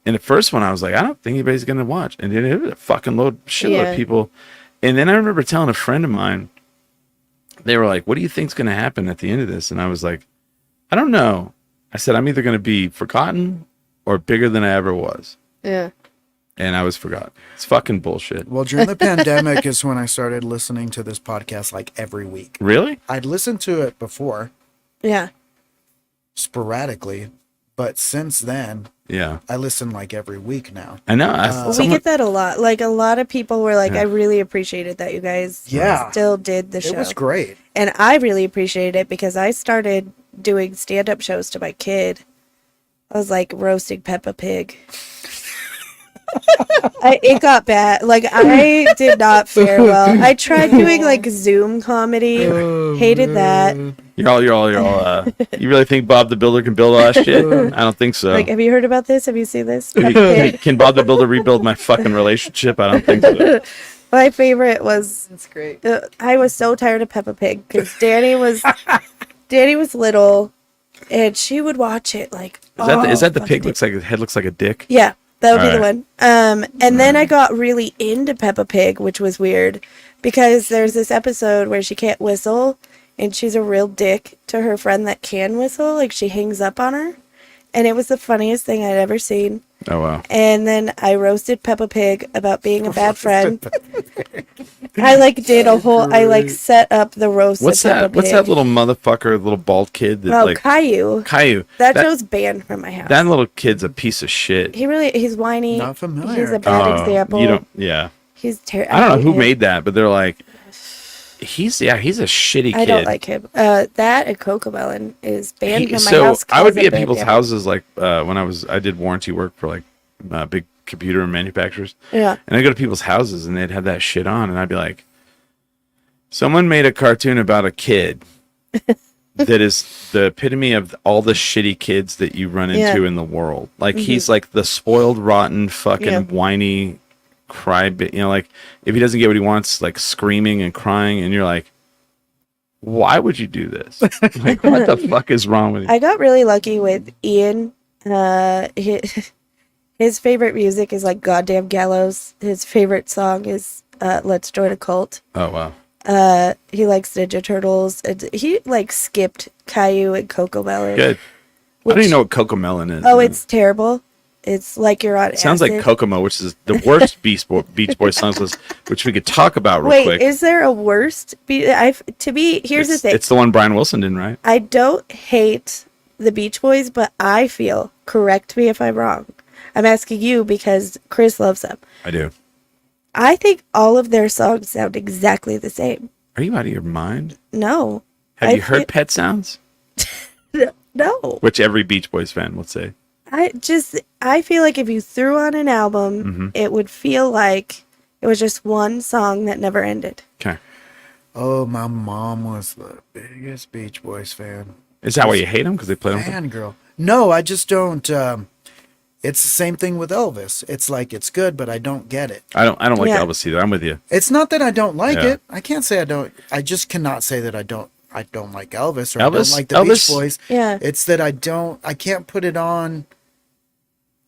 And the first one I was like, I don't think anybody's gonna watch, and then it was a fucking shitload Yeah. of people. And then I remember telling a friend of mine, they were like, "What do you think's gonna happen at the end of this?" And I was like, I don't know. I said, I'm either gonna be forgotten or bigger than I ever was. Yeah. And I was forgotten. It's fucking bullshit. Well, during the pandemic is when I started listening to this podcast like every week. Really? I'd listened to it before, Yeah. sporadically, but since then, Yeah. I listen like every week now. I know. Well, we someone- get that a lot. Like a lot of people were like, Yeah. I really appreciated that you guys Yeah. still did the It show. was great. And I really appreciated it because I started doing stand-up shows to my kid. I was like roasting Peppa Pig. It got bad. Like I did not fare well. I tried doing like Zoom comedy. Hated that. You're all, you really think Bob the Builder can build all that shit? I don't think so. Like, have you heard about this? Have you seen this? Peppa Pig? Can Bob the Builder rebuild my fucking relationship? I don't think so. My favorite was that's great. I was so tired of Peppa Pig because Danny was little, and she would watch it like. Is that the fucking pig day. looks like his head looks like a dick? Yeah, that would be the Alright. one. And then I got really into Peppa Pig, which was weird because there's this episode where she can't whistle, and she's a real dick to her friend that can whistle. Like she hangs up on her, and it was the funniest thing I'd ever seen. Oh wow. And then I roasted Peppa Pig about being a bad friend. I like did a whole. I like set up the roast. What's of Peppa that? What's Pig. that little motherfucker, little bald kid that Oh, like Caillou. Caillou? That show's banned from my house. That little kid's a piece of shit. He's whiny. Not familiar. He's a bad Oh, example. You don't. Yeah. He's terrible. I don't know who made that, but they're like, he's a shitty kid. I don't like him. That and Cocomelon is banned from my So house. I would 'cause be of at people's pandemic. houses like when I did warranty work for like big computer manufacturers. Yeah. And I'd go to people's houses and they'd have that shit on, and I'd be like, someone made a cartoon about a kid that is the epitome of all the shitty kids that you run into Yeah. in the world. Like he's like the spoiled, rotten, fucking Yeah. whiny cry bit, like if he doesn't get what he wants, like screaming and crying, and you're like, Why would you do this? Like, what the fuck is wrong with you? I got really lucky with Ian. His favorite music is like Goddamn Gallows. His favorite song is Let's Join a Cult. Oh, wow. He likes Ninja Turtles. And he like skipped Caillou and Cocomelon. Good. I don't even know what Cocomelon is. Oh, it's terrible. It's like you're on It sounds acid. like Kokomo, which is the worst Beach Boys songs list, which we could talk about real Wait, quick. is there a worst? To me, here's the thing. It's the one Brian Wilson didn't write. I don't hate the Beach Boys, but I feel, correct me if I'm wrong. I'm asking you because Chris loves them. I do. I think all of their songs sound exactly the same. Are you out of your mind? No. Have you heard Pet Sounds? No. Which every Beach Boys fan will say. I feel like if you threw on an album, it would feel like it was just one song that never ended. Okay. Oh, my mom was the biggest Beach Boys fan. Is that why you hate them? Because they play them? Fangirl. No, I just don't. It's the same thing with Elvis. It's like it's good, but I don't get it. I don't like Yeah. Elvis either. I'm with you. It's not that I don't like Yeah. it. I can't say I don't. I just cannot say that I don't like Elvis or I Elvis- don't like the Elvis- Beach Boys. Yeah. It's that I can't put it on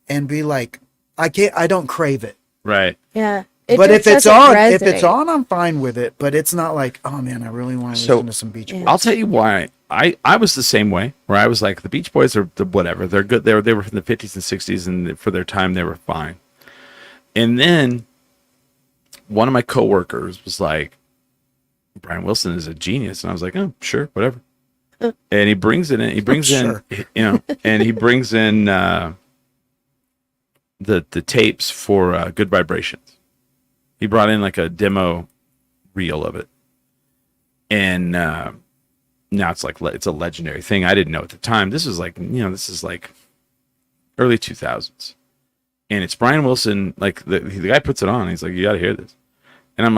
and be like, I don't crave it. Right. Yeah. It But just if it's doesn't on, if resonate. it's on, I'm fine with it. But it's not like, oh man, I really want to So- listen to some Beach Boys. I'll tell you why. I was the same way, where I was like, the Beach Boys are whatever. They're good. They were from the 50s and 60s, and for their time, they were fine. And then one of my coworkers was like, Brian Wilson is a genius. And I was like, oh, sure, whatever. And he brings it in. He brings Sure. in, and he brings in the tapes for Good Vibrations. He brought in like a demo reel of it. And now it's like it's a legendary thing. I didn't know at the time. This is like early 2000s, and it's Brian Wilson. Like the guy puts it on. He's like, you got to hear this. And I'm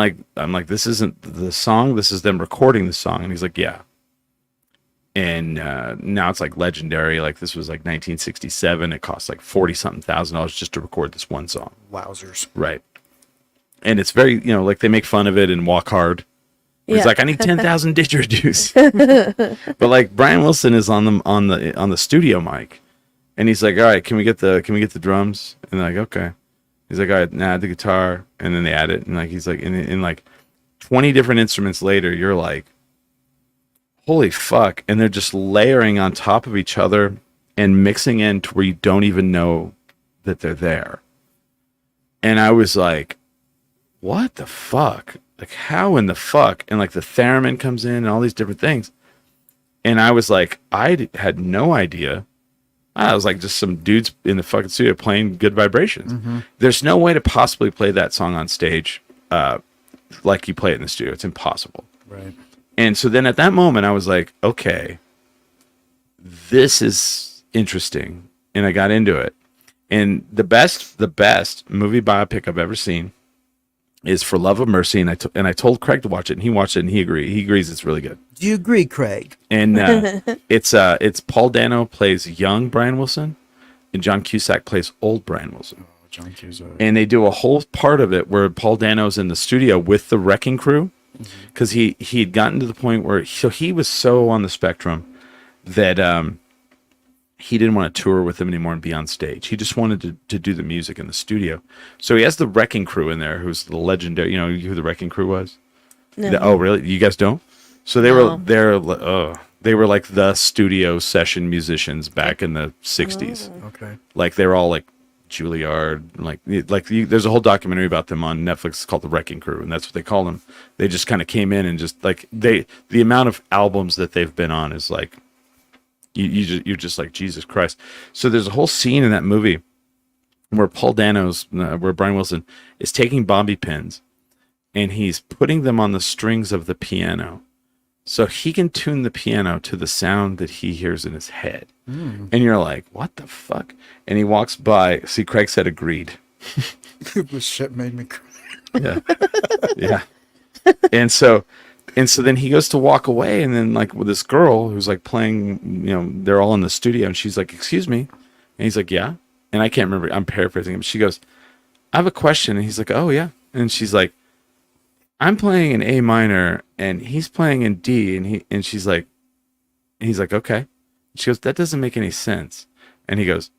like, this isn't the song. This is them recording the song. And he's like, yeah. And now it's like legendary. Like this was like 1967. It cost like $40,000 just to record this one song. Wowzers. Right. And it's very, like they make fun of it in Walk Hard. He's Yeah. like, I need 10,000 didgeridoos. But like Brian Wilson is on the studio mic, and he's like, all right, can we get the drums? And they're like, okay. He's like, all right, now add the guitar, and then they add it, and like he's like, in like 20 different instruments later, you're like, holy fuck! And they're just layering on top of each other and mixing in to where you don't even know that they're there. And I was like, what the fuck? Like, how in the fuck? And like the theremin comes in and all these different things. And I was like, I had no idea. I was like just some dudes in the fucking studio playing Good Vibrations. There's no way to possibly play that song on stage like you play it in the studio. It's impossible. Right. And so then at that moment, I was like, okay, this is interesting. And I got into it. And the best movie biopic I've ever seen is For Love of Mercy. And I told Craig to watch it, and he watched it, and he agrees it's really good. Do you agree, Craig? And it's Paul Dano plays young Brian Wilson, and John Cusack plays old Brian Wilson. John Cusack. And they do a whole part of it where Paul Dano's in the studio with the Wrecking Crew, because he had gotten to the point where he was so on the spectrum that he didn't want to tour with them anymore and be on stage. He just wanted to do the music in the studio. So he has the Wrecking Crew in there, who's the legendary. You know who the Wrecking Crew was? No. Oh, really? You guys don't? So they were like the studio session musicians back in the 60s. Okay. Like they were all like Juilliard, there's a whole documentary about them on Netflix called The Wrecking Crew, and that's what they call them. They just kind of came in and just like the amount of albums that they've been on is like you're just like, Jesus Christ. So there's a whole scene in that movie where where Brian Wilson is taking bobby pins and he's putting them on the strings of the piano so he can tune the piano to the sound that he hears in his head. And you're like, what the fuck? And he walks by. See, Craig said agreed. This shit made me cry. Yeah. Yeah. And so then he goes to walk away, and then like with this girl who's like playing, they're all in the studio, and she's like, excuse me. And he's like, yeah. And I can't remember. I'm paraphrasing him. She goes, I have a question. And he's like, oh yeah. And she's like, I'm playing in A minor and he's playing in D, and he's like, okay. She goes, that doesn't make any sense. And he goes,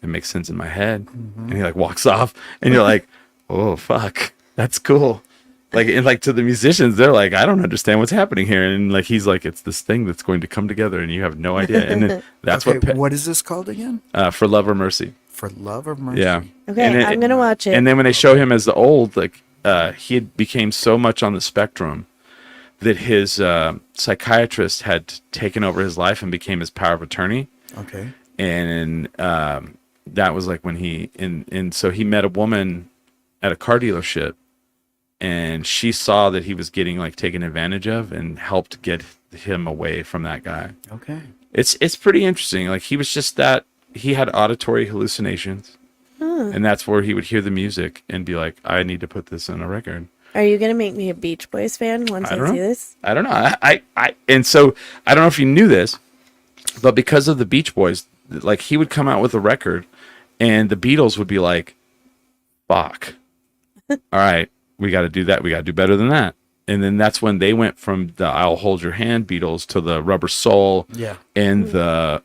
it makes sense in my head. And he like walks off, and you're like, oh fuck, that's cool. Like, and like to the musicians, they're like, I don't understand what's happening here. And like he's like, it's this thing that's going to come together, and you have no idea. And then that's Okay, what what is this called again? For Love or Mercy. For Love or Mercy? Yeah. Okay, And then- I'm gonna watch it. And then when they show him as the old, like he had became so much on the spectrum that his psychiatrist had taken over his life and became his power of attorney. Okay. And that was like when and so he met a woman at a car dealership, and she saw that he was getting like taken advantage of and helped get him away from that guy. Okay. It's pretty interesting. Like he was just that he had auditory hallucinations, and that's where he would hear the music and be like, I need to put this on a record. Are you gonna make me a Beach Boys fan once I don't see know. this? I don't know. And so I don't know if you knew this, but because of the Beach Boys, like he would come out with a record, and the Beatles would be like, "Fuck, all right, we got to do that. We got to do better than that." And then that's when they went from the "I'll Hold Your Hand" Beatles to the Rubber Soul, Yeah. and the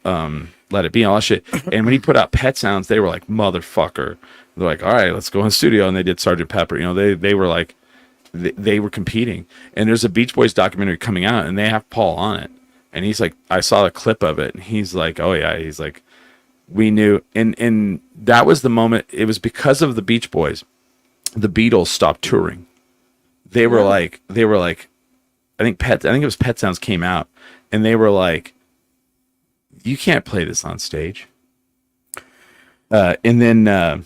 Let It Be, and all that shit. And when he put out Pet Sounds, they were like, "Motherfucker!" They're like, "All right, let's go in the studio," and they did Sgt. Pepper. You know, they were like. They were competing, and there's a Beach Boys documentary coming out, and they have Paul on it, and he's like, I saw a clip of it, and he's like, oh yeah, he's like, we knew, and that was the moment. It was because of the Beach Boys, the Beatles stopped touring. They were like, I think it was Pet Sounds came out, and they were like, you can't play this on stage. And then.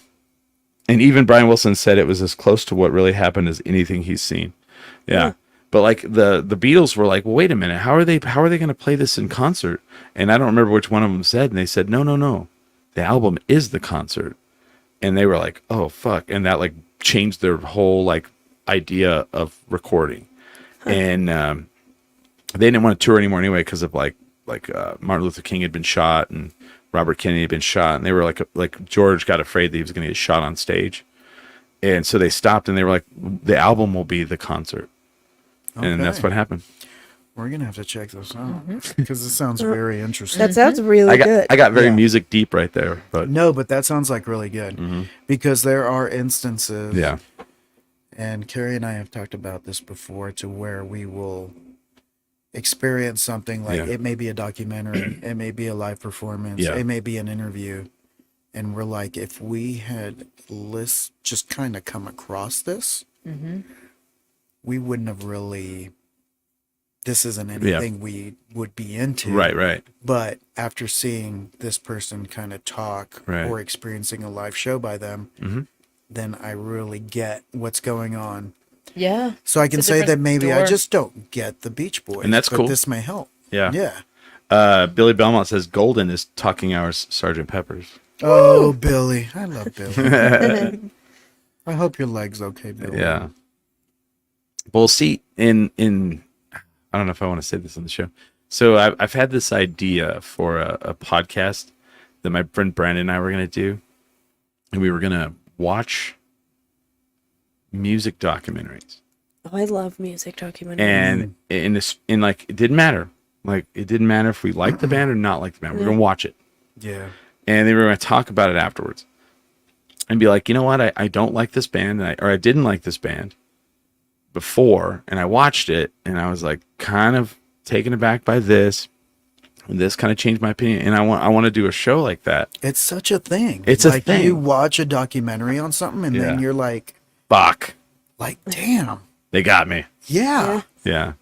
And even Brian Wilson said it was as close to what really happened as anything he's seen. Yeah. But like the Beatles were like, well, wait a minute, how are they going to play this in concert? And I don't remember which one of them said, and they said, no, the album is the concert. And they were like, oh fuck, and that like changed their whole like idea of recording. And they didn't want to tour anymore anyway because of like Martin Luther King had been shot and Robert Kennedy had been shot, and they were like George got afraid that he was going to get shot on stage, and so they stopped, and they were like, the album will be the concert, and that's what happened. We're gonna have to check this out because it sounds very interesting. That sounds really good. I got very Yeah. music deep right there, but No, but that sounds like really good because there are instances. yeah, And Carrie and I have talked about this before, to where we will experience something like it may be a documentary, it may be a live performance, it may be an interview, and we're like, if we had just kind of come across this, we wouldn't have really. This isn't anything we would be into, right, But after seeing this person kind of talk or experiencing a live show by them, then I really get what's going on. Yeah. So I can It's a say that different maybe I door. just don't get the Beach Boys. And that's but cool. This may help. yeah. Yeah. Billy Belmont says Golden is Talking Hours Sgt. Pepper's. Oh, Billy. I love Billy. I hope your leg's okay, Billy. Yeah. Well, see, in I don't know if I want to say this on the show. So I've had this idea for a podcast that my friend Brandon and I were going to do, and we were going to watch music documentaries. Oh, I love music documentaries. And it didn't matter. Like, it didn't matter if we liked the band or not liked the band. We're going to watch it. Yeah. And then we were going to talk about it afterwards and be like, you know what? I don't like this band, or I didn't like this band before, and I watched it, and I was like kind of taken aback by this, and this kind of changed my opinion. And I want to do a show like that. It's such a thing. It's a like thing. You watch a documentary on something, and then you're like, Fuck, damn. they got me. Yeah. Yeah.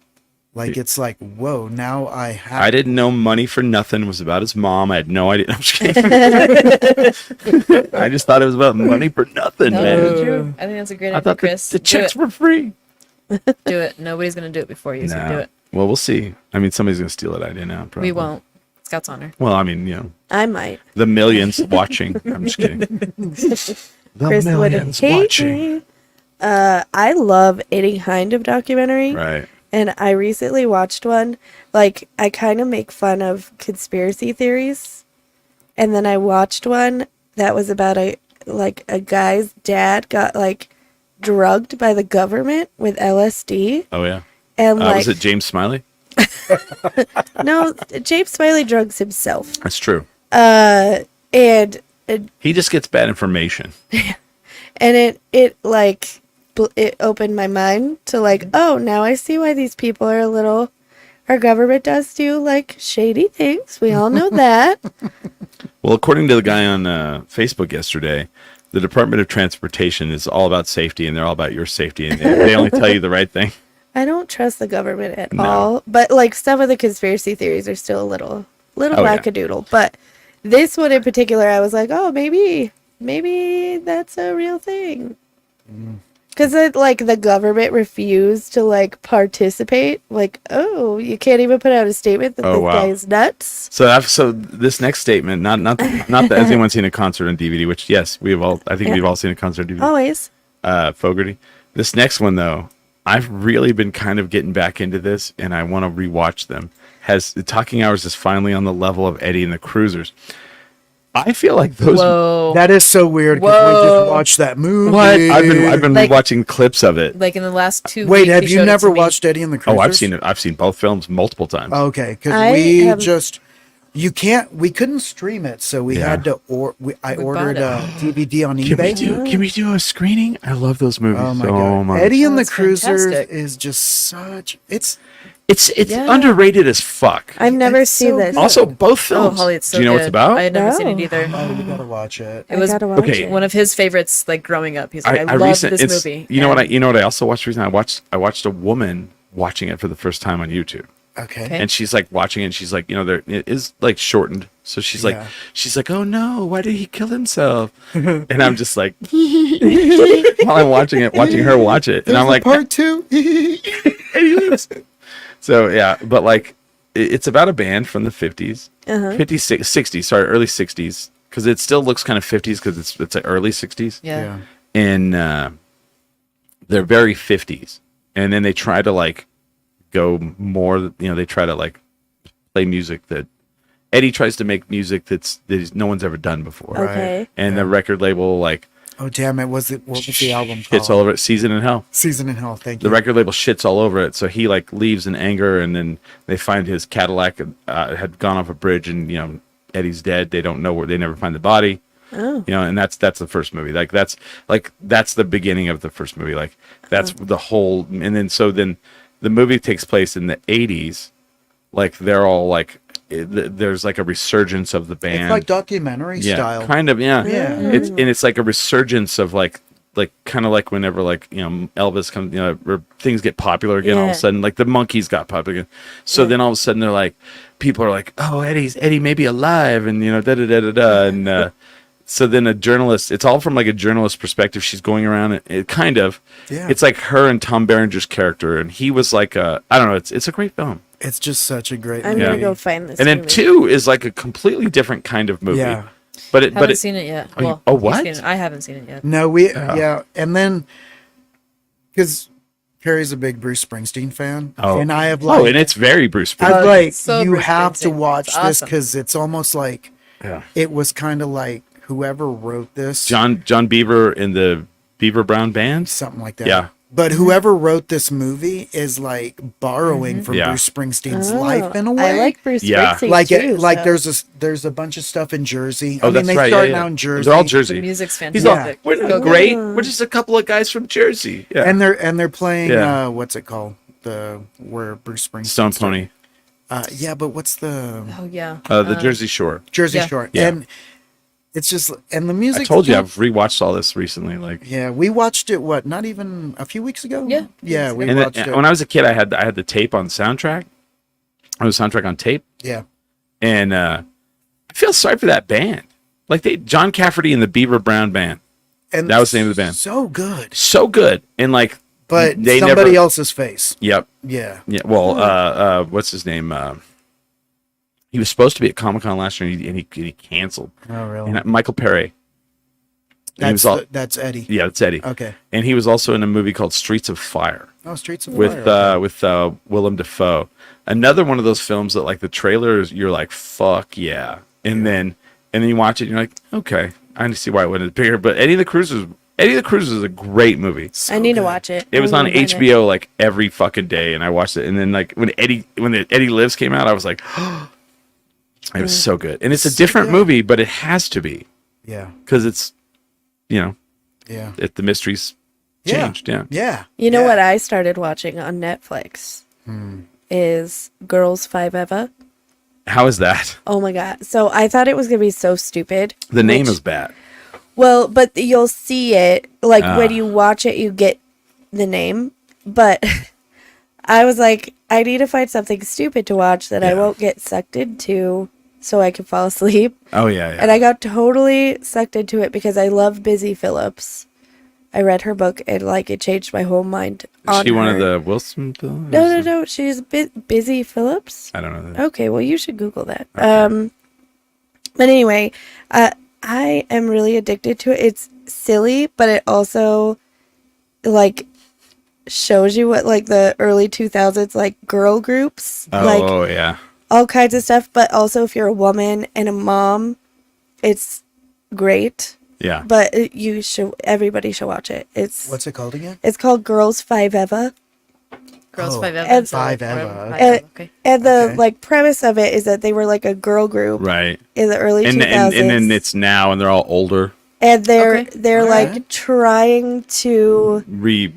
Like, it's like, whoa, now I have. I didn't know Money for Nothing was about his mom. I had no idea. I'm just kidding. I just thought it was about money for nothing, No, man. that's true. I think that's a great I idea, thought Chris. the checks do were free. it. Do it. Nobody's gonna do it before you. So do it. Well, we'll see. I mean, somebody's gonna steal that idea now. Probably. We won't. Scout's honor. Well, I mean, you know, I might. the millions watching. I'm just kidding. The Chris would millions hate watching. me. I love any kind of documentary. Right. And I recently watched one. Like, I kind of make fun of conspiracy theories. And then I watched one that was about a guy's dad got, like, drugged by the government with LSD. Oh yeah. And Was it James Smiley? no, James Smiley drugs himself. That's true. And He just gets bad information. and it like it opened my mind to like, oh, now I see why these people are a little. Our government does do like shady things. We all know that. Well, according to the guy on Facebook yesterday, the Department of Transportation is all about safety, and they're all about your safety, and they only tell you the right thing. I don't trust the government at all. But like some of the conspiracy theories are still a little wackadoodle. Yeah. But this one in particular, I was like, oh, maybe that's a real thing. Because like the government refused to like participate. Like, oh, you can't even put out a statement that this guy is nuts. So this next statement, not that has anyone seen a concert on DVD, which yes, we've all seen a concert on DVD. Always. Fogarty. This next one though, I've really been kind of getting back into this, and I want to rewatch them. The Talking Hours is finally on the level of Eddie and the Cruisers. I feel like those. Whoa. That is so weird because we just watched that movie. What? I've been rewatching clips of it. Like in the last 2 weeks. Wait, have you never watched Eddie and the Cruisers? Oh, I've seen it. I've seen both films multiple times. Okay, because we couldn't stream it, so we had to I ordered a DVD on eBay. Can we do a screening? I love those movies so much. Eddie and the Cruisers is just such it's underrated as fuck. I've never seen this. Also, both films. Oh, Holly, it's so do you know good. what it's about? I had never seen it either. Oh, you gotta watch it. It was it. one of his favorites, like growing up. He's like, I love this movie. You know what I also watched recently? I watched a woman watching it for the first time on YouTube. Okay. And she's like watching it, and she's like, it is like shortened. So she's like, oh no, why did he kill himself? And I'm just like, while I'm watching her watch it. And I'm like, part 2. So yeah, but like it's about a band from the 50s, 50s, 60s, sorry, early 60s, because it still looks kind of 50s because it's like early 60s. Yeah. And they're very 50s. And then they try to like go more, they try to like play music that Eddie tries to make music that no one's ever done before. Okay. And the record label like, oh damn it! What was the album called? Shits all over it. Season in Hell. Season in Hell. Thank you. The record label shits all over it, so he like leaves in anger, and then they find his Cadillac had gone off a bridge, and Eddie's dead. They don't know where. They never find the body. Oh. And that's the first movie. That's the beginning of the first movie. Like that's the whole. And then the movie takes place in the 80s. Like they're all like. There's like a resurgence of the band. It's like documentary style. Kind of, yeah. Yeah. It's like a resurgence of like kind of like whenever like Elvis comes, where things get popular again. All of a sudden, like the Monkees got popular again. So then all of a sudden they're like, people are like, oh, Eddie may be alive, and da da da da da, and so then a journalist. It's all from like a journalist perspective. She's going around it kind of. Yeah. It's like her and Tom Berenger's character, and he was like I don't know. It's a great film. It's just such a great movie. I'm gonna go find this. And then 2 is like a completely different kind of movie. Yeah. But haven't seen it yet. What? I haven't seen it yet. No, and then because Carrie's a big Bruce Springsteen fan, and I have like, and it's very Bruce Springsteen. I'm like, so you Bruce have Springsteen. to watch It's this awesome. because it's almost like it was kind of like whoever wrote this, John Beaver in the Beaver Brown Band, something like that. Yeah. But whoever wrote this movie is like borrowing from Bruce Springsteen's life in a way. I like Bruce Springsteen like too. there's a bunch of stuff in Jersey. Oh, that's they right. start now in Jersey. They're all Jersey. The music's He's fantastic. all, we're great. We're just a couple of guys from Jersey. Yeah. And they're playing what's it called? Where Bruce Springsteen Stone Pony. But what's the the Jersey Shore. Jersey Shore. Yeah. And it's just, and the music. I told you I've rewatched all this recently. Like, we watched it. Not even a few weeks ago. Yeah, we watched it. When I was a kid, I had the tape on soundtrack. I was soundtrack on tape. Yeah, and I feel sorry for that band. Like John Cafferty and the Beaver Brown Band. And that was the name of the band. So good, and like, but somebody else's face. Yep. Yeah. Well, what's his name? He was supposed to be at Comic-Con last year, and he canceled. Oh, really? And Michael Perry. That's Eddie. Yeah, that's Eddie. Okay. And he was also in a movie called Streets of Fire. Oh, Streets of Fire. With Willem Dafoe. Another one of those films that like the trailers, you're like, fuck yeah. And then you watch it, and you're like, okay, I see why it wasn't bigger. But Eddie and the Cruisers Eddie the Cruiser is a great movie. I need to watch it. It was I'm on gonna find it. HBO like every fucking day, and I watched it. And then like when the Eddie Lives came out, I was like, it was so good. And it's a different movie, but it has to be. Yeah. Because it's, Yeah. the mystery's changed. Yeah. Yeah. You know what I started watching on Netflix is Girls Five Eva. How is that? Oh my god! So I thought it was gonna be so stupid. The name is bad. Well, but you'll see it like when you watch it, you get the name. But I was like, I need to find something stupid to watch that I won't get sucked into, so I can fall asleep. Oh yeah. And I got totally sucked into it because I love Busy Phillips. I read her book and like it changed my whole mind. Is she one of her. the Wilson? No. She's Busy Phillips. I don't know that. Okay, well you should Google that. Okay. But anyway, I am really addicted to it. It's silly, but it also like shows you what like the early 2000s like girl groups Oh yeah. all kinds of stuff. But also if you're a woman and a mom, it's great. Yeah. But everybody should watch it. What's it called again? It's called Girls Five Eva. Girls Oh, Five Eva. and- Five Eva. Okay. And the Okay. like premise of it is that they were like a girl group Right. in the early 2000s. And then it's now, and they're all older. And they're Okay. like Alright. trying to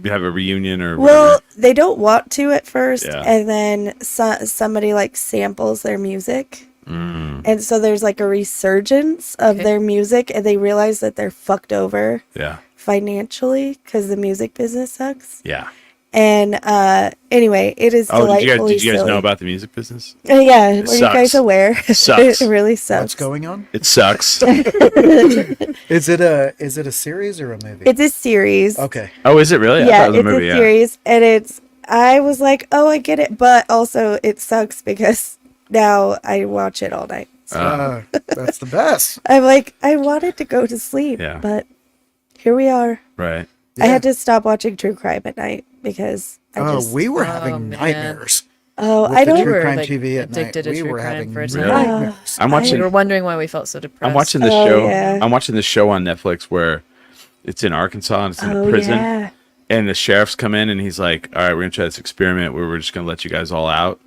Have a reunion or well, whatever. they don't want to at first, Yeah. and then somebody like samples their music. Mm, And so there's like a resurgence of Okay. their music, and they realize that they're fucked over yeah. financially because the music business sucks. Yeah. And anyway, it is Oh, delightfully did you guys silly. know about the music business? Yeah, were you sucks. guys aware? Sucks. It really sucks. What's going on? It sucks. Is it a series or a movie? It's a series. Okay. Oh, is it really? I Yeah, thought it was it's a movie. a series, and I was like, oh, I get it, but also it sucks because now I watch it all night. So That's the best. I'm like, I wanted to go to sleep, Yeah. but here we are. Right. I had to stop watching true crime at night because We were Oh, having man. nightmares. Oh, With I the don't. true were, crime like, TV at night. addicted to We true were crime having for a Really? time. nightmares. I'm watching. We were wondering why we felt so depressed. I'm watching this Oh, show. yeah. I'm watching this show on Netflix where it's in Arkansas and it's in a Oh prison. yeah. And the sheriff's come in and he's like, "All right, we're gonna try this experiment where we're just gonna let you guys all out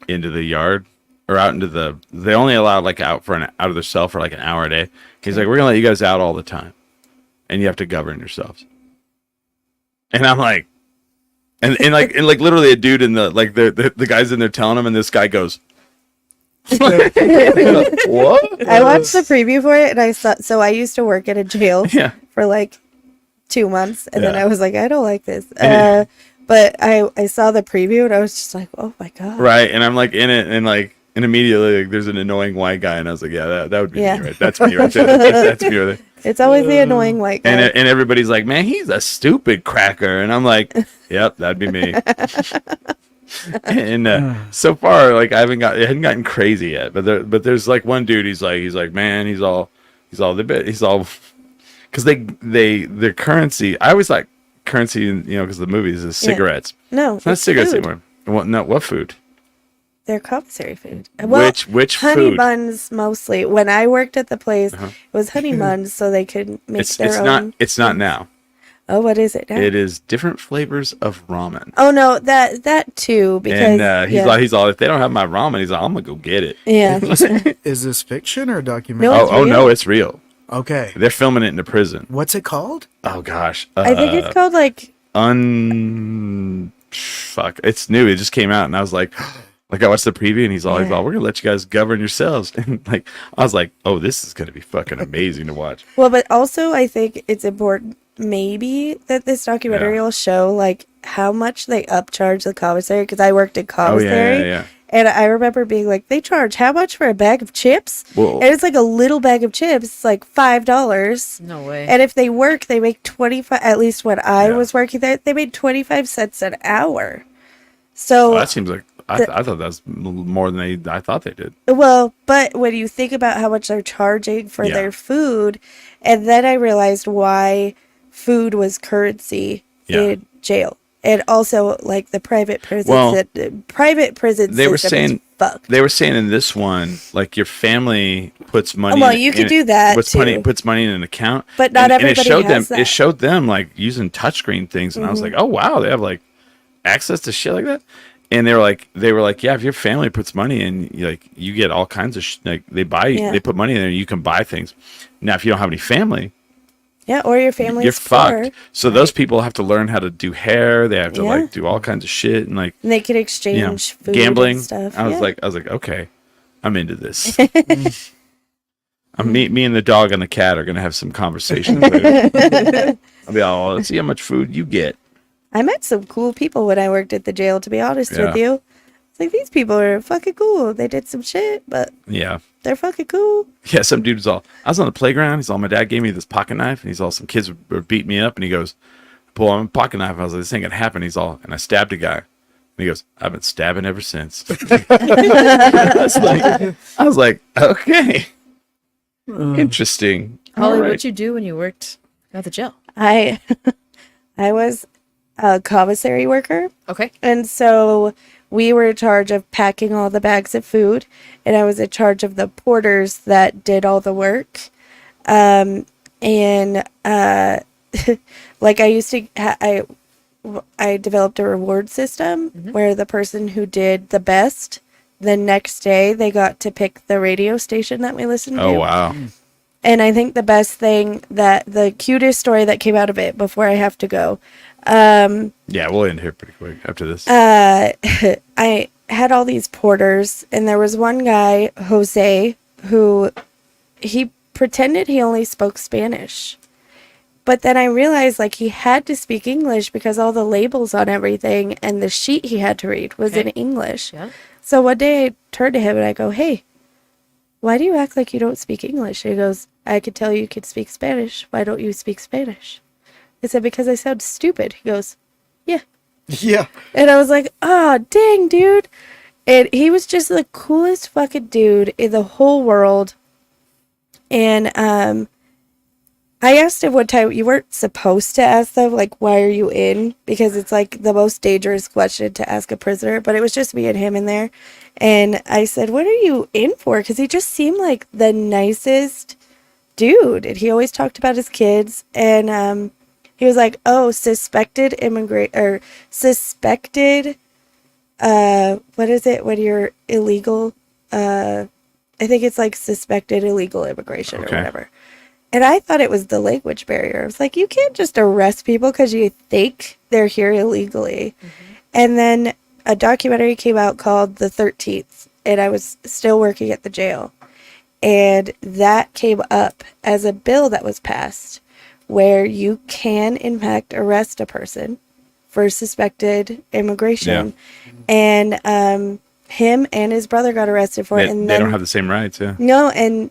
into the yard or out into the. They only allow like out of their cell for like an hour a day. He's like, we're gonna let you guys out all the time, and you have to govern yourselves." And I'm like, and like literally a dude in the guys in there telling him, and this guy goes, "What?" I watched the preview for it, and I saw. So I used to work at a jail Yeah. for like 2 months, and then Yeah. I was like, I don't like this. Yeah. But I saw the preview, and I was just like, oh my god. Right, and I'm like in it, and immediately like, there's an annoying white guy, and I was like, yeah, that would be Yeah. me, right? That's me right there. That's me right there. It's always the annoying white guy. And everybody's like, man, he's a stupid cracker, and I'm like, yep, that'd be me. And so far, like it hadn't gotten crazy yet, but there's like one dude, he's like, man, he's all, because their currency. I always like currency, because the movies is cigarettes. No, It's not cigarettes food. anymore. What food? They're commissary food. Well, Which honey food? buns mostly. When I worked at the place, it was honey buns, so they could make their own. It's not now. Oh, what is it now? It is different flavors of ramen. Oh no, that too. Because And he's all, if they don't have my ramen, he's like, I'm gonna go get it. yeah. Is this fiction or documentary? No, it's Oh real. no, it's real. Okay. They're filming it in the prison. What's it called? Oh gosh, I think it's called like fuck. It's new. It just came out, and I was like, I watched the preview, and he's all, Yeah. we're gonna let you guys govern yourselves, and like I was like, oh, this is gonna be fucking amazing to watch. well, but also I think it's important maybe that this documentary Yeah. will show like how much they upcharge the commissary because I worked at commissary. yeah. And I remember being like, they charge how much for a bag of chips? Well- And it's like a little bag of chips. It's like $5. No way. And if they work, they make 25. At least when I Yeah. was working there, they made 25 cents an hour. So, Oh, that seems like I thought that was more than I thought they did. well, but when you think about how much they're charging for Yeah. their food, and then I realized why food was currency Yeah. in jail. And also, like the private prisons, Well, private prison they were system is saying- fucked. They were saying in this one, like your family puts money. Well, you could do that puts money in an account, but not everybody it showed has them. that. It showed them like using touchscreen things, and I was like, oh wow, they have like access to shit like that. And they were like, yeah, if your family puts money in, you get all kinds of like they put money in there, and you can buy things. Now, if you don't have any family. Yeah, or your family's you're poor. fucked. So those people have to learn how to do hair. They have to like do all kinds of shit and like. And they could exchange food gambling and stuff. I was like, okay, I'm into this. Me and the dog and the cat are gonna have some conversations. I'll be all, let's see how much food you get. I met some cool people when I worked at the jail. To be honest with you, it's like these people are fucking cool. They did some shit, but they're fucking cool. Yeah, some dude was all, I was on the playground. He's all, my dad gave me this pocket knife, and he's all, some kids were beating me up, and he goes, pull on a pocket knife. I was like, this ain't gonna happen. He's all, and I stabbed a guy. And he goes, I've been stabbing ever since. I was like, okay, interesting. Holly, what'd you do when you worked at the jail? I was a commissary worker. Okay. And so we were in charge of packing all the bags of food, and I was in charge of the porters that did all the work. Like I used to, I developed a reward system where the person who did the best, the next day they got to pick the radio station that we listened to. Oh, wow. And I think the best thing the cutest story that came out of it before I have to go. Yeah, we'll end here pretty quick after this. I had all these porters, and there was one guy, Jose, who he pretended he only spoke Spanish. But then I realized like he had to speak English because all the labels on everything and the sheet he had to read was in English. Yeah. So one day I turned to him and I go, hey, why do you act like you don't speak English? He goes, I could tell you could speak Spanish. Why don't you speak Spanish? I said, because I sound stupid. He goes, yeah. Yeah. And I was like, oh, dang, dude. And he was just the coolest fucking dude in the whole world. And I asked him one time, you weren't supposed to ask them, like, why are you in? Because it's like the most dangerous question to ask a prisoner. But it was just me and him in there. And I said, what are you in for? Because he just seemed like the nicest dude. And he always talked about his kids. And he was like, oh, suspected, what is it when you're illegal? I think it's like suspected illegal immigration or whatever. And I thought it was the language barrier. I was like, you can't just arrest people because you think they're here illegally. Mm-hmm. And then a documentary came out called The 13th, and I was still working at the jail. And that came up as a bill that was passed where you can, in fact, arrest a person for suspected immigration. Yeah. And him and his brother got arrested for it. And they don't have the same rights, yeah. No, and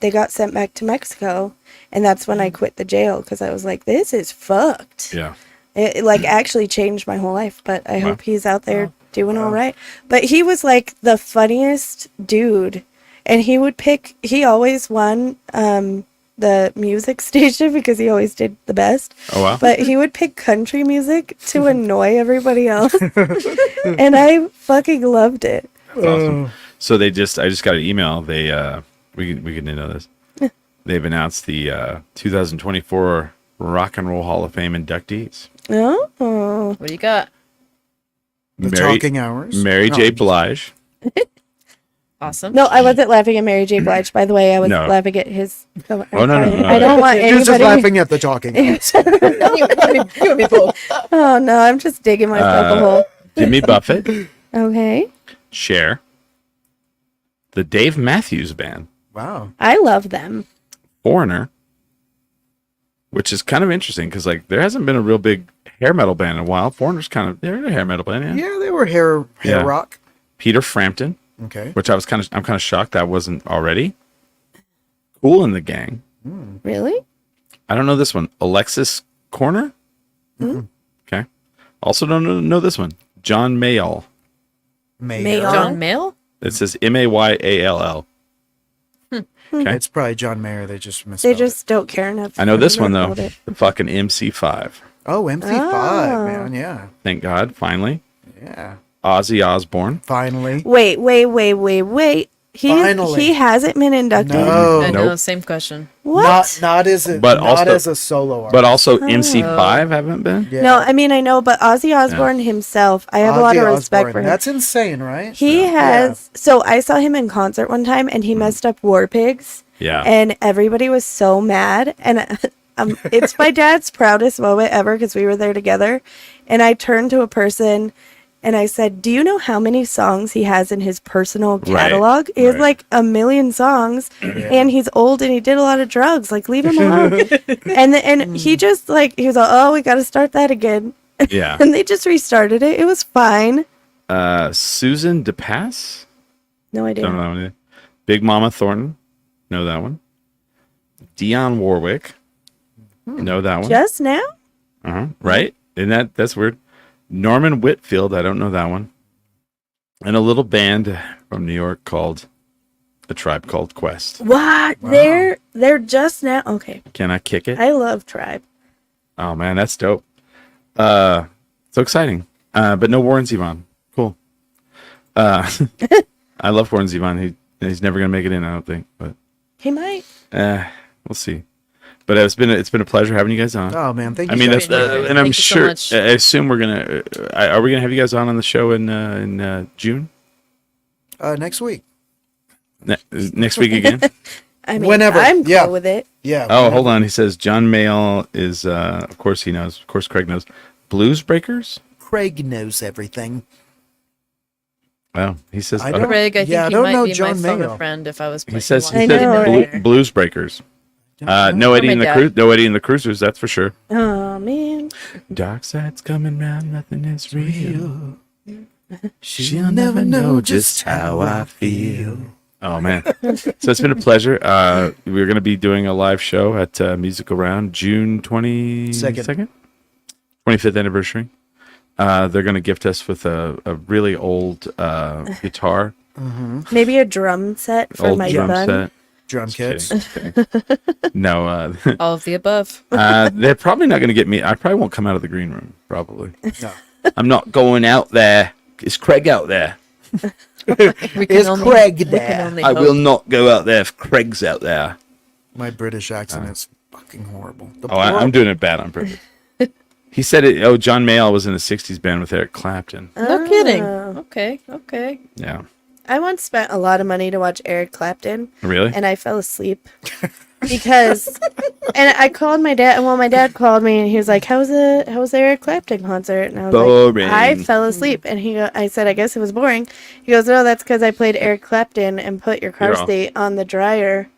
they got sent back to Mexico. And that's when I quit the jail because I was like, this is fucked. Yeah. It like actually changed my whole life. But I hope he's out there doing all right. But he was like the funniest dude. And he always won the music station because he always did the best. Oh, wow. But he would pick country music to annoy everybody else. And I fucking loved it. That's awesome. So I just got an email. They, we can know this. They've announced the 2024 Rock and Roll Hall of Fame inductees. Oh. What do you got? The Talking Hours. Mary J. Blige. Awesome. No, I wasn't laughing at Mary J. Blige, by the way. I was laughing at his... No. I don't want anybody... He was just laughing at the Talking Hours. You me both. Oh, no, I'm just digging myself a hole. Jimmy Buffett. Okay. Cher. The Dave Matthews Band. Wow. I love them. Foreigner. Which is kind of interesting because like there hasn't been a real big hair metal band in a while. Foreigner's they're a hair metal band, yeah. Yeah, they were hair rock. Peter Frampton. Okay. Which I'm kind of shocked that wasn't already. Cool in the Gang. Really? I don't know this one. Alexis Corner. Mm-hmm. Okay. Also don't know this one. John Mayall. John Mayall? It says Mayall. Okay. It's probably John Mayer. They just misspelled They just don't care enough. I know this one though. The fucking MC5. Oh, MC5, man. Yeah. Thank God, finally. Yeah. Ozzy Osbourne. Finally. Wait. Finally. He hasn't been inducted. No. I know, Nope. same question. What? Not as a But not also- as a solo artist. But also MC5 haven't been. Yeah. No, I mean I know, but Ozzy Osbourne himself, I have a lot of Ozzy respect Osbourne. for him. That's insane, right? He has. So I saw him in concert one time, and he messed up War Pigs. Yeah. And everybody was so mad, and it's my dad's proudest moment ever because we were there together. And I turned to a person and I said, "Do you know how many songs he has in his personal catalog? He has like 1 million songs, and he's old and he did a lot of drugs. Like, leave him alone." and he just like he was like, "Oh, we got to start that again." Yeah. And they just restarted it. It was fine. Susan DePass. No idea. Don't know that one either. Big Mama Thornton. Know that one. Dionne Warwick. Know that one. Just now? Right? And that's weird. Norman Whitfield. I don't know that one. And a little band from New York called A Tribe Called Quest. What? They're just now. Okay. Can I kick it? I love Tribe. Oh man, that's dope. So exciting. But no Warren Zevon. Cool. I love Warren Zevon. He's never gonna make it in, I don't think. But He might. we'll see. But it's been a pleasure having you guys on. Oh man, thank you. I mean, guys. that's and I'm Thank you so sure. much. I assume we're gonna. Are we gonna have you guys on the show in June? Next week. Next week again? I mean, Whenever, I'm cool yeah. with it. Yeah. Oh, hold on. He says John Mayall is. Of course he knows. Of course Craig knows. Blues Breakers. Craig knows everything. Well, he says. I don't- Greg, I think Yeah, I he don't might know be John my phone Mayo. friend if I was. he says. I He know, says right? Blues Breakers. No Eddie my and the dad. No Eddie and the Cruisers. That's for sure. Oh man. Dark side's coming round. Nothing is real. She'll never know just how I feel. Oh man! So it's been a pleasure. We're going to be doing a live show at Music Around June 22nd, 25th anniversary. They're going to gift us with a really old guitar, Maybe a drum set for old my drum son. set. Drum Just kits. kidding, just kidding. No, All of the above. they're probably not going to get me. I probably won't come out of the green room. Probably. No. I'm not going out there. Is Craig out there? We Is Craig we can there? only I hope. will not go out there if Craig's out there. My British accent is fucking horrible. The Oh, I'm doing it bad on purpose. He said it. Oh, John Mayall was in a '60s band with Eric Clapton. No kidding. Okay. Yeah. I once spent a lot of money to watch Eric Clapton, Really? and I fell asleep because. And I called my dad, and well, my dad called me, and he was like, "How was the Eric Clapton concert?" And I was Boring. like, "I fell asleep." And I said, "I guess it was boring." He goes, "No, that's because I played Eric Clapton and put your car You're all- seat on the dryer,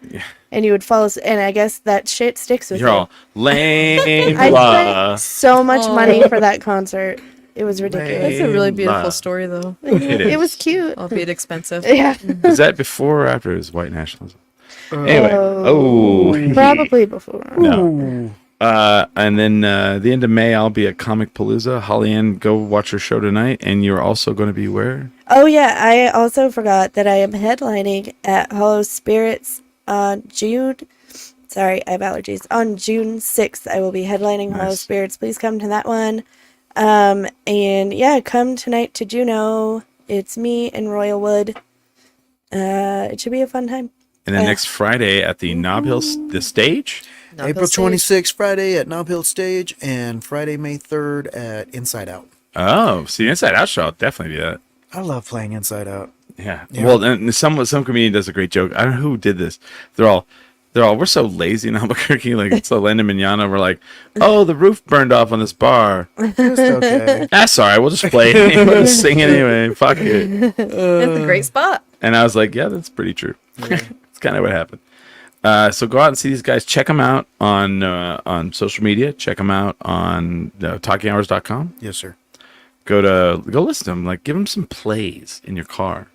and you would fall asleep." And I guess that shit sticks with You're you. all lame. I blah. spent so much money for that concert. It was ridiculous. That's a really beautiful Blah. story, though. It is. It was cute. Albeit expensive. Yeah, Is that before or after his white nationalism? Anyway. Oh. probably before. No. And then the end of May, I'll be at Comic Palooza. Holly Ann, go watch her show tonight. And you're also going to be where? Oh yeah, I also forgot that I am headlining at Hollow Spirits on June. Sorry, I have allergies. On June 6th, I will be headlining Hollow Nice. Spirits. Please come to that one. And yeah, come tonight to Juneau. It's me and Royal Wood. It should be a fun time. And then next Friday at the Nob Hill, the stage. Not April Bill Sage. 26th, Friday at Nob Hill Stage, and Friday, May 3rd at Inside Out. Oh, see, Inside Out show, I'll definitely do that. I love playing Inside Out. Yeah. Yeah. Well, and some comedian does a great joke. I don't know who did this. They're all, we're so lazy in Albuquerque. Like, it's Elena Manana. We're like, oh, the roof burned off on this bar. Just okay. That's all right. We'll just play it. We'll just sing it anyway. Fuck it. That's a great spot. And I was like, yeah, that's pretty true. It's kind of what happened. So go out and see these guys. Check them out on social media. Check them out on talkinghours.com. Yes, sir. Go listen to them. Like, give them some plays in your car.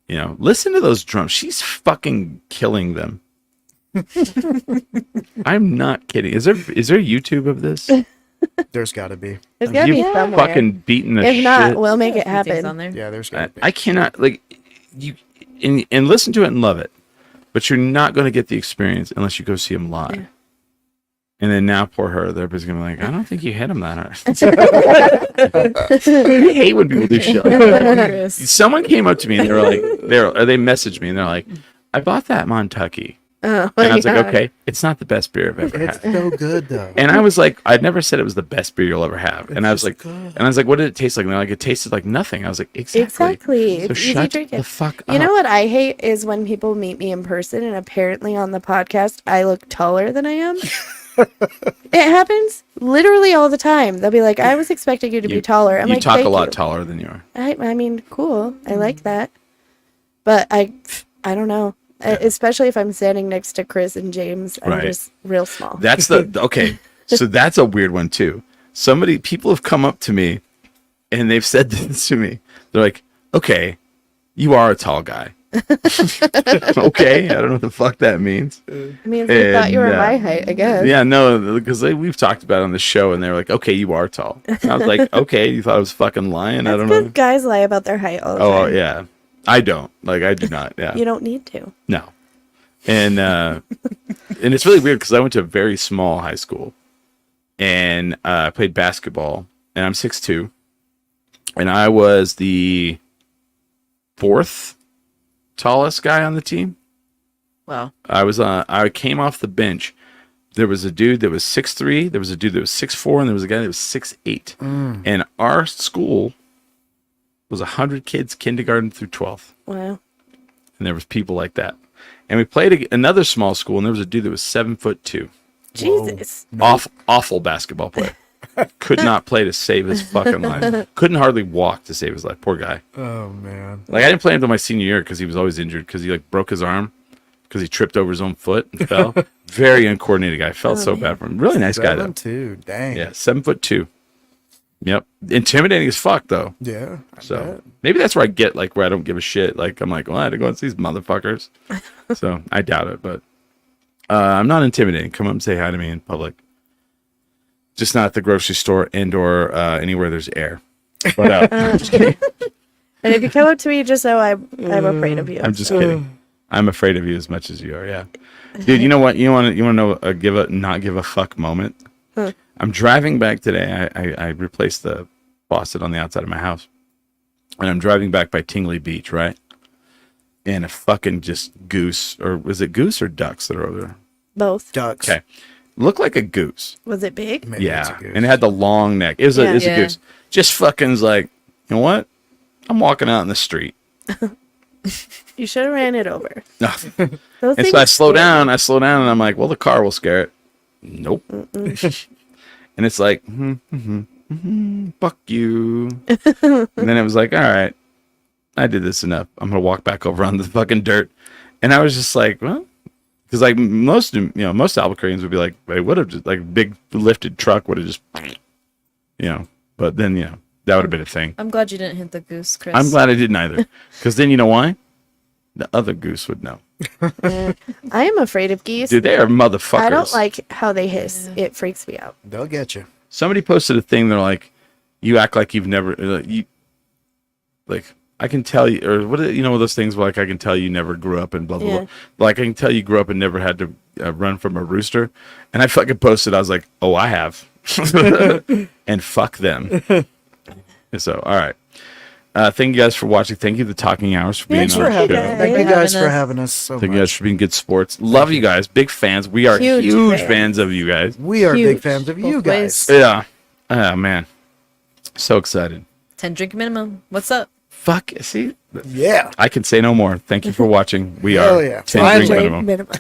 You know, listen to those drums. She's fucking killing them. I'm not kidding. Is there YouTube of this? There's got to be. There's gotta be You somewhere. fucking beating the If shit. not, we'll make it A few things happen. on there. Yeah, there's got to be. I cannot, like, you and listen to it and love it, but you're not going to get the experience unless you go see them live. And then now, poor her, they're just gonna be like, I don't think you hit him that hard. I hate when people do shit like that. Someone came up to me and they were like, they messaged me and they're like, I bought that Montucky. Oh, and I was like, okay, it's not the best beer I've ever had. It's so good though. And I was like, I'd never said it was the best beer you'll ever have. And I was like, what did it taste like? And they're like, it tasted like nothing. I was like, exactly. So It's easy shut drinking. the fuck up. You know what I hate is when people meet me in person and apparently on the podcast I look taller than I am. It happens literally all the time. They'll be like, I was expecting you to be taller. I'm you like, talk thank a lot you. taller than you are. I mean, cool. I like that. But I don't know. Especially if I'm standing next to Chris and James, I'm just real small. That's okay. So that's a weird one too. People have come up to me and they've said this to me. They're like, okay, you are a tall guy. Okay, I don't know what the fuck that means. It means they thought you were my height, I guess. Yeah, no, because we've talked about it on the show and they were like, okay, you are tall. And I was like, okay, you thought I was fucking lying? I don't know. Guys lie about their height all the time. Oh, yeah. I don't. Like, I do not. Yeah. You don't need to. No. And and it's really weird because I went to a very small high school and I played basketball and I'm 6'2", and I was the 4th tallest guy on the team. Wow. I came off the bench. There was a dude that was 6'3", there was a dude that was 6'4", and there was a guy that was 6'8". And our school was 100 kids, kindergarten through 12th. Wow. And there was people like that. And we played another small school, and there was a dude that was 7'2". Jesus. Awful basketball player. Could not play to save his fucking life. Couldn't hardly walk to save his life. Poor guy. Oh man. Like, I didn't play him until my senior year because he was always injured because he like broke his arm because he tripped over his own foot and fell. Very uncoordinated guy. Felt so bad for him. Really nice guy though. 7'2", dang. Yeah, 7'2". Yep. Intimidating as fuck though. Yeah. So maybe that's where I get like where I don't give a shit. Like I'm like, well, I had to go and see these motherfuckers. So I doubt it, but I'm not intimidating. Come up and say hi to me in public. Just not at the grocery store and/or anywhere there's air. But just kidding. And if you come up to me, just know I'm afraid of you. I'm just kidding. I'm afraid of you as much as you are. Yeah, dude. You know what? You want to know a not give a fuck moment? Huh. I'm driving back today. I replaced the faucet on the outside of my house, and I'm driving back by Tingley Beach, right? And a fucking just goose, or was it goose or ducks that are over there? Both. Ducks. Okay, looked like a goose. Was it big? Maybe it's a goose. And it had the long neck. It was a goose. Just fucking's like, you know what? I'm walking out in the street. You should have ran it over. No. Those And so I slow down. And I'm like, well, the car will scare it. Nope. And it's like, fuck you. And then it was like, all right, I did this enough. I'm gonna walk back over on the fucking dirt. And I was just like, well, because like most Albuquerqueans would be like, they would have just like big lifted truck would have just, But then that would have been a thing. I'm glad you didn't hit the goose, Chris. I'm glad I didn't either, because then you know why? The other goose would know. I am afraid of geese. Dude, they are motherfuckers. I don't like how they hiss. It freaks me out. They'll get you. Somebody posted a thing. They're like, you act like you've never, I can tell you, or what, those things where like, I can tell you never grew up and blah, blah, blah. Like, I can tell you grew up and never had to run from a rooster. And I fucking posted, I was like, oh, I have. And fuck them. So, all right. Thank you guys for watching. Thank you, The Talking Hours, for being on the show. Thank you guys for having us so Thank much. you guys for being good sports. Love you guys. Big fans. We are huge fans of you guys. We are big fans of you guys. Yeah. Oh, man. So excited. 10 drink minimum. What's up? Fuck. See? Yeah. I can say no more. Thank you for watching. We Hell are yeah. 10 drink minimum. Minimum.